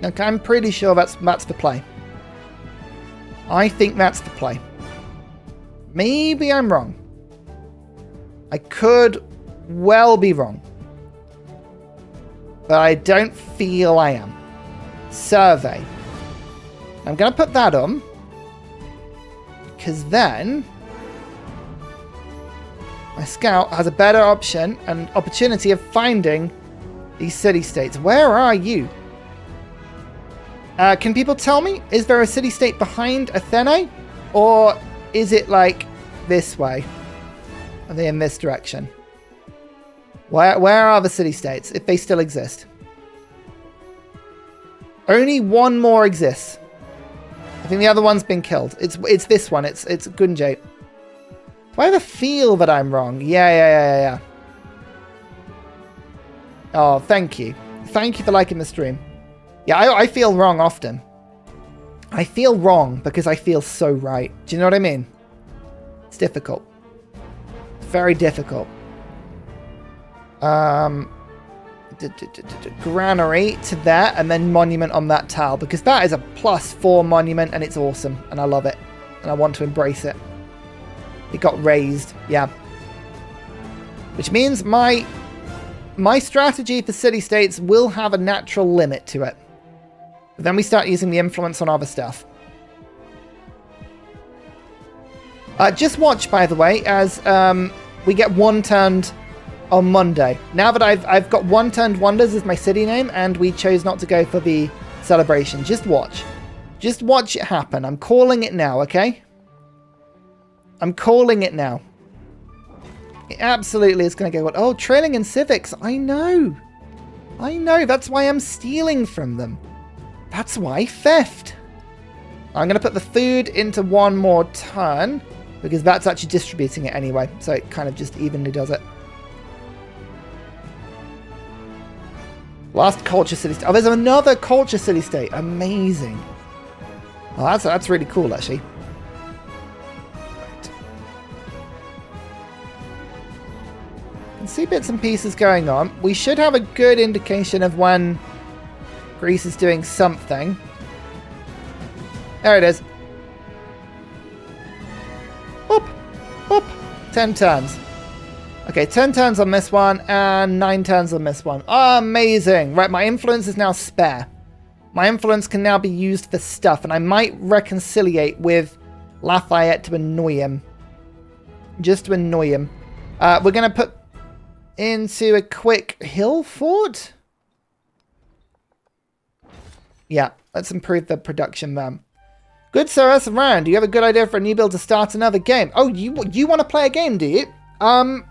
Okay, I'm pretty sure that's the play. I think that's the play. Maybe I'm wrong. I could well be wrong. But I don't feel I am. Survey. I'm going to put that on. Because then my scout has a better option and opportunity of finding these city-states. Where are you? Can people tell me? Is there a city-state behind Athene? Or is it like this way? Are they in this direction? Where are the city-states, if they still exist? Only one more exists. I think the other one's been killed. It's this one. It's Gunjay. Do I have a feel that I'm wrong? Yeah. Oh, thank you. Thank you for liking the stream. Yeah, I feel wrong often. I feel wrong because I feel so right. Do you know what I mean? It's difficult. It's very difficult. Granary to there, and then monument on that tile, because that is a +4 monument, and it's awesome, and I love it, and I want to embrace it. It got raised, yeah. Which means my strategy for city-states will have a natural limit to it. But then we start using the influence on other stuff. Just watch, by the way, as we get one-turned on Monday. Now that I've got One-Turned Wonders as my city name, and we chose not to go for the celebration. Just watch. Just watch it happen. I'm calling it now, okay? I'm calling it now. It absolutely is going to go... Oh, trailing in civics. I know. That's why I'm stealing from them. That's why theft. I'm going to put the food into one more turn, because that's actually distributing it anyway. So it kind of just evenly does it. Last culture city-state. Oh, there's another culture city-state. Amazing. Oh, that's really cool, actually. Right. You can see bits and pieces going on. We should have a good indication of when Greece is doing something. There it is. Boop. Boop. 10 turns. Okay, 10 turns on this one, and 9 turns on this one. Amazing! Right, my influence is now spare. My influence can now be used for stuff, and I might reconciliate with Lafayette to annoy him. Just to annoy him. We're going to put into a quick hill fort. Yeah, let's improve the production then. Good Sir Ursa Ryan, do you have a good idea for a new build to start another game? Oh, you want to play a game, do you? I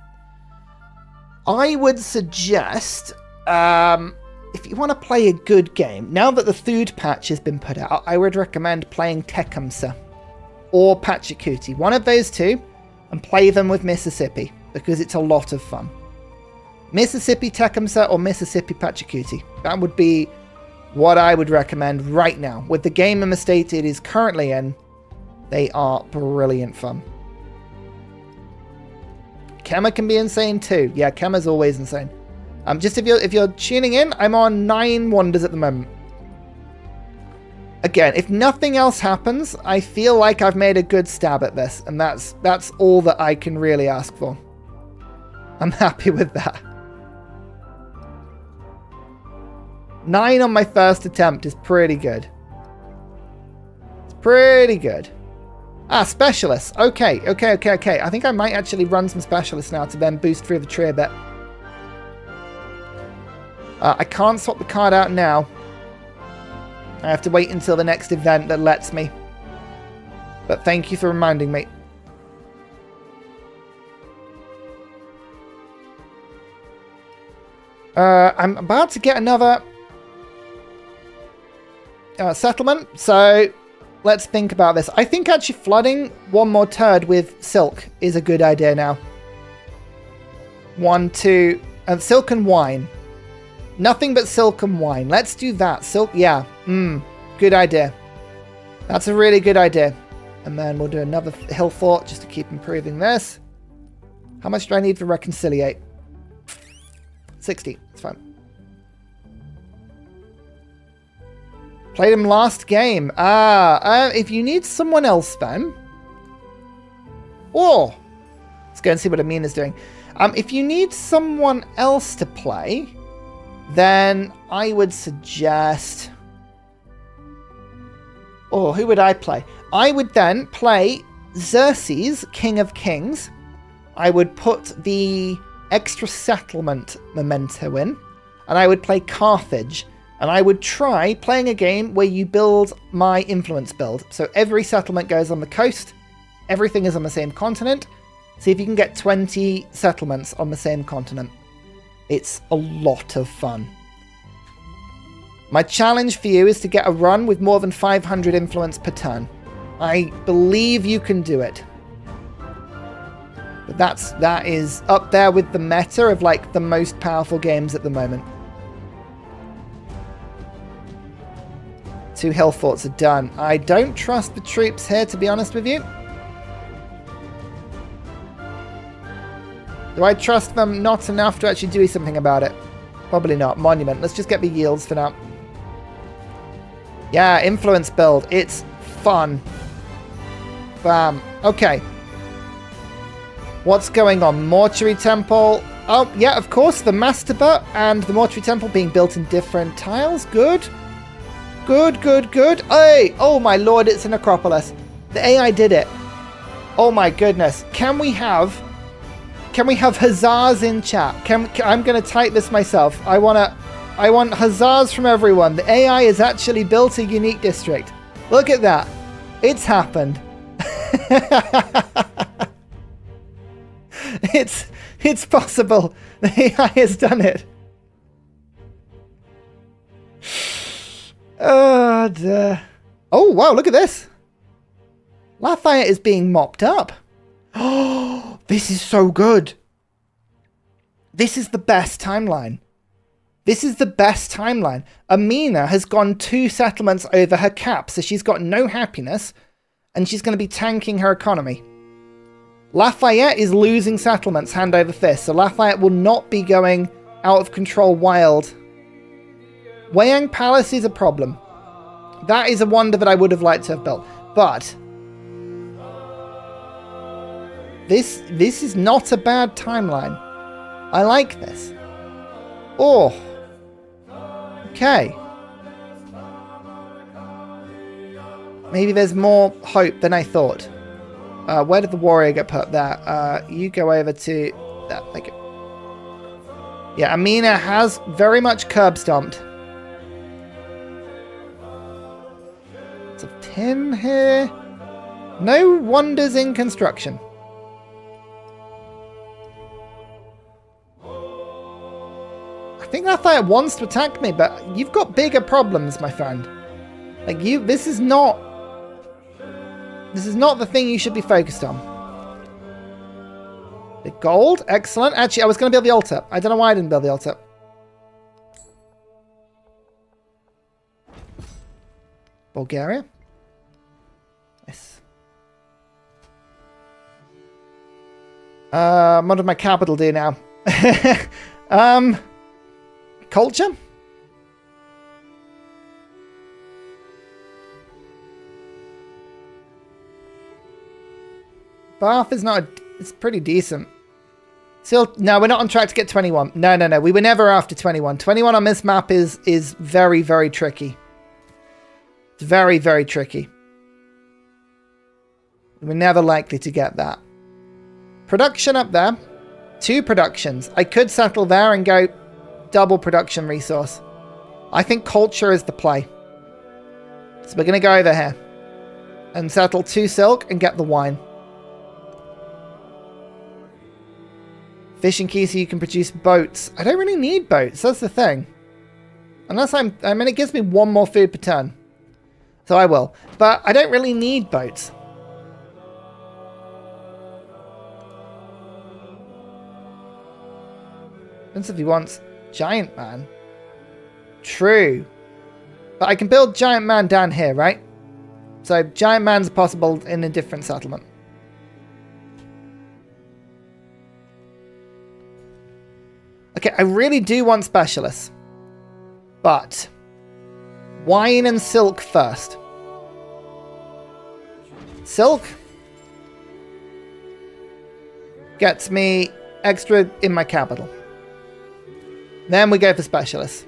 would suggest, if you want to play a good game, now that the food patch has been put out, I would recommend playing Tecumseh or Pachacuti. One of those two, and play them with Mississippi, because it's a lot of fun. Mississippi Tecumseh or Mississippi Pachacuti. That would be what I would recommend right now. With the game and the state it is currently in, they are brilliant fun. Kema can be insane too. Yeah, Kema's always insane. Just if you're tuning in, I'm on 9 wonders at the moment. Again, if nothing else happens, I feel like I've made a good stab at this, and that's all that I can really ask for. I'm happy with that. 9 on my first attempt is pretty good. It's pretty good. Ah, specialists. Okay. I think I might actually run some specialists now to then boost through the tree a bit. I can't swap the card out now. I have to wait until the next event that lets me. But thank you for reminding me. I'm about to get another settlement, so let's think about this. I think actually flooding one more turd with silk is a good idea now. 1, 2, and silk and wine. Nothing but silk and wine. Let's do that. Silk, yeah. Good idea. That's a really good idea. And then we'll do another hill fort just to keep improving this. How much do I need for reconciliate? 60. It's fine. Played him last game. If you need someone else then. Oh! Let's go and see what Amina's doing. If you need someone else to play, then I would suggest... Oh, who would I play? I would then play Xerxes, King of Kings. I would put the extra settlement memento in. And I would play Carthage. And I would try playing a game where you build my influence build. So every settlement goes on the coast. Everything is on the same continent. See if you can get 20 settlements on the same continent. It's a lot of fun. My challenge for you is to get a run with more than 500 influence per turn. I believe you can do it. But that is up there with the meta of like the most powerful games at the moment. 2 hill forts are done. I don't trust the troops here, to be honest with you. Do I trust them not enough to actually do something about it? Probably not. Monument. Let's just get the yields for now. Yeah, influence build. It's fun. Bam. Okay. What's going on? Mortuary temple. Oh, yeah, of course. The mastaba and the mortuary temple being built in different tiles. Good. Good. Hey! Oh my lord, it's an Acropolis. The AI did it. Oh my goodness. Can we have huzzas in chat? I'm going to type this myself. I want huzzas from everyone. The AI has actually built a unique district. Look at that. It's happened. It's possible. The AI has done it. Oh, dear. Oh, wow, look at this. Lafayette is being mopped up. Oh, this is so good. This is the best timeline. This is the best timeline. Amina has gone 2 settlements over her cap, so she's got no happiness, and she's going to be tanking her economy. Lafayette is losing settlements hand over fist, so Lafayette will not be going out of control wild. Weyang Palace is a problem. That is a wonder that I would have liked to have built. But this is not a bad timeline. I like this. Oh. Okay. Maybe there's more hope than I thought. Where did the warrior get put? There. You go over to that. Thank you. Yeah, Amina has very much curb stomped. It's a tin here. No wonders in construction. I think that thing wants to attack me, but you've got bigger problems, my friend. Like this is not the thing you should be focused on. The gold, excellent. Actually, I was going to build the altar. I don't know why I didn't build the altar. Bulgaria. Yes. What did my capital do now? Culture? Bath is not it's pretty decent. Still, no, we're not on track to get 21. No. We were never after 21. 21 on this map is very, very tricky. It's very, very tricky. We're never likely to get that. Production up there. 2 productions. I could settle there and go double production resource. I think culture is the play. So we're going to go over here. And settle 2 silk and get the wine. Fishing key so you can produce boats. I don't really need boats. That's the thing. Unless I mean, it gives me 1 more food per turn. So I will. But I don't really need boats. Depends if he wants Giant Man. True. But I can build Giant Man down here, right? So Giant Man's possible in a different settlement. Okay, I really do want specialists. But wine and silk first. Silk gets me extra in my capital. Then we go for specialists.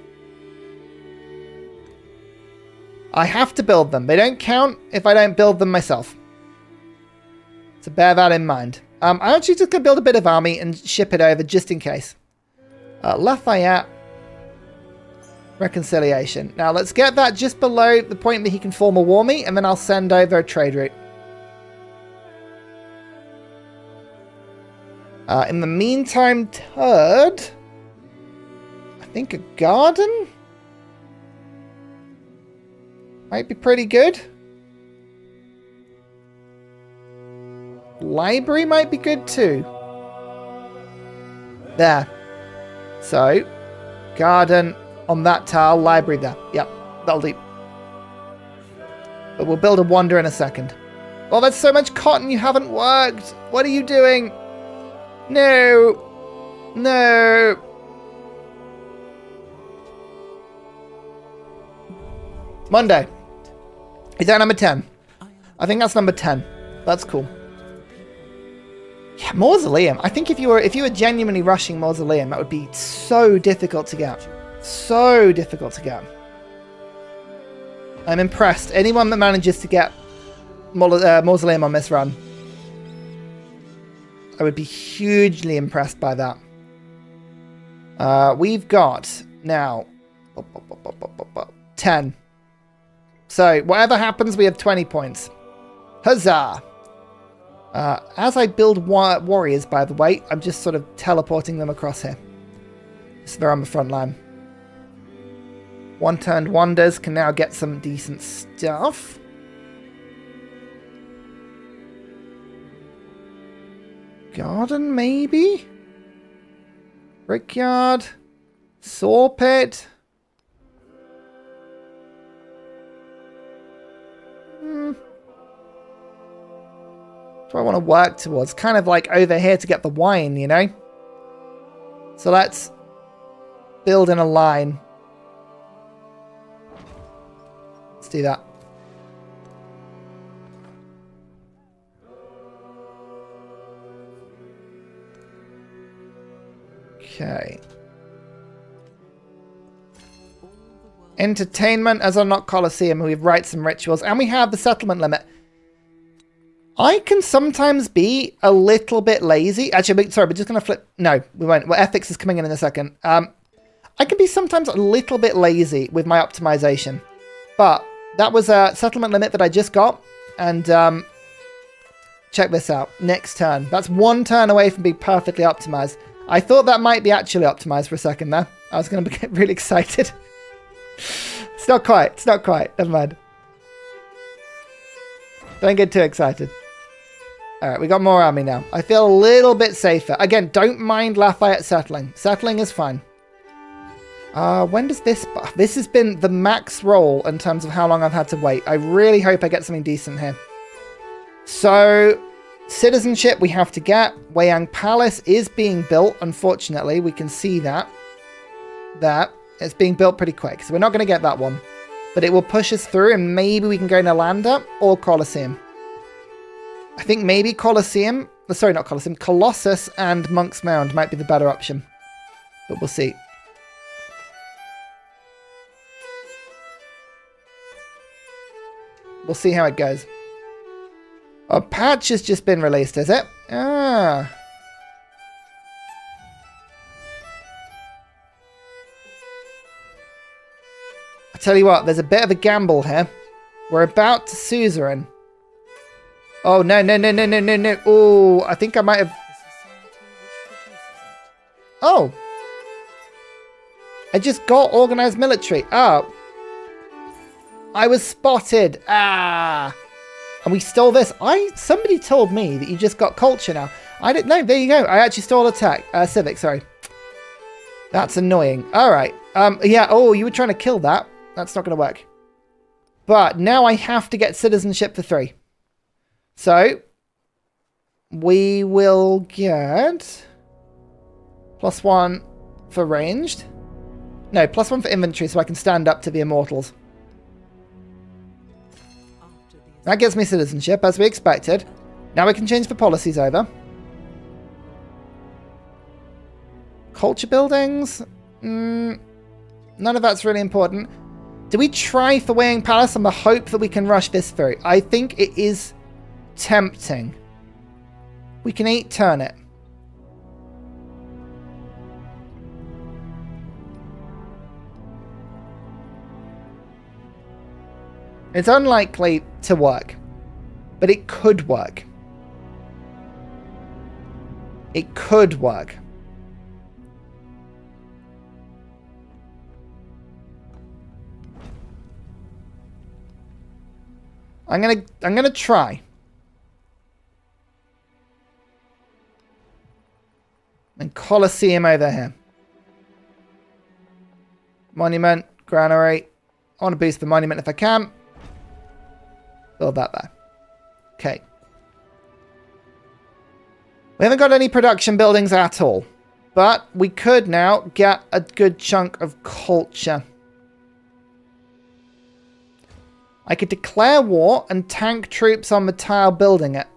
I have to build them. They don't count if I don't build them myself. So bear that in mind. I'm actually just going to build a bit of army and ship it over just in case. Lafayette. Reconciliation. Now let's get that just below the point that he can form a war meet, and then I'll send over a trade route. In the meantime, Turd. I think a garden might be pretty good. Library might be good too. There. So, garden on that tile, library there. Yep, that'll do. But we'll build a wonder in a second. Oh, that's so much cotton you haven't worked. What are you doing? No. No. Monday. Is that number 10? I think that's number 10. That's cool. Yeah, Mausoleum. I think if you were genuinely rushing Mausoleum, that would be so difficult to get. So difficult to get. I'm impressed. Anyone that manages to get Mausoleum on this run, I would be hugely impressed by that. We've got now 10. So whatever happens, we have 20 points. Huzzah! As I build warriors, by the way, I'm just sort of teleporting them across here. So they're on the front line. One-turned wonders can now get some decent stuff. Garden, maybe? Brickyard? Saw pit? Do I want to work towards? Kind of like over here to get the wine, you know? So let's build in a line. Let's do that. Okay. Entertainment as unlocked Colosseum. We have rites and rituals. And we have the settlement limit. I can sometimes be a little bit lazy. Actually, sorry, we're just going to flip. No, we won't. Well, ethics is coming in a second. I can be sometimes a little bit lazy with my optimization. But that was a settlement limit that I just got. And check this out. Next turn. That's 1 turn away from being perfectly optimized. I thought that might be actually optimized for a second there. I was going to get really excited. It's not quite. It's not quite. Never mind. Don't get too excited. Alright, we got more army now. I feel a little bit safer. Again, don't mind Lafayette settling. Settling is fine. When does this... This has been the max roll in terms of how long I've had to wait. I really hope I get something decent here. So, citizenship we have to get. Weiyang Palace is being built, unfortunately. We can see that. It's being built pretty quick. So we're not going to get that one. But it will push us through and maybe we can go Nalanda or Colosseum. I think maybe Colosseum... Sorry, not Colosseum. Colossus and Monk's Mound might be the better option. But we'll see. We'll see how it goes. A patch has just been released, is it? Ah. I tell you what, there's a bit of a gamble here. We're about to suzerain. Oh, no, no, no, no, no, no, no. Oh, I think I might have... Oh. I just got organized military. Oh. I was spotted. Ah. And we stole this. Somebody told me that you just got culture now. I didn't know. There you go. I actually stole civic, sorry. That's annoying. All right. Yeah. Oh, you were trying to kill that. That's not going to work. But now I have to get citizenship for 3. So we will get +1 for ranged. No, +1 for inventory so I can stand up to the immortals. That gets me citizenship, as we expected. Now we can change the policies over. Culture buildings? None of that's really important. Do we try for Weiyang Palace on the hope that we can rush this through? I think it is tempting. We can eat turnip. It's unlikely to work, but it could work. It could work. I'm gonna try. And Colosseum over here. Monument, granary. I want to boost the monument if I can. Build that there. Okay. We haven't got any production buildings at all. But we could now get a good chunk of culture. I could declare war and tank troops on the tile building it.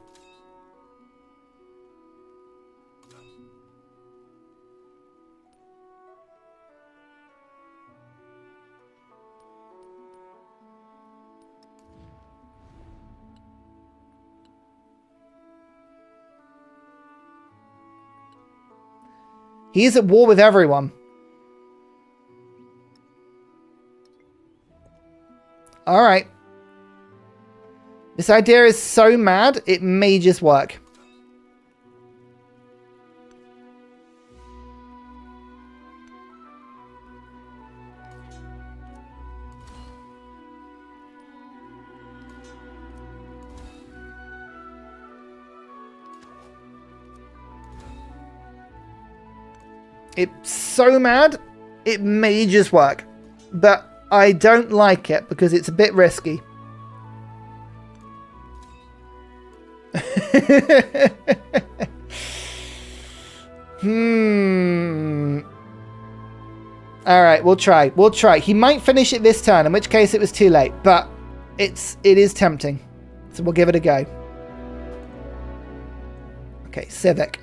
He's at war with everyone. Alright. This idea is so mad, it may just work. It's so mad, it may just work. But I don't like it because it's a bit risky. Alright, we'll try. We'll try. He might finish it this turn, in which case it was too late. But it is tempting. So we'll give it a go. Okay, civic.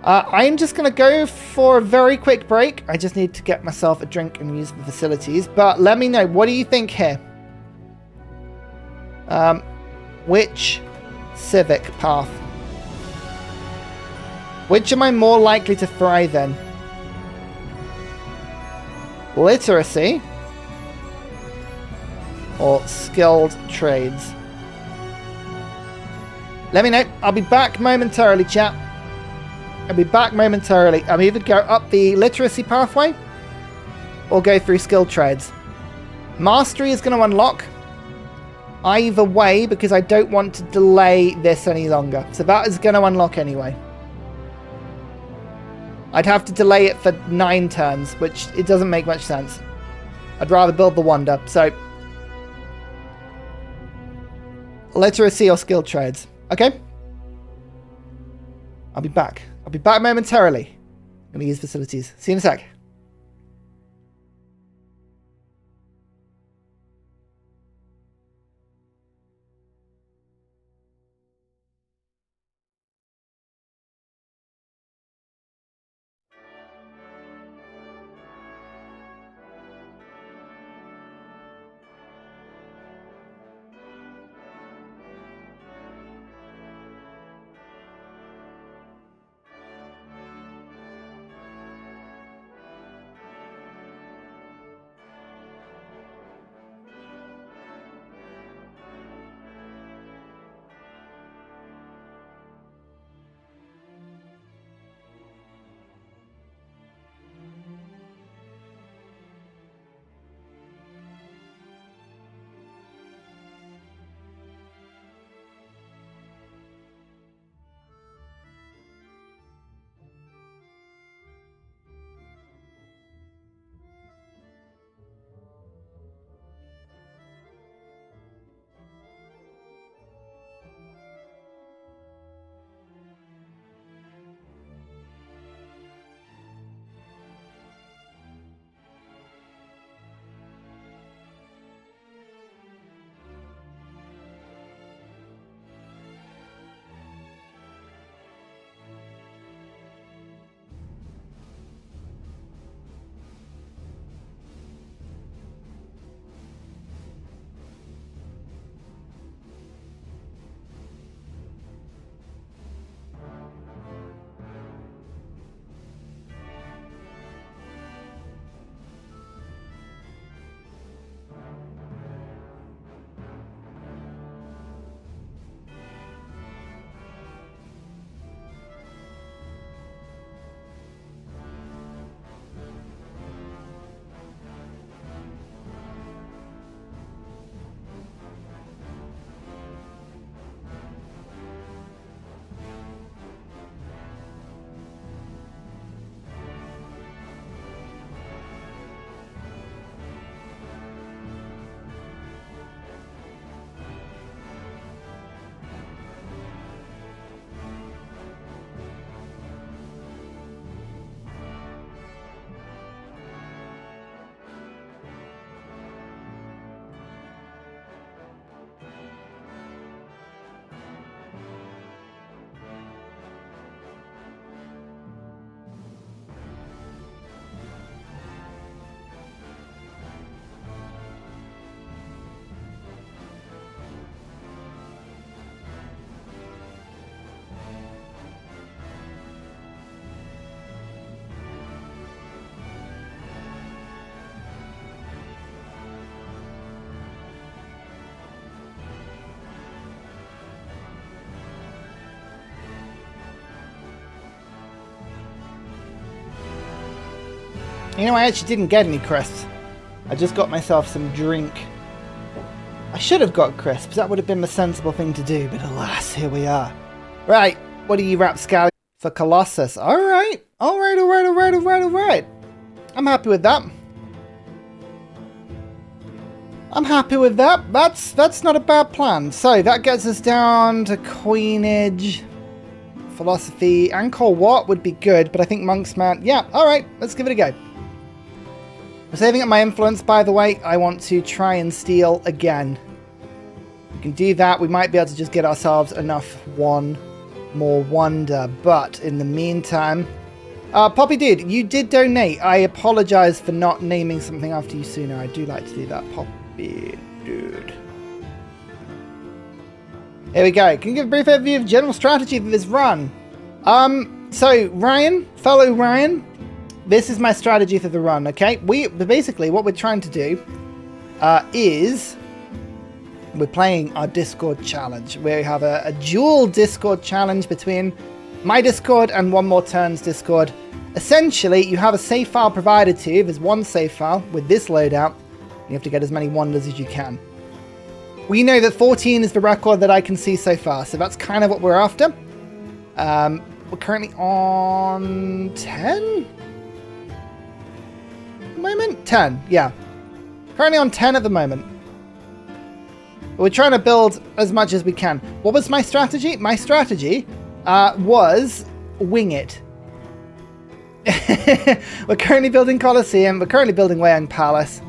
I'm just going to go for a very quick break. I just need to get myself a drink and use the facilities. But let me know, what do you think here? Which civic path. Which am I more likely to thrive in? Literacy or skilled trades? Let me know. I'll be back momentarily, chat. I'll be back momentarily. I'll either go up the literacy pathway or go through skilled trades. Mastery is going to unlock either way because I don't want to delay this any longer. So that is going to unlock anyway. I'd have to delay it for 9 turns, which it doesn't make much sense. I'd rather build the wonder. So literacy or skilled trades. Okay? I'll be back. I'll be back momentarily. I'm going to use facilities. See you in a sec. You know, I actually didn't get any crisps. I just got myself some drink. I should have got crisps. That would have been the sensible thing to do, but alas, here we are. Right, what do you rapscallion for Colossus? Alright, alright. I'm happy with that. I'm happy with that. That's not a bad plan. So that gets us down to coinage, philosophy, Angkor Wat would be good, but I think Monk's Man. Yeah, alright, let's give it a go. I'm saving up my influence, by the way. I want to try and steal again. We can do that. We might be able to just get ourselves enough one more wonder. But in the meantime... Poppy Dude, you did donate. I apologize for not naming something after you sooner. I do like to do that, Poppy Dude. Here we go. Can you give a brief overview of general strategy for this run? So Ryan, fellow Ryan, this is my strategy for the run, okay? Basically what we're trying to do is we're playing our Discord challenge. We have a dual Discord challenge between my Discord and One More Turn's Discord. Essentially, you have a save file provided to you. There's one save file with this loadout. You have to get as many wonders as you can. We know that 14 is the record that I can see so far, so that's kind of what we're after. We're currently on 10? At the moment? 10, yeah. Currently on 10 at the moment. We're trying to build as much as we can. What was my strategy? My strategy was wing it. We're currently building Colosseum. We're currently building Weyang Palace.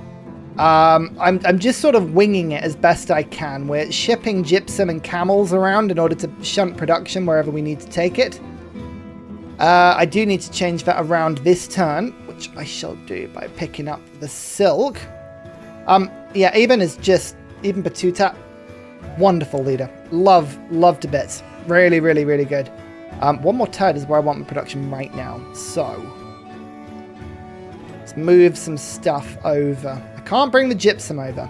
I'm just sort of winging it as best I can. We're shipping gypsum and camels around in order to shunt production wherever we need to take it. I do need to change that around this turn, which I shall do by picking up the silk. Yeah, Even Batuta, wonderful leader. Love to bits. Really, really, really good. One More Turd is where I want my production right now. So, let's move some stuff over. I can't bring the gypsum over.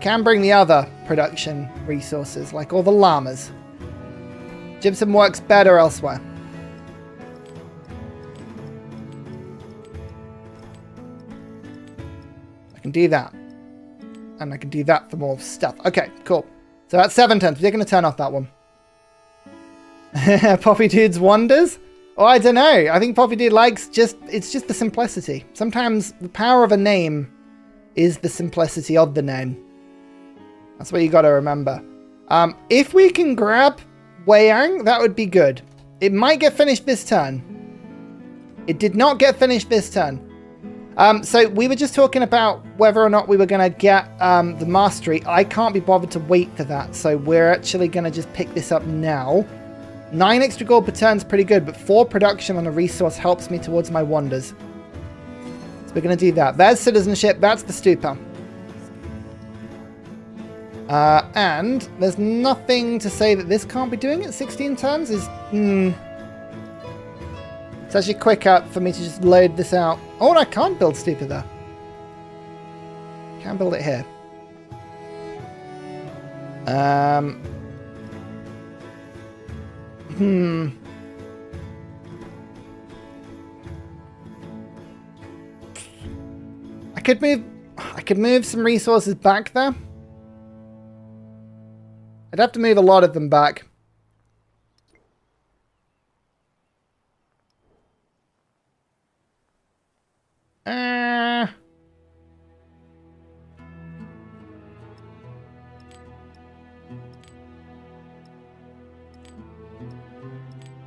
Can bring the other production resources, like all the llamas. Gypsum works better elsewhere. I can do that. And I can do that for more stuff. Okay, cool. So that's 7 turns. We're going to turn off that one. Poppy Dude's wonders? Oh, I don't know. I think Poppy Dude likes it's just the simplicity. Sometimes the power of a name is the simplicity of the name. That's what you got to remember. If we can grab Weyang, that would be good. It might get finished this turn. It did not get finished this turn. So we were just talking about whether or not we were going to get the mastery. I can't be bothered to wait for that, so we're actually going to just pick this up now. 9 extra gold per turn is pretty good, but 4 production on a resource helps me towards my wonders. So we're going to do that. There's citizenship. That's the stupa. And there's nothing to say that this can't be doing it. 16 turns is... It's actually quicker for me to just load this out. Oh, and I can't build stupa there. Can't build it here. I could move some resources back there. I'd have to move a lot of them back.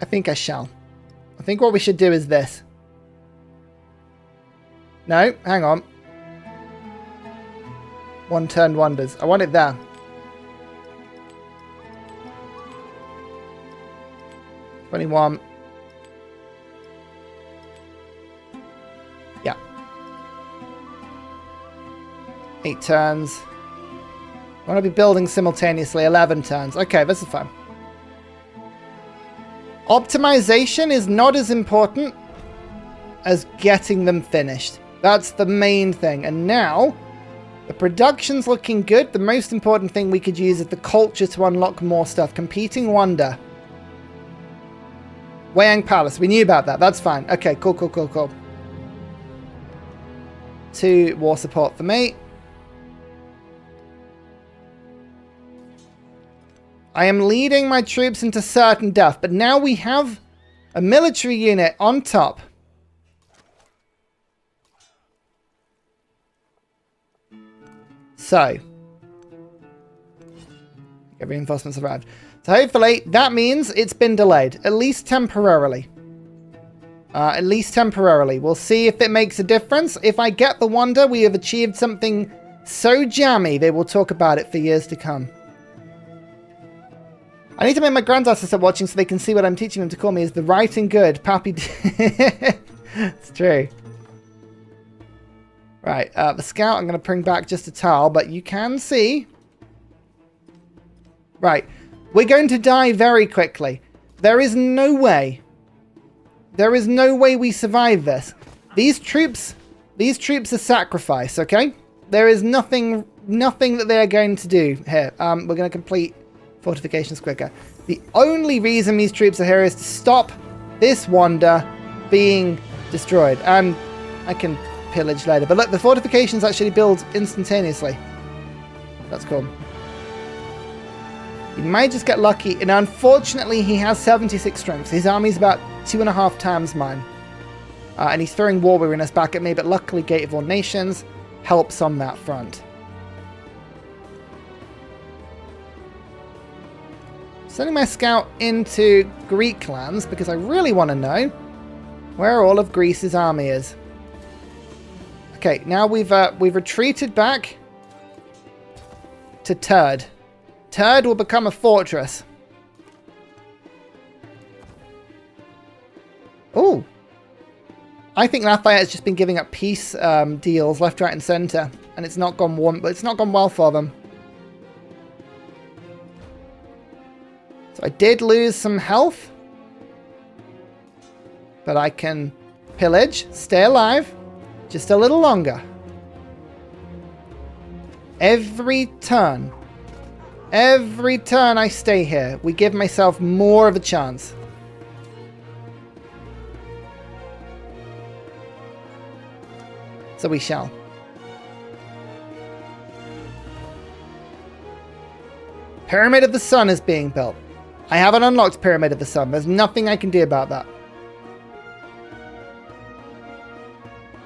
I think I shall. I think what we should do is this. No, hang on. 1 turn wonders. I want it there. $21. Yeah. 8 turns. I want to be building simultaneously 11 turns. Okay, this is fine. Optimization is not as important as getting them finished. That's the main thing. And now, the production's looking good. The most important thing we could use is the culture to unlock more stuff. Competing wonder. Weyang Palace. We knew about that. That's fine. Okay, cool. 2 war support for me. I am leading my troops into certain death, but now we have a military unit on top. So, reinforcements arrived. So hopefully that means it's been delayed, at least temporarily. We'll see if it makes a difference. If I get the wonder, we have achieved something so jammy, they will talk about it for years to come. I need to make my granddaughters start watching so they can see what I'm teaching them to call me as the right and good Pappy. It's true. Right, the scout I'm going to bring back just a tile, but you can see... Right, we're going to die very quickly. There is no way. There is no way we survive this. These troops are sacrifice, okay? There is nothing that they are going to do here. We're going to complete fortifications quicker. The only reason these troops are here is to stop this wonder being destroyed. And I can pillage later. But look, the fortifications actually build instantaneously. That's cool. He might just get lucky. And unfortunately, he has 76 strength. His army's about 2.5 times mine. And he's throwing war weariness back at me. But luckily, Gate of All Nations helps on that front. Sending my scout into Greek lands because I really want to know where all of Greece's army is. Okay, now we've retreated back to Turd. Turd will become a fortress. Oh, I think Lafayette's just been giving up peace deals left, right, and centre, and it's not gone well for them. So I did lose some health, but I can pillage, stay alive, just a little longer. Every turn I stay here, we give myself more of a chance. So we shall. Pyramid of the Sun is being built. I haven't unlocked Pyramid of the Sun. There's nothing I can do about that.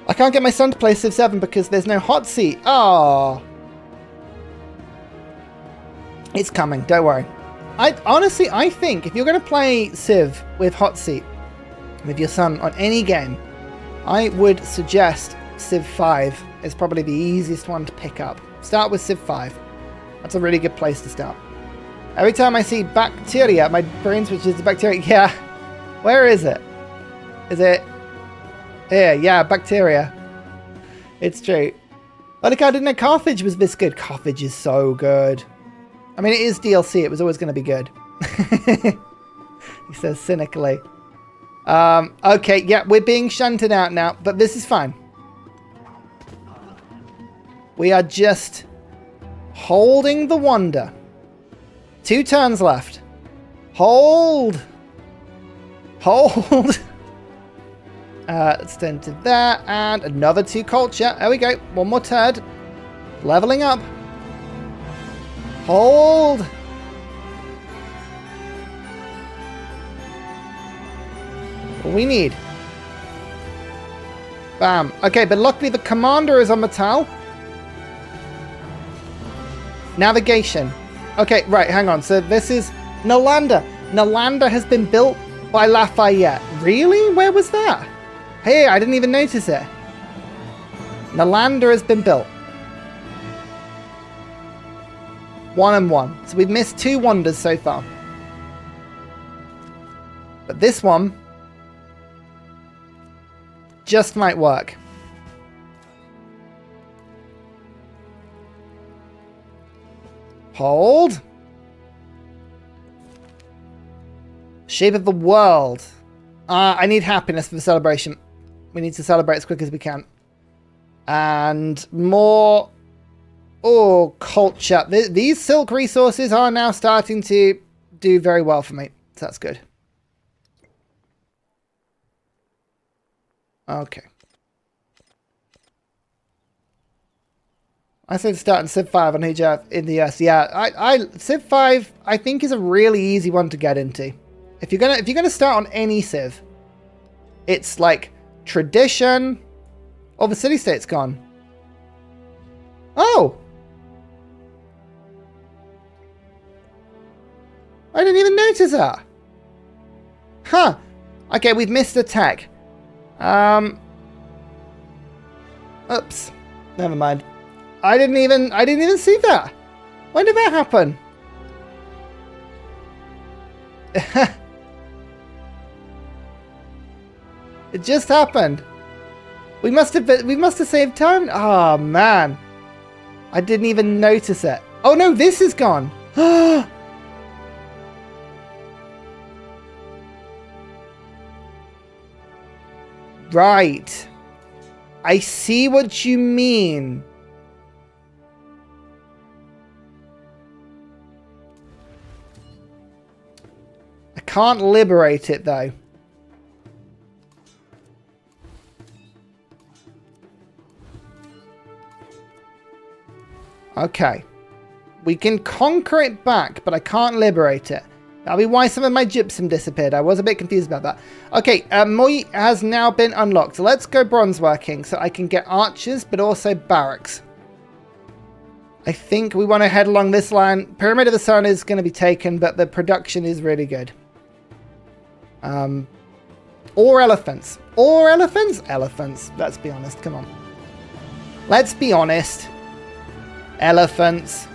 I can't get my son to play Civ 7 because there's no hot seat. Oh. It's coming. Don't worry. Honestly, I think if you're going to play Civ with hot seat with your son on any game, I would suggest Civ 5 is probably the easiest one to pick up. Start with Civ 5. That's a really good place to start. Every time I see bacteria, my brain switches to bacteria. Yeah. Where is it? Is it here? Yeah, bacteria. It's true. Oh, look, I didn't know Carthage was this good. Carthage is so good. I mean, it is DLC. It was always going to be good. He says cynically. Okay, yeah, we're being shunted out now, but this is fine. We are just holding the wonder. 2 turns left. Hold. Hold. Let's turn to that. And another 2 culture. There we go. 1 more turd. Leveling up. Hold. What we need. Bam. Okay, but luckily the commander is on the tile. Navigation. Okay, right, hang on. So this is Nalanda. Nalanda has been built by Lafayette. Really? Where was that? Hey, I didn't even notice it. Nalanda has been built. 1 and 1. So we've missed 2 wonders so far. But this one just might work. Hold. Shape of the world. I need happiness for the celebration. We need to celebrate as quick as we can. And more... Oh, culture. These silk resources are now starting to do very well for me. So that's good. Okay. I say starting Civ 5 on Hijab in the US. Yeah, Civ 5 I think is a really easy one to get into. If you're gonna start on any Civ, it's like tradition. Oh, the city state's gone. Oh, I didn't even notice that. Huh. Okay, we've missed a tech. Oops. Never mind. I didn't even see that. When did that happen? It just happened. We must have saved time. Oh, man. I didn't even notice it. Oh, no, this is gone. Right. I see what you mean. I can't liberate it, though. Okay. We can conquer it back, but I can't liberate it. That'll be why some of my gypsum disappeared. I was a bit confused about that. Okay, Moi has now been unlocked. So let's go bronze working so I can get archers, but also barracks. I think we want to head along this line. Pyramid of the Sun is going to be taken, but the production is really good. Or elephants. Or elephants? Elephants. Let's be honest. Come on. Let's be honest. Elephants.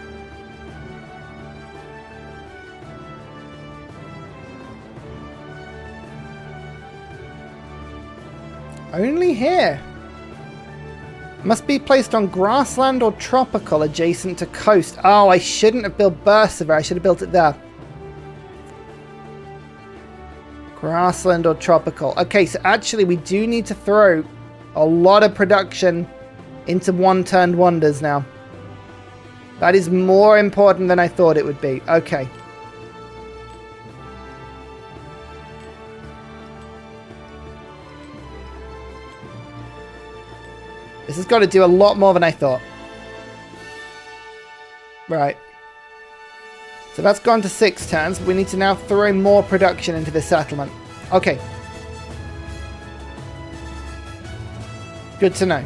Only here. Must be placed on grassland or tropical adjacent to coast. Oh, I shouldn't have built Bursa. I should have built it there. Grassland or tropical. Okay, so actually we do need to throw a lot of production into one-turned wonders now. That is more important than I thought it would be. Okay. This has got to do a lot more than I thought. Right. So that's gone to 6 turns. We need to now throw more production into this settlement. Okay. Good to know.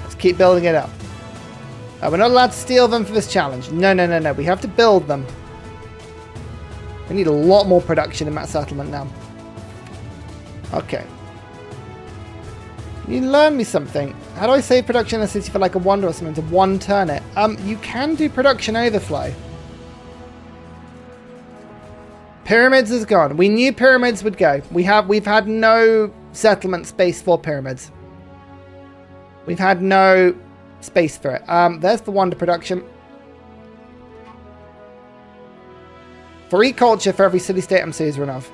Let's keep building it up. We're not allowed to steal them for this challenge. No, no, no, no. We have to build them. We need a lot more production in that settlement now. Okay. You learn me something. How do I save production in a city for like a wonder or something to one turn it? You can do production overflow. Pyramids is gone. We knew pyramids would go. We've had no settlement space for pyramids. We've had no space for it. There's the wonder production. 3 culture for every city-state MC is run of.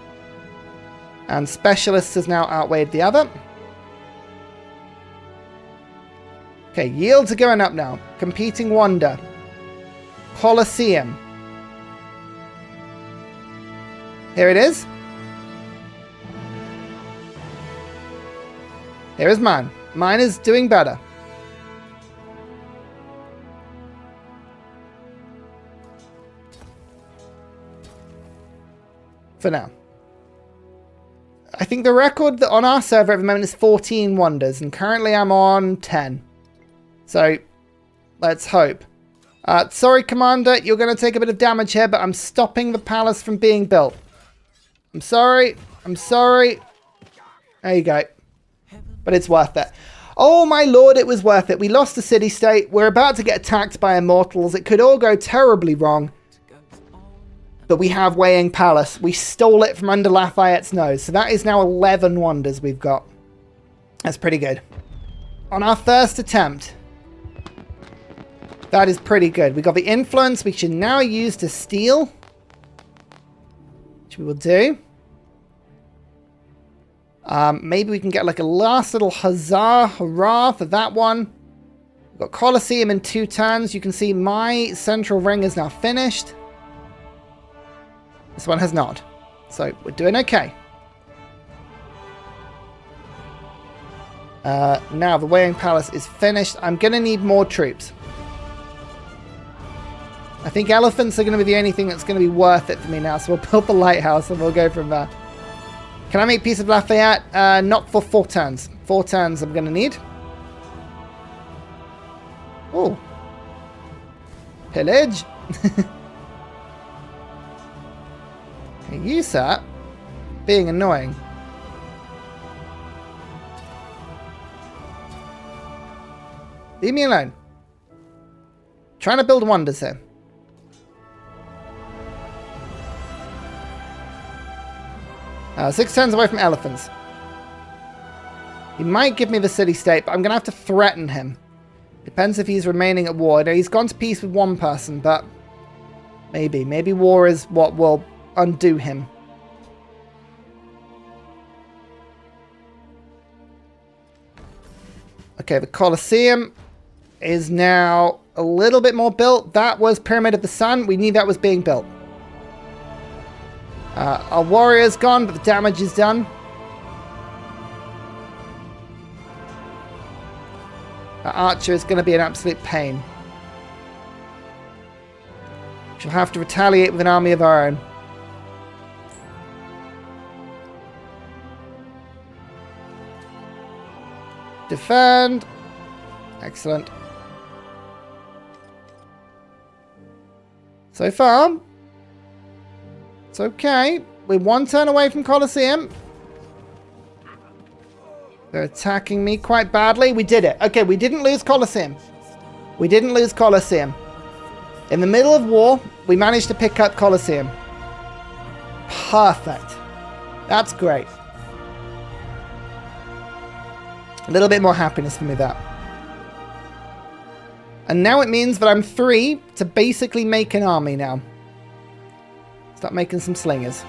And specialists has now outweighed the other. Okay, yields are going up now. Competing wonder. Colosseum. Here it is. Here is mine. Mine is doing better. For now. I think the record on our server at the moment is 14 wonders, and currently I'm on 10. So, let's hope. Sorry, Commander, you're going to take a bit of damage here, but I'm stopping the palace from being built. I'm sorry. I'm sorry. There you go. But it's worth it. Oh my lord, it was worth it. We lost the city-state. We're about to get attacked by immortals. It could all go terribly wrong. But we have Weighing Palace. We stole it from under Lafayette's nose. So that is now 11 wonders we've got. That's pretty good. On our first attempt. That is pretty good. We got the influence we should now use to steal. Which we will do. Maybe we can get like a last little hurrah for that one. We've got Colosseum in 2 turns. You can see my central ring is now finished. This one has not. So we're doing okay. Now the Weighing Palace is finished. I'm going to need more troops. I think elephants are going to be the only thing that's going to be worth it for me now. So we'll build the lighthouse and we'll go from there. Can I make peace of Lafayette? Not for 4 turns. 4 turns I'm going to need. Oh. Pillage. You, sir, being annoying. Leave me alone. Trying to build wonders here. 6 turns away from elephants. He might give me the city-state, but I'm going to have to threaten him. Depends if he's remaining at war. No, he's gone to peace with one person, but maybe. Maybe war is what will undo him. Okay, the Colosseum is now a little bit more built. That was Pyramid of the Sun. We knew that was being built. Our warrior's gone, but the damage is done. Our archer is going to be an absolute pain. She'll have to retaliate with an army of our own. Defend. Excellent. So far, it's okay. We're 1 turn away from Colosseum. They're attacking me quite badly. We did it. Okay, we didn't lose Colosseum. We didn't lose Colosseum. In the middle of war, we managed to pick up Colosseum. Perfect. That's great. A little bit more happiness for me, that. And now it means that I'm 3 to basically make an army now. Start making some slingers.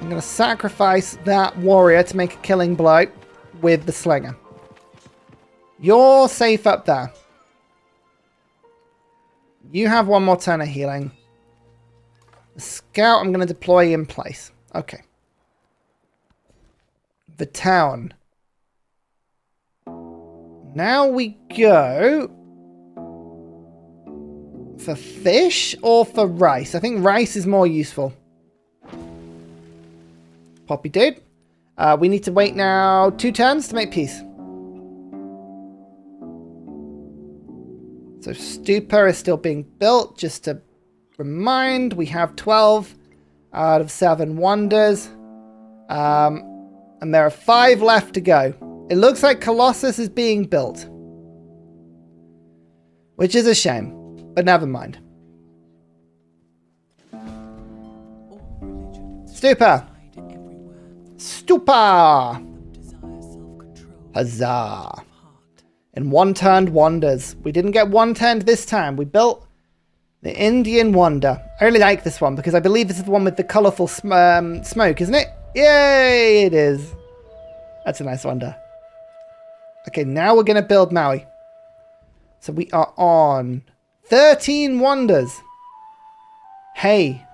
I'm going to sacrifice that warrior to make a killing blow with the slinger. You're safe up there. You have 1 more turn of healing. The scout I'm going to deploy in place. Okay. The town. Now we go for fish or for rice. I think rice is more useful. Poppy dude. We need to wait now 2 turns to make peace. So Stupa is still being built. Just to remind, we have 12 out of 7 wonders. And there are 5 left to go. It looks like Colossus is being built. Which is a shame. But never mind. Stupa! Stupa! Huzzah! And 1-turned wonders. We didn't get 1-turned this time. We built the Indian Wonder. I really like this one because I believe this is the one with the colourful smoke, isn't it? Yay! It is. That's a nice wonder. Okay, now we're going to build Maui. So we are on 13 wonders. Hey.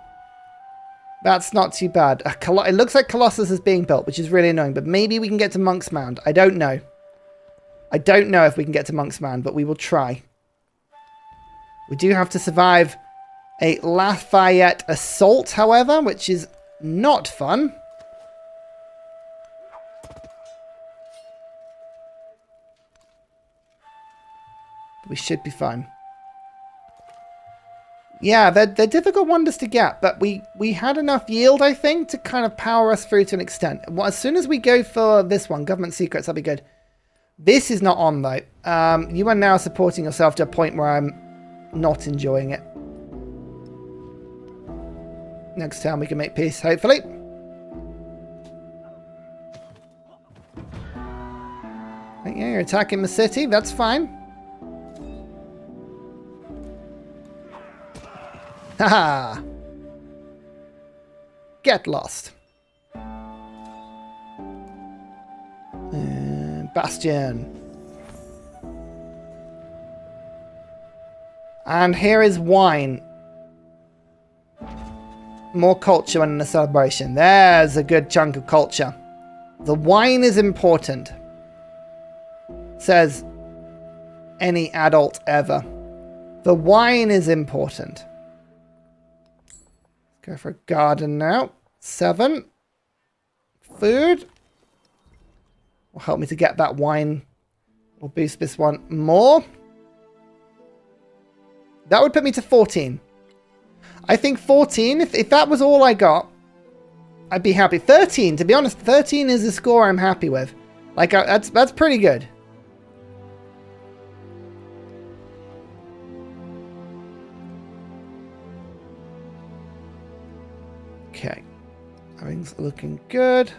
That's not too bad. It looks like Colossus is being built, which is really annoying. But maybe we can get to Monk's Mound. I don't know. I don't know if we can get to Monk's Mound, but we will try. We do have to survive a Lafayette assault, however, which is not fun. We should be fine. Yeah, they're difficult wonders to get, but we had enough yield, I think, to kind of power us through to an extent. Well, as soon as we go for this one, Government Secrets, that'll be good. This is not on, though. You are now supporting yourself to a point where I'm not enjoying it. Next time we can make peace, hopefully. Yeah, you're attacking the city. That's fine. Haha! Get lost. Bastion. And here is wine. More culture in the celebration. There's a good chunk of culture. The wine is important. Says any adult ever. The wine is important. Go for a garden now. 7. Food. Will help me to get that wine. We'll boost this one more. That would put me to 14. I think 14, if that was all I got, I'd be happy. 13, to be honest, 13 is a score I'm happy with. Like, that's pretty good. Okay. Everything's looking good.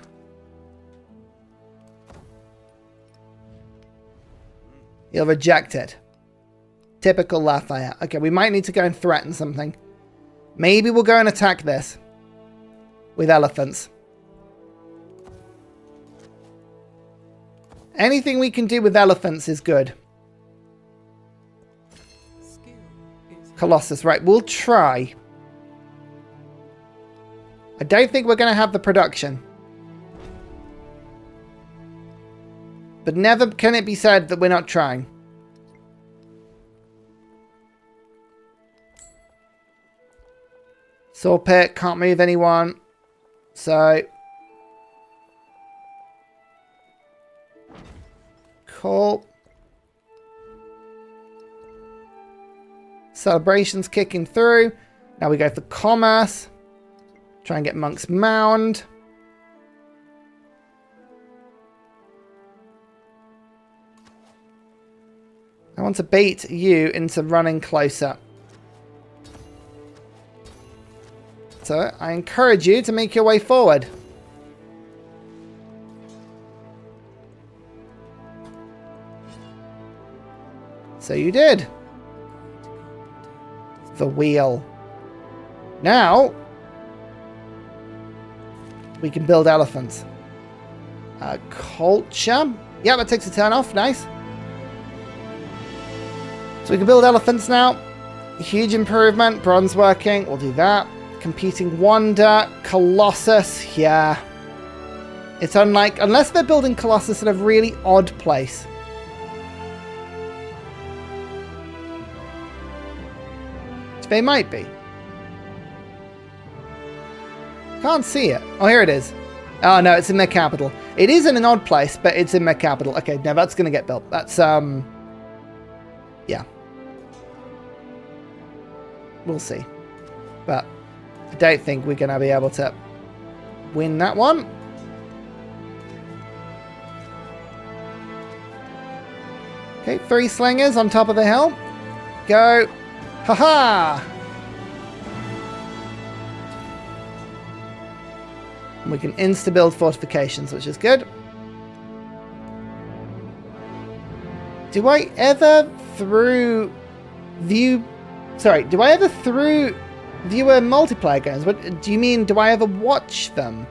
You'll reject it. Typical Lafayette. Okay, we might need to go and threaten something. Maybe we'll go and attack this. With elephants. Anything we can do with elephants is good. Colossus, right, we'll try. I don't think we're going to have the production. But never can it be said that we're not trying. Saw pit, can't move anyone. So. Cool. Celebrations kicking through. Now we go for commerce. Try and get Monk's Mound. I want to bait you into running closer. So I encourage you to make your way forward. So you did. The wheel. Now we can build elephants. Culture. Yeah, that takes a turn off. Nice. So we can build elephants now. Huge improvement. Bronze working. We'll do that. Competing Wonder. Colossus. Yeah. It's unlike... Unless they're building Colossus in a really odd place. They might be. Can't see it. Oh, here it is. Oh, no, it's in their capital. It is in an odd place, but it's in their capital. Okay, now that's going to get built. That's, yeah. We'll see. But I don't think we're going to be able to win that one. Okay, 3 slingers on top of the hill. Go. Haha! We can insta-build fortifications, which is good. Do I ever through view... Sorry, do I ever through viewer multiplayer games? What do you mean, do I ever watch them?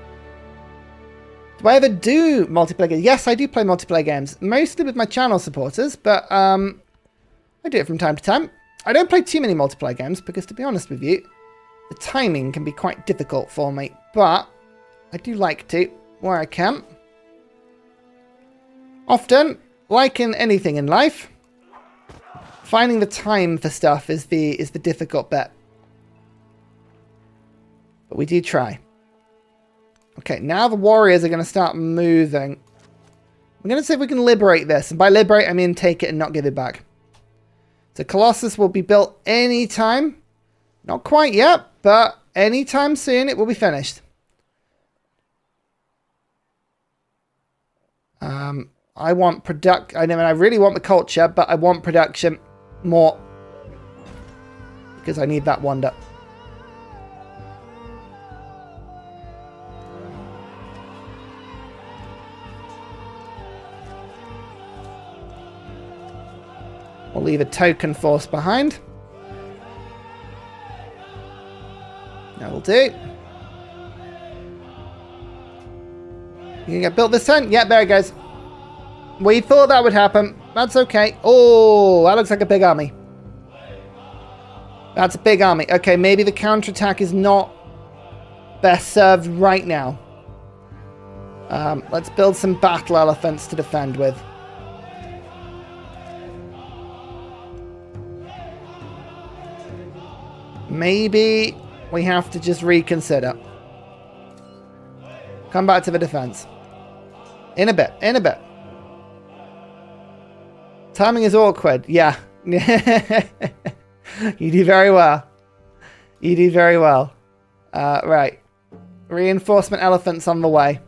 Do I ever do multiplayer games? Yes, I do play multiplayer games. Mostly with my channel supporters, but I do it from time to time. I don't play too many multiplayer games because, to be honest with you, the timing can be quite difficult for me. But I do like to, where I can. Often, like in anything in life, finding the time for stuff is the difficult bit. But we do try. Okay, now the warriors are going to start moving. We're going to see if we can liberate this. And by liberate, I mean take it and not give it back. So Colossus will be built anytime. Not quite yet, but anytime soon it will be finished. I want I really want the culture, but I want production more. Because I need that wonder. We'll leave a token force behind. That'll do. You can get built this turn? Yeah, there it goes. We thought that would happen. That's okay. Oh, that looks like a big army. That's a big army. Okay, maybe the counterattack is not best served right now. Let's build some battle elephants to defend with. Maybe we have to just reconsider. Come back to the defense. In a bit. In a bit. Timing is awkward. Yeah. You do very well. You do very well. Right. Reinforcement elephants on the way.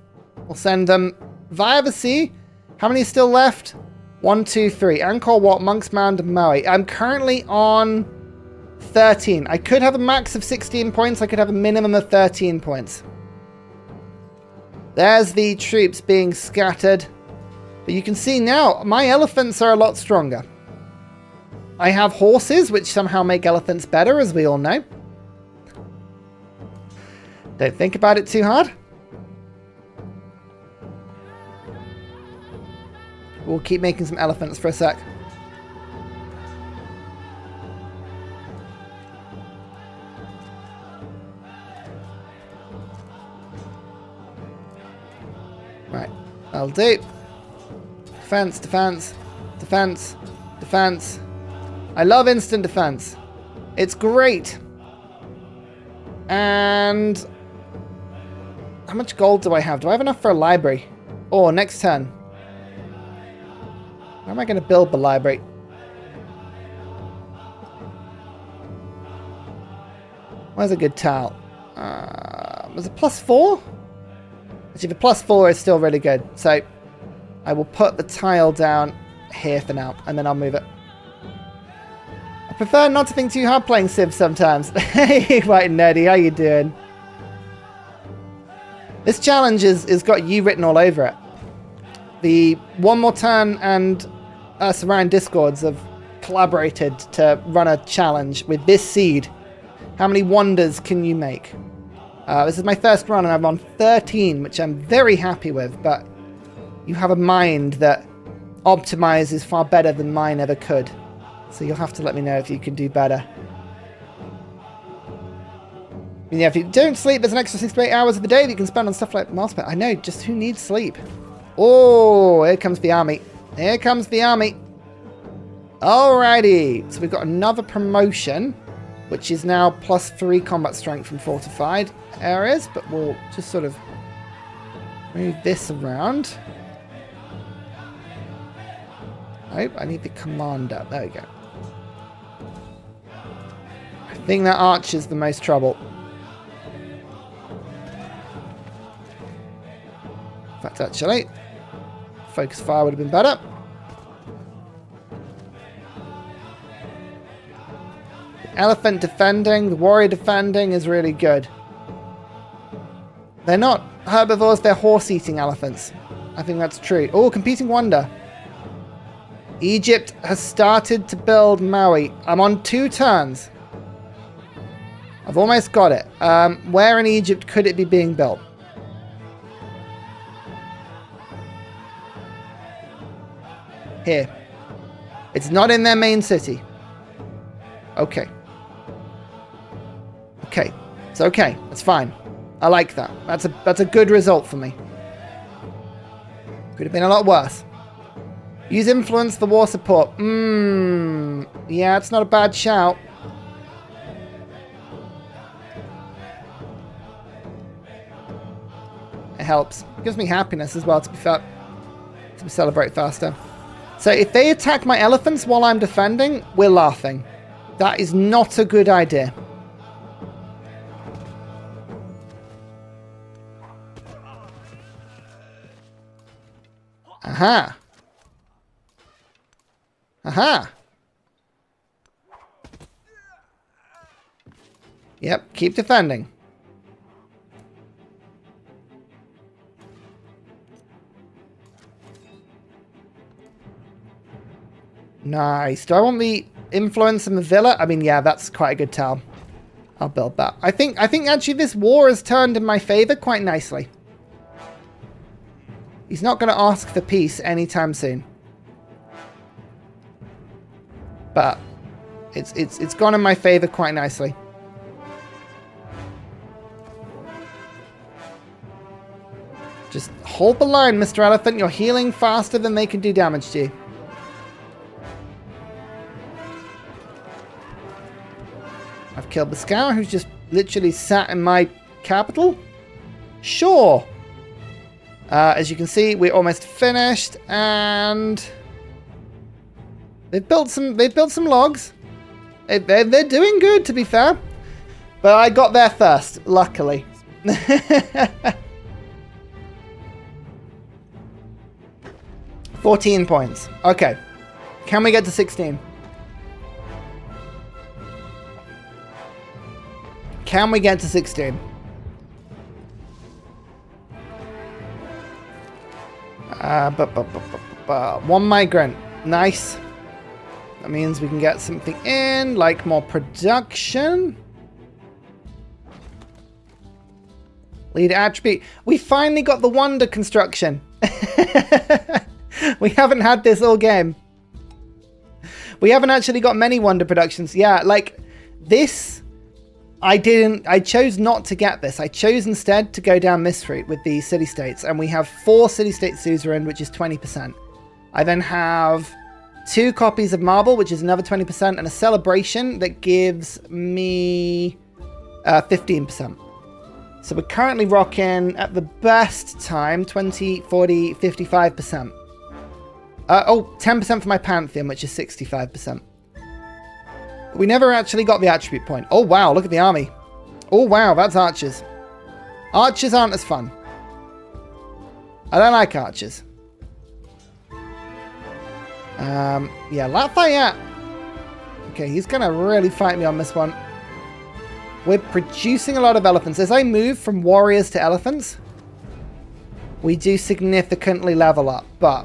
We'll send them via the sea. How many still left? 1, 2, 3. Angkor Wat, Monk's Mound, and Maui. I'm currently on 13. I could have a max of 16 points. I could have a minimum of 13 points. There's the troops being scattered. But you can see now, my elephants are a lot stronger. I have horses, which somehow make elephants better, as we all know. Don't think about it too hard. We'll keep making some elephants for a sec. Right, that'll do. Defense, defense, defense, defense. I love instant defense. It's great. And how much gold do I have? Do I have enough for a library? Oh, next turn. Where am I going to build the library? Where's a good tile? Was it +4? Actually, the +4 is still really good. So I will put the tile down here for now, and then I'll move it. I prefer not to think too hard playing Civ sometimes. Hey, White Nerdy, how you doing? This challenge is got you written all over it. The One More Turn and us around Discords have collaborated to run a challenge with this seed. How many wonders can you make? This is my first run and I'm on 13, which I'm very happy with, but you have a mind that optimizes far better than mine ever could. So you'll have to let me know if you can do better. I mean, yeah, if you don't sleep, there's an extra 6 to 8 hours of the day that you can spend on stuff like multiplayer. I know, just who needs sleep? Oh, here comes the army. Here comes the army. Alrighty. So we've got another promotion, which is now +3 combat strength from fortified areas, but we'll just sort of move this around. Oh, I need the commander. There we go. I think that archer's the most trouble. In fact, actually, focus fire would have been better. The elephant defending, the warrior defending is really good. They're not herbivores, they're horse-eating elephants. I think that's true. Oh, competing wonder. Egypt has started to build Maui. I'm on 2 turns. I've almost got it. Where in Egypt could it be being built? Here. It's not in their main city. Okay. Okay. It's okay. It's fine. I like that. That's a good result for me. Could have been a lot worse. Use influence for war support. Yeah, it's not a bad shout. It helps. It gives me happiness as well, to be fair. To celebrate faster. So if they attack my elephants while I'm defending, we're laughing. That is not a good idea. Aha. Aha. Yep, keep defending. Nice. Do I want the influence in the villa? I mean, yeah, that's quite a good tile. I'll build that. I think actually this war has turned in my favor quite nicely. He's not going to ask for peace anytime soon. But it's gone in my favor quite nicely. Just hold the line, Mr. Elephant. You're healing faster than they can do damage to you. I've killed the scout who's just literally sat in my capital. Sure. As you can see, we're almost finished, and they've built some logs. They're doing good, to be fair. But I got there first, luckily. 14 points. Okay. Can we get to 16? Can we get to 16? One migrant. Nice. That means we can get something in, like more production. Lead attribute. We finally got the wonder construction. We haven't had this all game. We haven't actually got many wonder productions. Yeah, like this, I chose not to get this. I chose instead to go down this route with the city-states. And we have 4 city-state suzerain, which is 20%. I then have 2 copies of marble, which is another 20%, and a celebration that gives me 15%. So we're currently rocking, at the best time, 20, 40, 55%. 10% for my Pantheon, which is 65%. We never actually got the attribute point. Oh, wow, look at the army. Oh, wow, that's archers. Archers aren't as fun. I don't like archers. Yeah, Lafayette. Okay, he's going to really fight me on this one. We're producing a lot of elephants. As I move from warriors to elephants, we do significantly level up, but...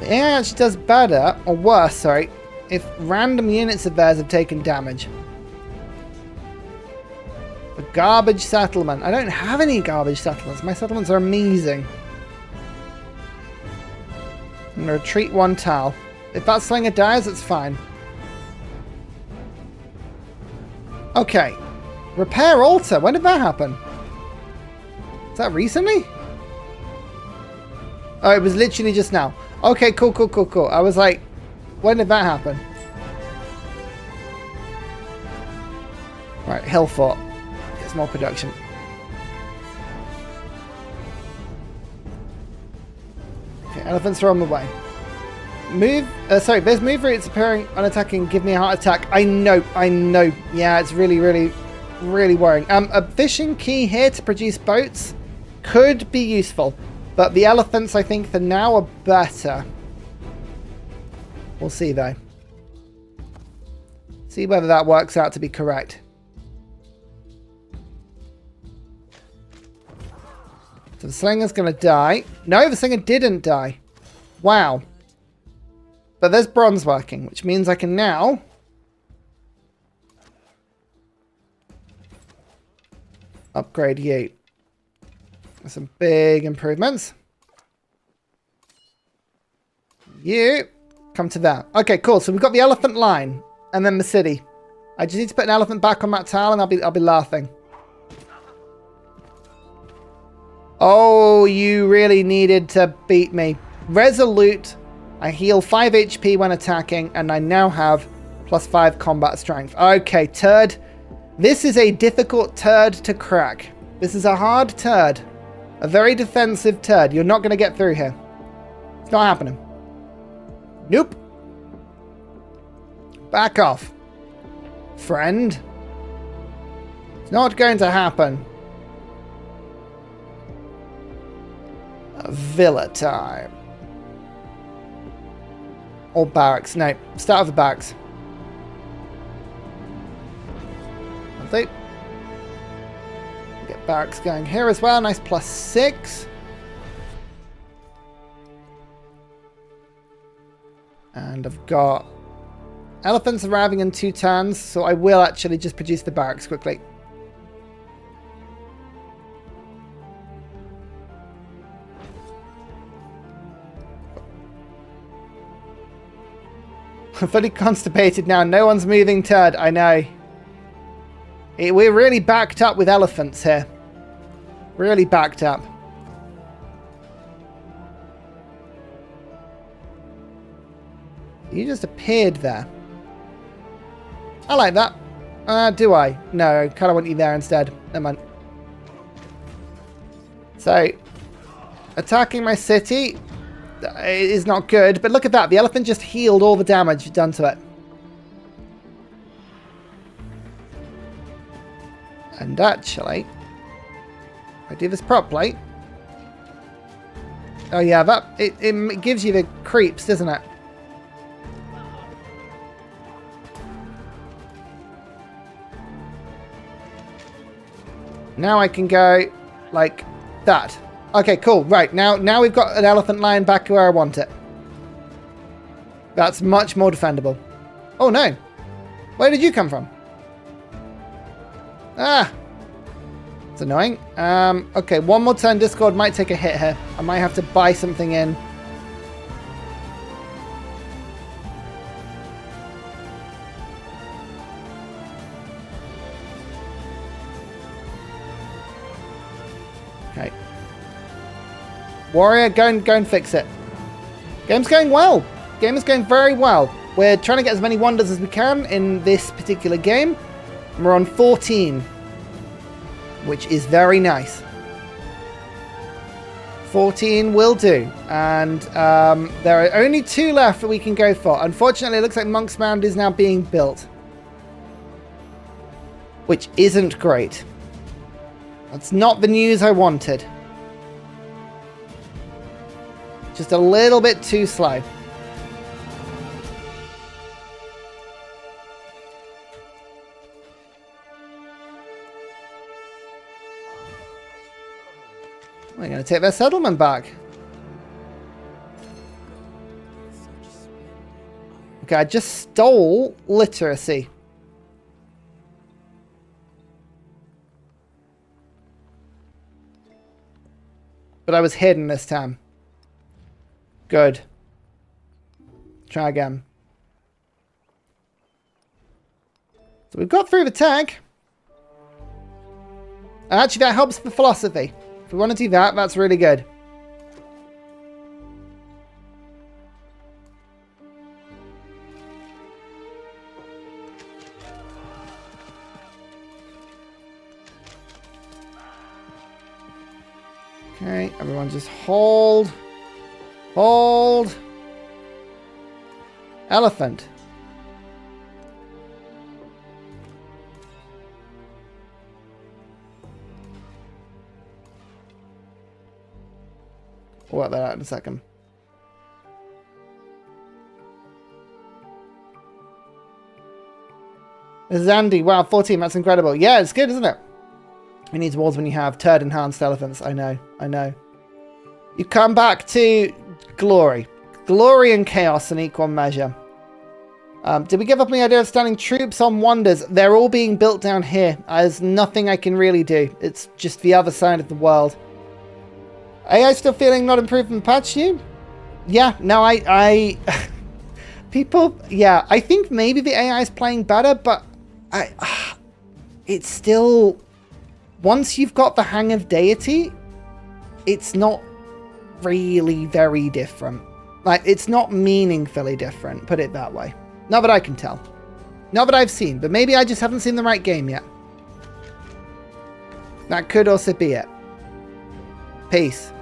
It actually does better, or worse, sorry, if random units of theirs have taken damage. A garbage settlement. I don't have any garbage settlements. My settlements are amazing. I'm going to retreat 1 tile. If that slinger dies, it's fine. Okay. Repair altar. When did that happen? Is that recently? Oh, it was literally just now. Okay, cool. I was like, when did that happen? Right, hill fort. Gets more production. Okay, elephants are on the way. There's move routes appearing unattacking. Give me a heart attack. I know. Yeah, it's really worrying. A fishing key here to produce boats could be useful. But the elephants, I think, for now are better. We'll see, though. See whether that works out to be correct. So the slinger's going to die. No, the slinger didn't die. Wow. But there's bronze working, which means I can now... upgrade you. Some big improvements. You come to that. Okay, cool. So we've got the elephant line and then the city. I just need to put an elephant back on that tile and I'll be laughing. Oh, you really needed to beat me. Resolute. I heal 5 HP when attacking and I now have +5 combat strength. Okay, turd. This is a difficult turd to crack. This is a hard turd. A very defensive turd. You're not going to get through here. It's not happening. Nope. Back off. Friend. It's not going to happen. Villa time. Or barracks. No. Start with the barracks. Lovely. Get barracks going here as well. Nice +6. And I've got elephants arriving in 2 turns, so I will actually just produce the barracks quickly. I'm fully constipated now. No one's moving turd. I know. We're really backed up with elephants here. Really backed up. You just appeared there. I like that. Do I? No, I kind of want you there instead. Never mind. So, attacking my city is not good. But look at that. The elephant just healed all the damage done to it. And actually, I do this properly. Oh yeah, that it gives you the creeps, doesn't it? Now I can go like that. Okay, cool. Right, now we've got an elephant lion back where I want it. That's much more defendable. Oh no. Where did you come from? Ah. It's annoying. Okay, one more turn. Discord might take a hit here. I might have to buy something in. Okay. Warrior, go and fix it. Game's going well. Game is going very well. We're trying to get as many wonders as we can in this particular game. We're on 14, which is very nice. 14 will do. And there are only 2 left that we can go for. Unfortunately, it looks like Monk's Mound is now being built, which isn't great. That's not the news I wanted. Just a little bit too slow. We're going to take their settlement back. Okay, I just stole literacy. But I was hidden this time. Good. Try again. So we've got through the tag. And actually that helps the philosophy. If we want to do that, that's really good. Okay, everyone just hold. Hold. Elephant. We'll work that out in a second. This is Andy. Wow, 14. That's incredible. Yeah, it's good, isn't it? Who needs walls when you have turd enhanced elephants? I know. I know. You come back to glory. Glory and chaos in equal measure. Did we give up on the idea of standing troops on wonders? They're all being built down here. There's nothing I can really do. It's just the other side of the world. AI still feeling not improved from the patch you? Yeah, no, I people, yeah, I think maybe the AI is playing better, but it's still, once you've got the hang of deity, it's not really very different. Like, it's not meaningfully different, put it that way. Not that I can tell. Not that I've seen, but maybe I just haven't seen the right game yet. That could also be it. Peace.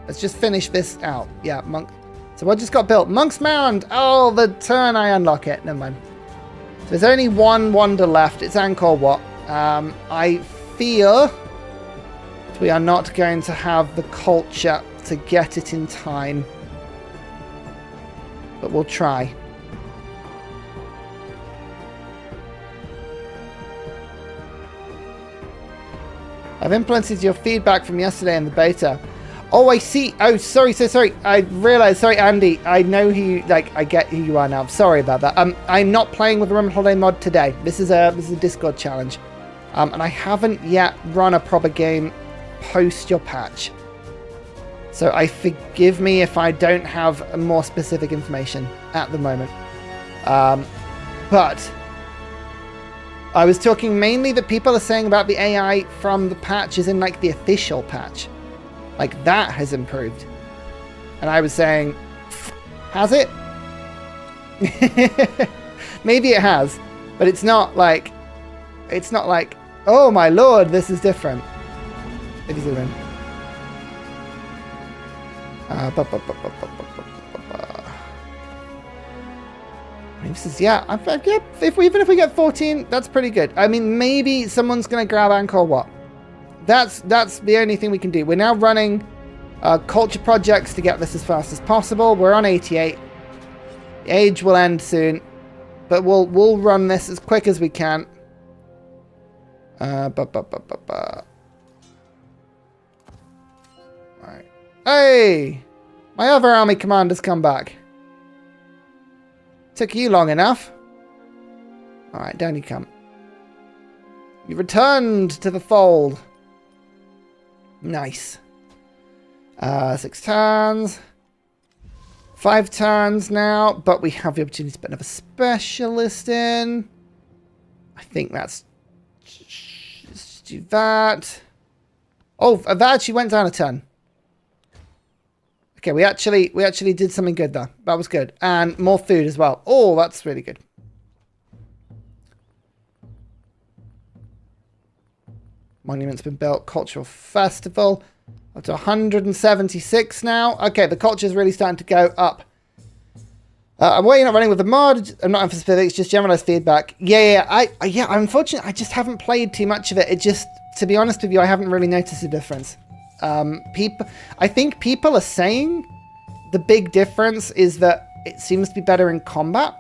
Let's just finish this out. Yeah, Monk. So what just got built? Monk's Mound! Oh, the turn I unlock it. Never mind. So there's only one wonder left. It's Angkor Wat. I fear we are not going to have the culture to get it in time. But we'll try. I've implemented your feedback from yesterday in the beta. Oh, I see. Oh, sorry, so sorry. I realized. Sorry, Andy. I know who you, like, I get who you are now. Sorry about that. I'm not playing with the Roman Holiday mod today. This is a Discord challenge. And I haven't yet run a proper game post your patch. So forgive me if I don't have more specific information at the moment. But I was talking mainly that people are saying about the AI from the patch is in like the official patch. Like that has improved. And I was saying, has it? Maybe it has, but it's not like, oh my lord, this is different. If you zoom in. This is, yeah, yeah, even if we get 14, that's pretty good. I mean, maybe someone's going to grab Angkor Wat. That's the only thing we can do. We're now running culture projects to get this as fast as possible. We're on 88. The age will end soon, but we'll run this as quick as we can. Right. Hey! My other army commander's come back. Took you long enough. Alright, down you come. You returned to the fold. Nice. 6 turns. 5 turns now, but we have the opportunity to put another specialist in. I think that's... Let's do that. Oh, that actually went down a turn. Okay, we actually did something good there. That was good. And more food as well. Oh, that's really good. Monument's been built. Cultural festival. Up to 176 now. Okay, the culture's really starting to go up. I'm waiting on running with the mod. I'm not in for specifics, just generalized feedback. Yeah, unfortunately, I just haven't played too much of it. It just, to be honest with you, I haven't really noticed a difference. I think people are saying the big difference is that it seems to be better in combat,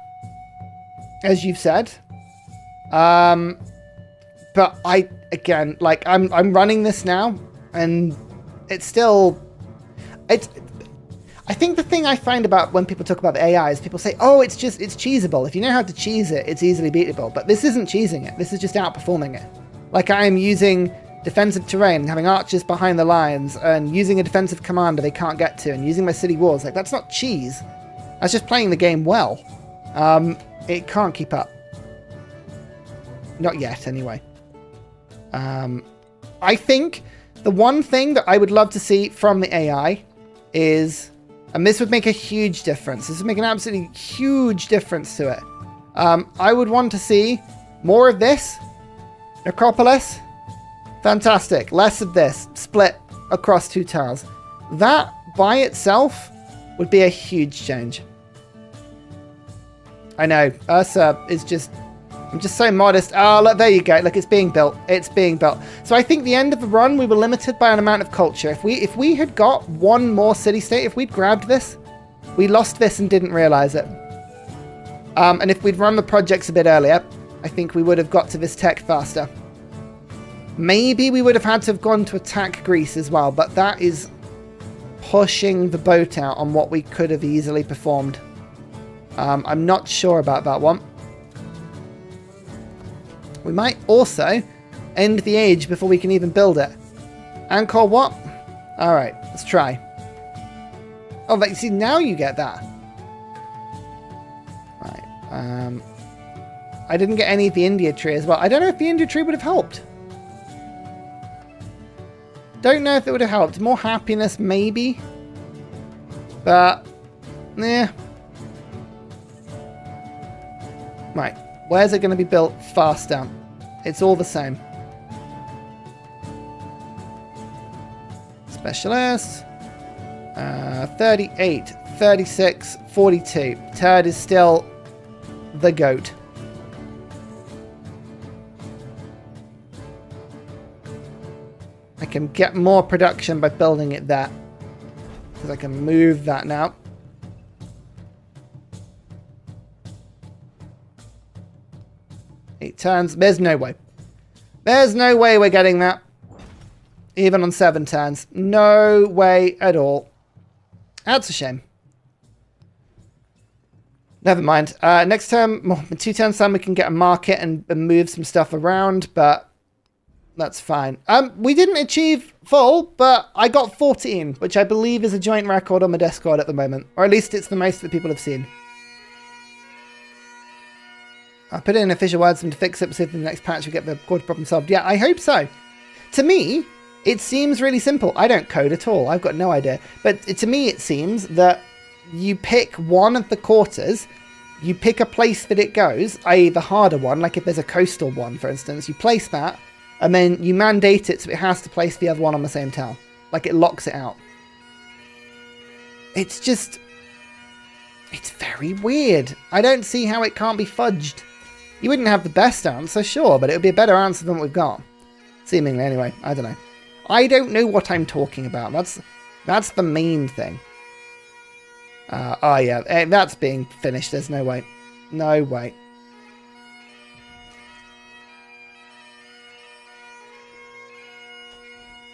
as you've said. But again, like I'm running this now, and it's still, I think the thing I find about when people talk about the AI is people say, oh, it's cheesable. If you know how to cheese it, it's easily beatable. But this isn't cheesing it. This is just outperforming it. Like I am using defensive terrain, having archers behind the lines, and using a defensive commander they can't get to, and using my city walls. Like, that's not cheese. That's just playing the game well. It can't keep up. Not yet, anyway. I think the one thing that I would love to see from the AI is, and this would make a huge difference. This would make an absolutely huge difference to it. I would want to see more of this. Necropolis. Fantastic. Less of this. Split across 2 tiles. That by itself would be a huge change. I know. Ursa is just... I'm just so modest. Oh, look, there you go. Look, it's being built. It's being built. So I think the end of the run, we were limited by an amount of culture. If we had got one more city-state, if we'd grabbed this, we lost this and didn't realize it. And if we'd run the projects a bit earlier, I think we would have got to this tech faster. Maybe we would have had to have gone to attack Greece as well, but that is pushing the boat out on what we could have easily performed. I'm not sure about that one. We might also end the age before we can even build it. Angkor Wat? Alright, let's try. Oh, but you see, now you get that. Right. I didn't get any of the India tree as well. I don't know if the India tree would have helped. Don't know if it would have helped. More happiness, maybe. But, yeah. Right. Where's it going to be built faster? It's all the same. Specialist. 38, 36, 42. Turd is still the goat. I can get more production by building it there. Because I can move that now. Eight turns. There's no way. There's no way we're getting that. Even on 7 turns. No way at all. That's a shame. Never mind. Next turn, 2 turns time, we can get a market and move some stuff around, but that's fine. We didn't achieve full, but I got 14, which I believe is a joint record on my Discord at the moment. Or at least it's the most that people have seen. I'll put in official words to fix it, so if in the next patch we get the quarter problem solved. Yeah, I hope so. To me, it seems really simple. I don't code at all. I've got no idea. But to me, it seems that you pick one of the quarters, you pick a place that it goes, i.e. the harder one, like if there's a coastal one, for instance, you place that, and then you mandate it so it has to place the other one on the same tile. Like it locks it out. It's just... It's very weird. I don't see how it can't be fudged. You wouldn't have the best answer, sure, but it would be a better answer than what we've got. Seemingly, anyway. I don't know. I don't know what I'm talking about. That's the main thing. Oh, yeah. That's being finished. There's no way. No way.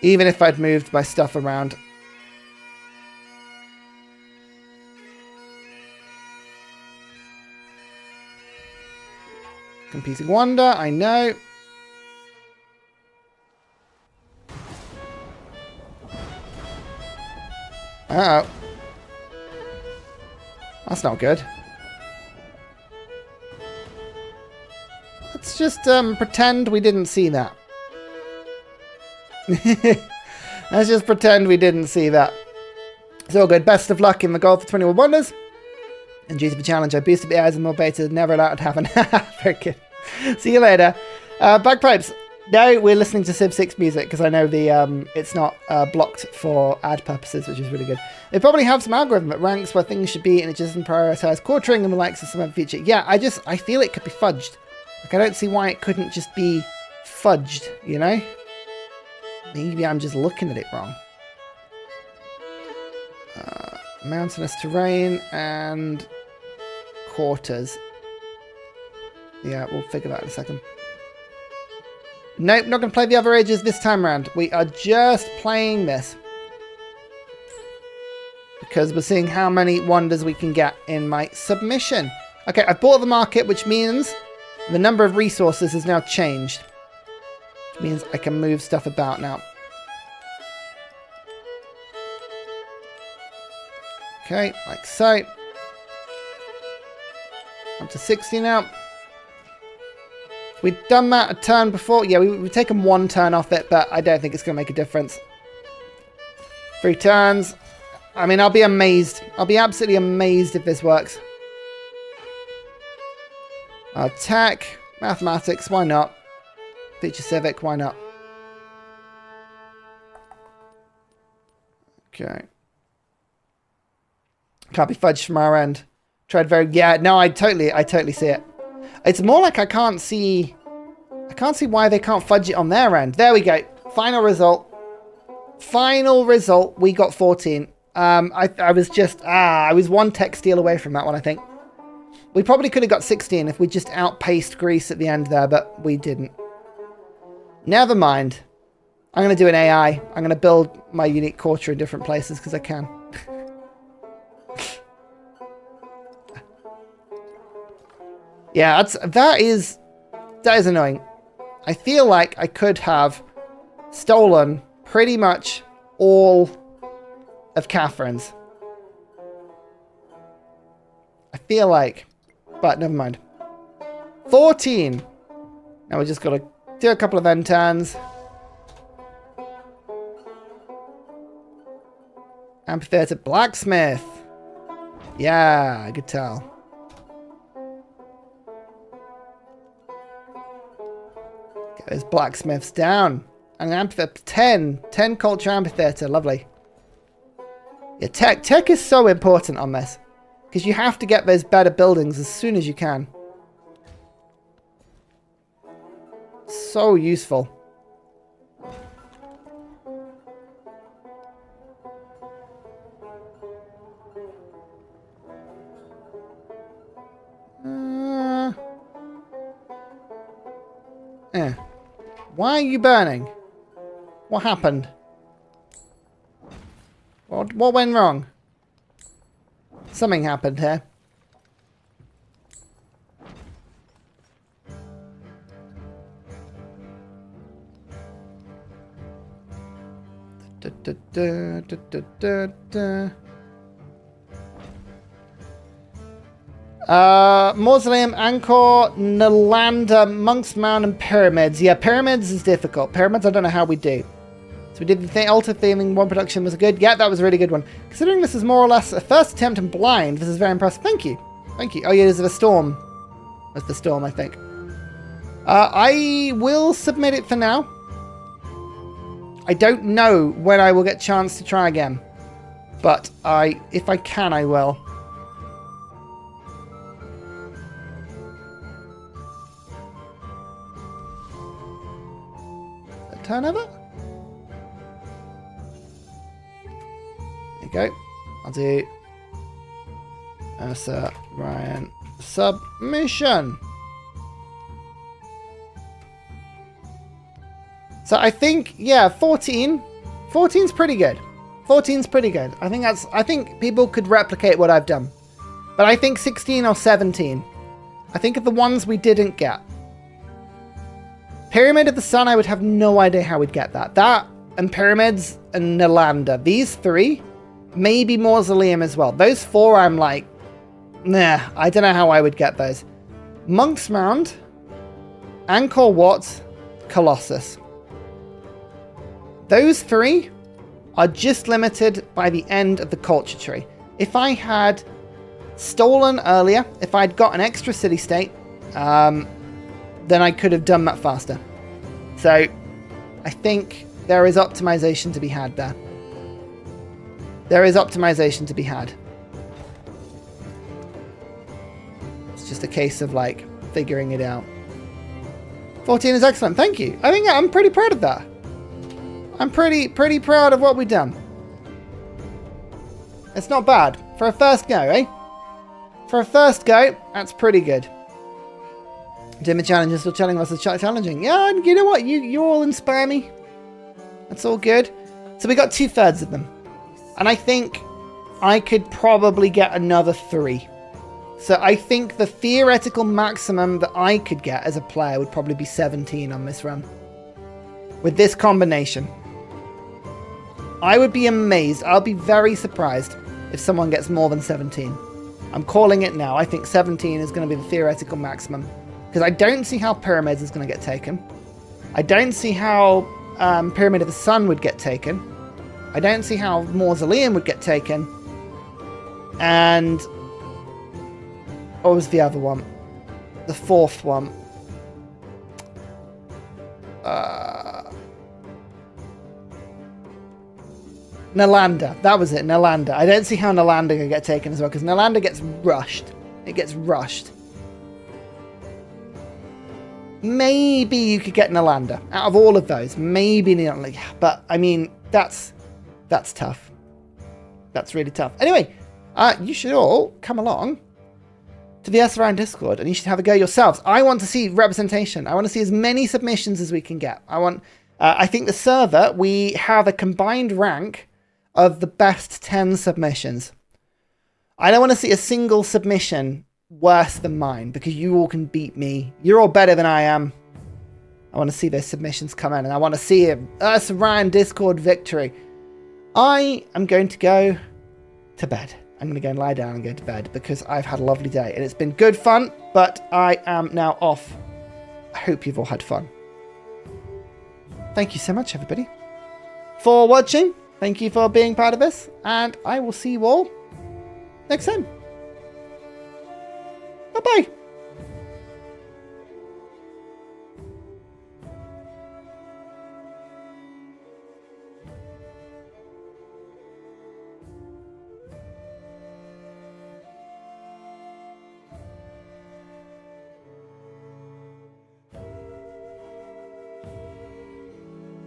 Even if I'd moved my stuff around. Competing Wonder, I know. Uh-oh. That's not good. Let's just pretend we didn't see that. Let's just pretend we didn't see that. It's all good. Best of luck in the goal for 21 Wonders. And due to the challenge, I boosted the eyes and more beta. Never allowed to happen. Very good. See you later. Bagpipes. No, we're listening to Civ 6 music because I know the it's not blocked for ad purposes, which is really good. They probably have some algorithm that ranks where things should be and it doesn't prioritize quartering and the likes of some other feature. Yeah, I feel it could be fudged. Like, I don't see why it couldn't just be fudged, you know? Maybe I'm just looking at it wrong. Mountainous terrain and quarters. Yeah, we'll figure that in a second. Nope, not going to play the other ages this time around. We are just playing this. Because we're seeing how many wonders we can get in my submission. Okay, I've bought the market, which means the number of resources has now changed. Which means I can move stuff about now. Okay, like so. Up to 60 now. We've done that a turn before. Yeah, we've taken one turn off it, but I don't think it's going to make a difference. 3 turns. I mean, I'll be amazed. I'll be absolutely amazed if this works. Tech, mathematics, why not? Feature civic, why not? Okay. Can't be fudged from our end. Tried very... Yeah, no, I totally see it. It's more like I can't see why they can't fudge it on their end. There we go. Final result. Final result. We got 14. I was one tech steal away from that one, I think. We probably could have got 16 if we just outpaced Greece at the end there, but we didn't. Never mind. I'm going to do an AI. I'm going to build my unique quarter in different places because I can. Yeah, that is annoying. I feel like I could have stolen pretty much all of Catherine's. I feel like, but never mind. 14. Now we just got to do a couple of end turns. Amphitheatre blacksmith. Yeah, I could tell. Those blacksmiths down. And an amphitheatre. 10 culture amphitheatre. Lovely. Yeah, tech is so important on this. Because you have to get those better buildings as soon as you can. So useful. Why are you burning? What happened? What went wrong? Something happened here. Mausoleum, Angkor, Nalanda, Monk's Mound, and Pyramids. Yeah, Pyramids is difficult. Pyramids, I don't know how we do. So we did the altar theming. One production was good. Yeah, that was a really good one. Considering this is more or less a first attempt in blind, this is very impressive. Thank you. Thank you. Oh, yeah, there's the storm. That's the storm, I think. I will submit it for now. I don't know when I will get a chance to try again. But if I can, I will. turnover. There you go. I'll do Ursa, Ryan, submission. So I think, yeah, 14. 14's pretty good. 14's pretty good. I think people could replicate what I've done. But I think 16 or 17. I think of the ones we didn't get. Pyramid of the Sun, I would have no idea how we'd get that. That and Pyramids and Nalanda. These three, maybe Mausoleum as well. Those four, I'm like, nah, I don't know how I would get those. Monk's Mound, Angkor Wat, Colossus. Those three are just limited by the end of the culture tree. If I had stolen earlier, if I'd got an extra city state, then I could have done that faster. So I think there is optimization to be had there. There is optimization to be had. It's just a case of like figuring it out. 14 is excellent. Thank you. I think I'm pretty proud of that. I'm pretty proud of what we've done. It's not bad. For a first go, eh? For a first go, that's pretty good. Doing the challenges, still telling us it's challenging. Yeah, and you know what? You all inspire me. That's all good. So we got 2/3 of them. And I think I could probably get another 3. So I think the theoretical maximum that I could get as a player would probably be 17 on this run. With this combination. I would be amazed. I'll be very surprised if someone gets more than 17. I'm calling it now. I think 17 is going to be the theoretical maximum. Because I don't see how Pyramids is going to get taken. I don't see how Pyramid of the Sun would get taken. I don't see how Mausoleum would get taken. And what was the other one? The fourth one. Nalanda. That was it, Nalanda. I don't see how Nalanda could get taken as well, because Nalanda gets rushed. It gets rushed. Maybe you could get Nalanda. Out of all of those, maybe Nalanda. But, I mean, that's tough. That's really tough. Anyway, you should all come along to the Ursa Discord, and you should have a go yourselves. I want to see representation. I want to see as many submissions as we can get. I think the server, we have a combined rank of the best 10 submissions. I don't want to see a single submission worse than mine, because you all can beat me. You're all better than I am. I want to see those submissions come in, and I want to see a Ursa Discord victory. I am going to go to bed. I'm going to go and lie down and go to bed, because I've had a lovely day, and it's been good fun, but I am now off. I hope you've all had fun. Thank you so much, everybody, for watching. Thank you for being part of this, and I will see you all next time. Bye-bye.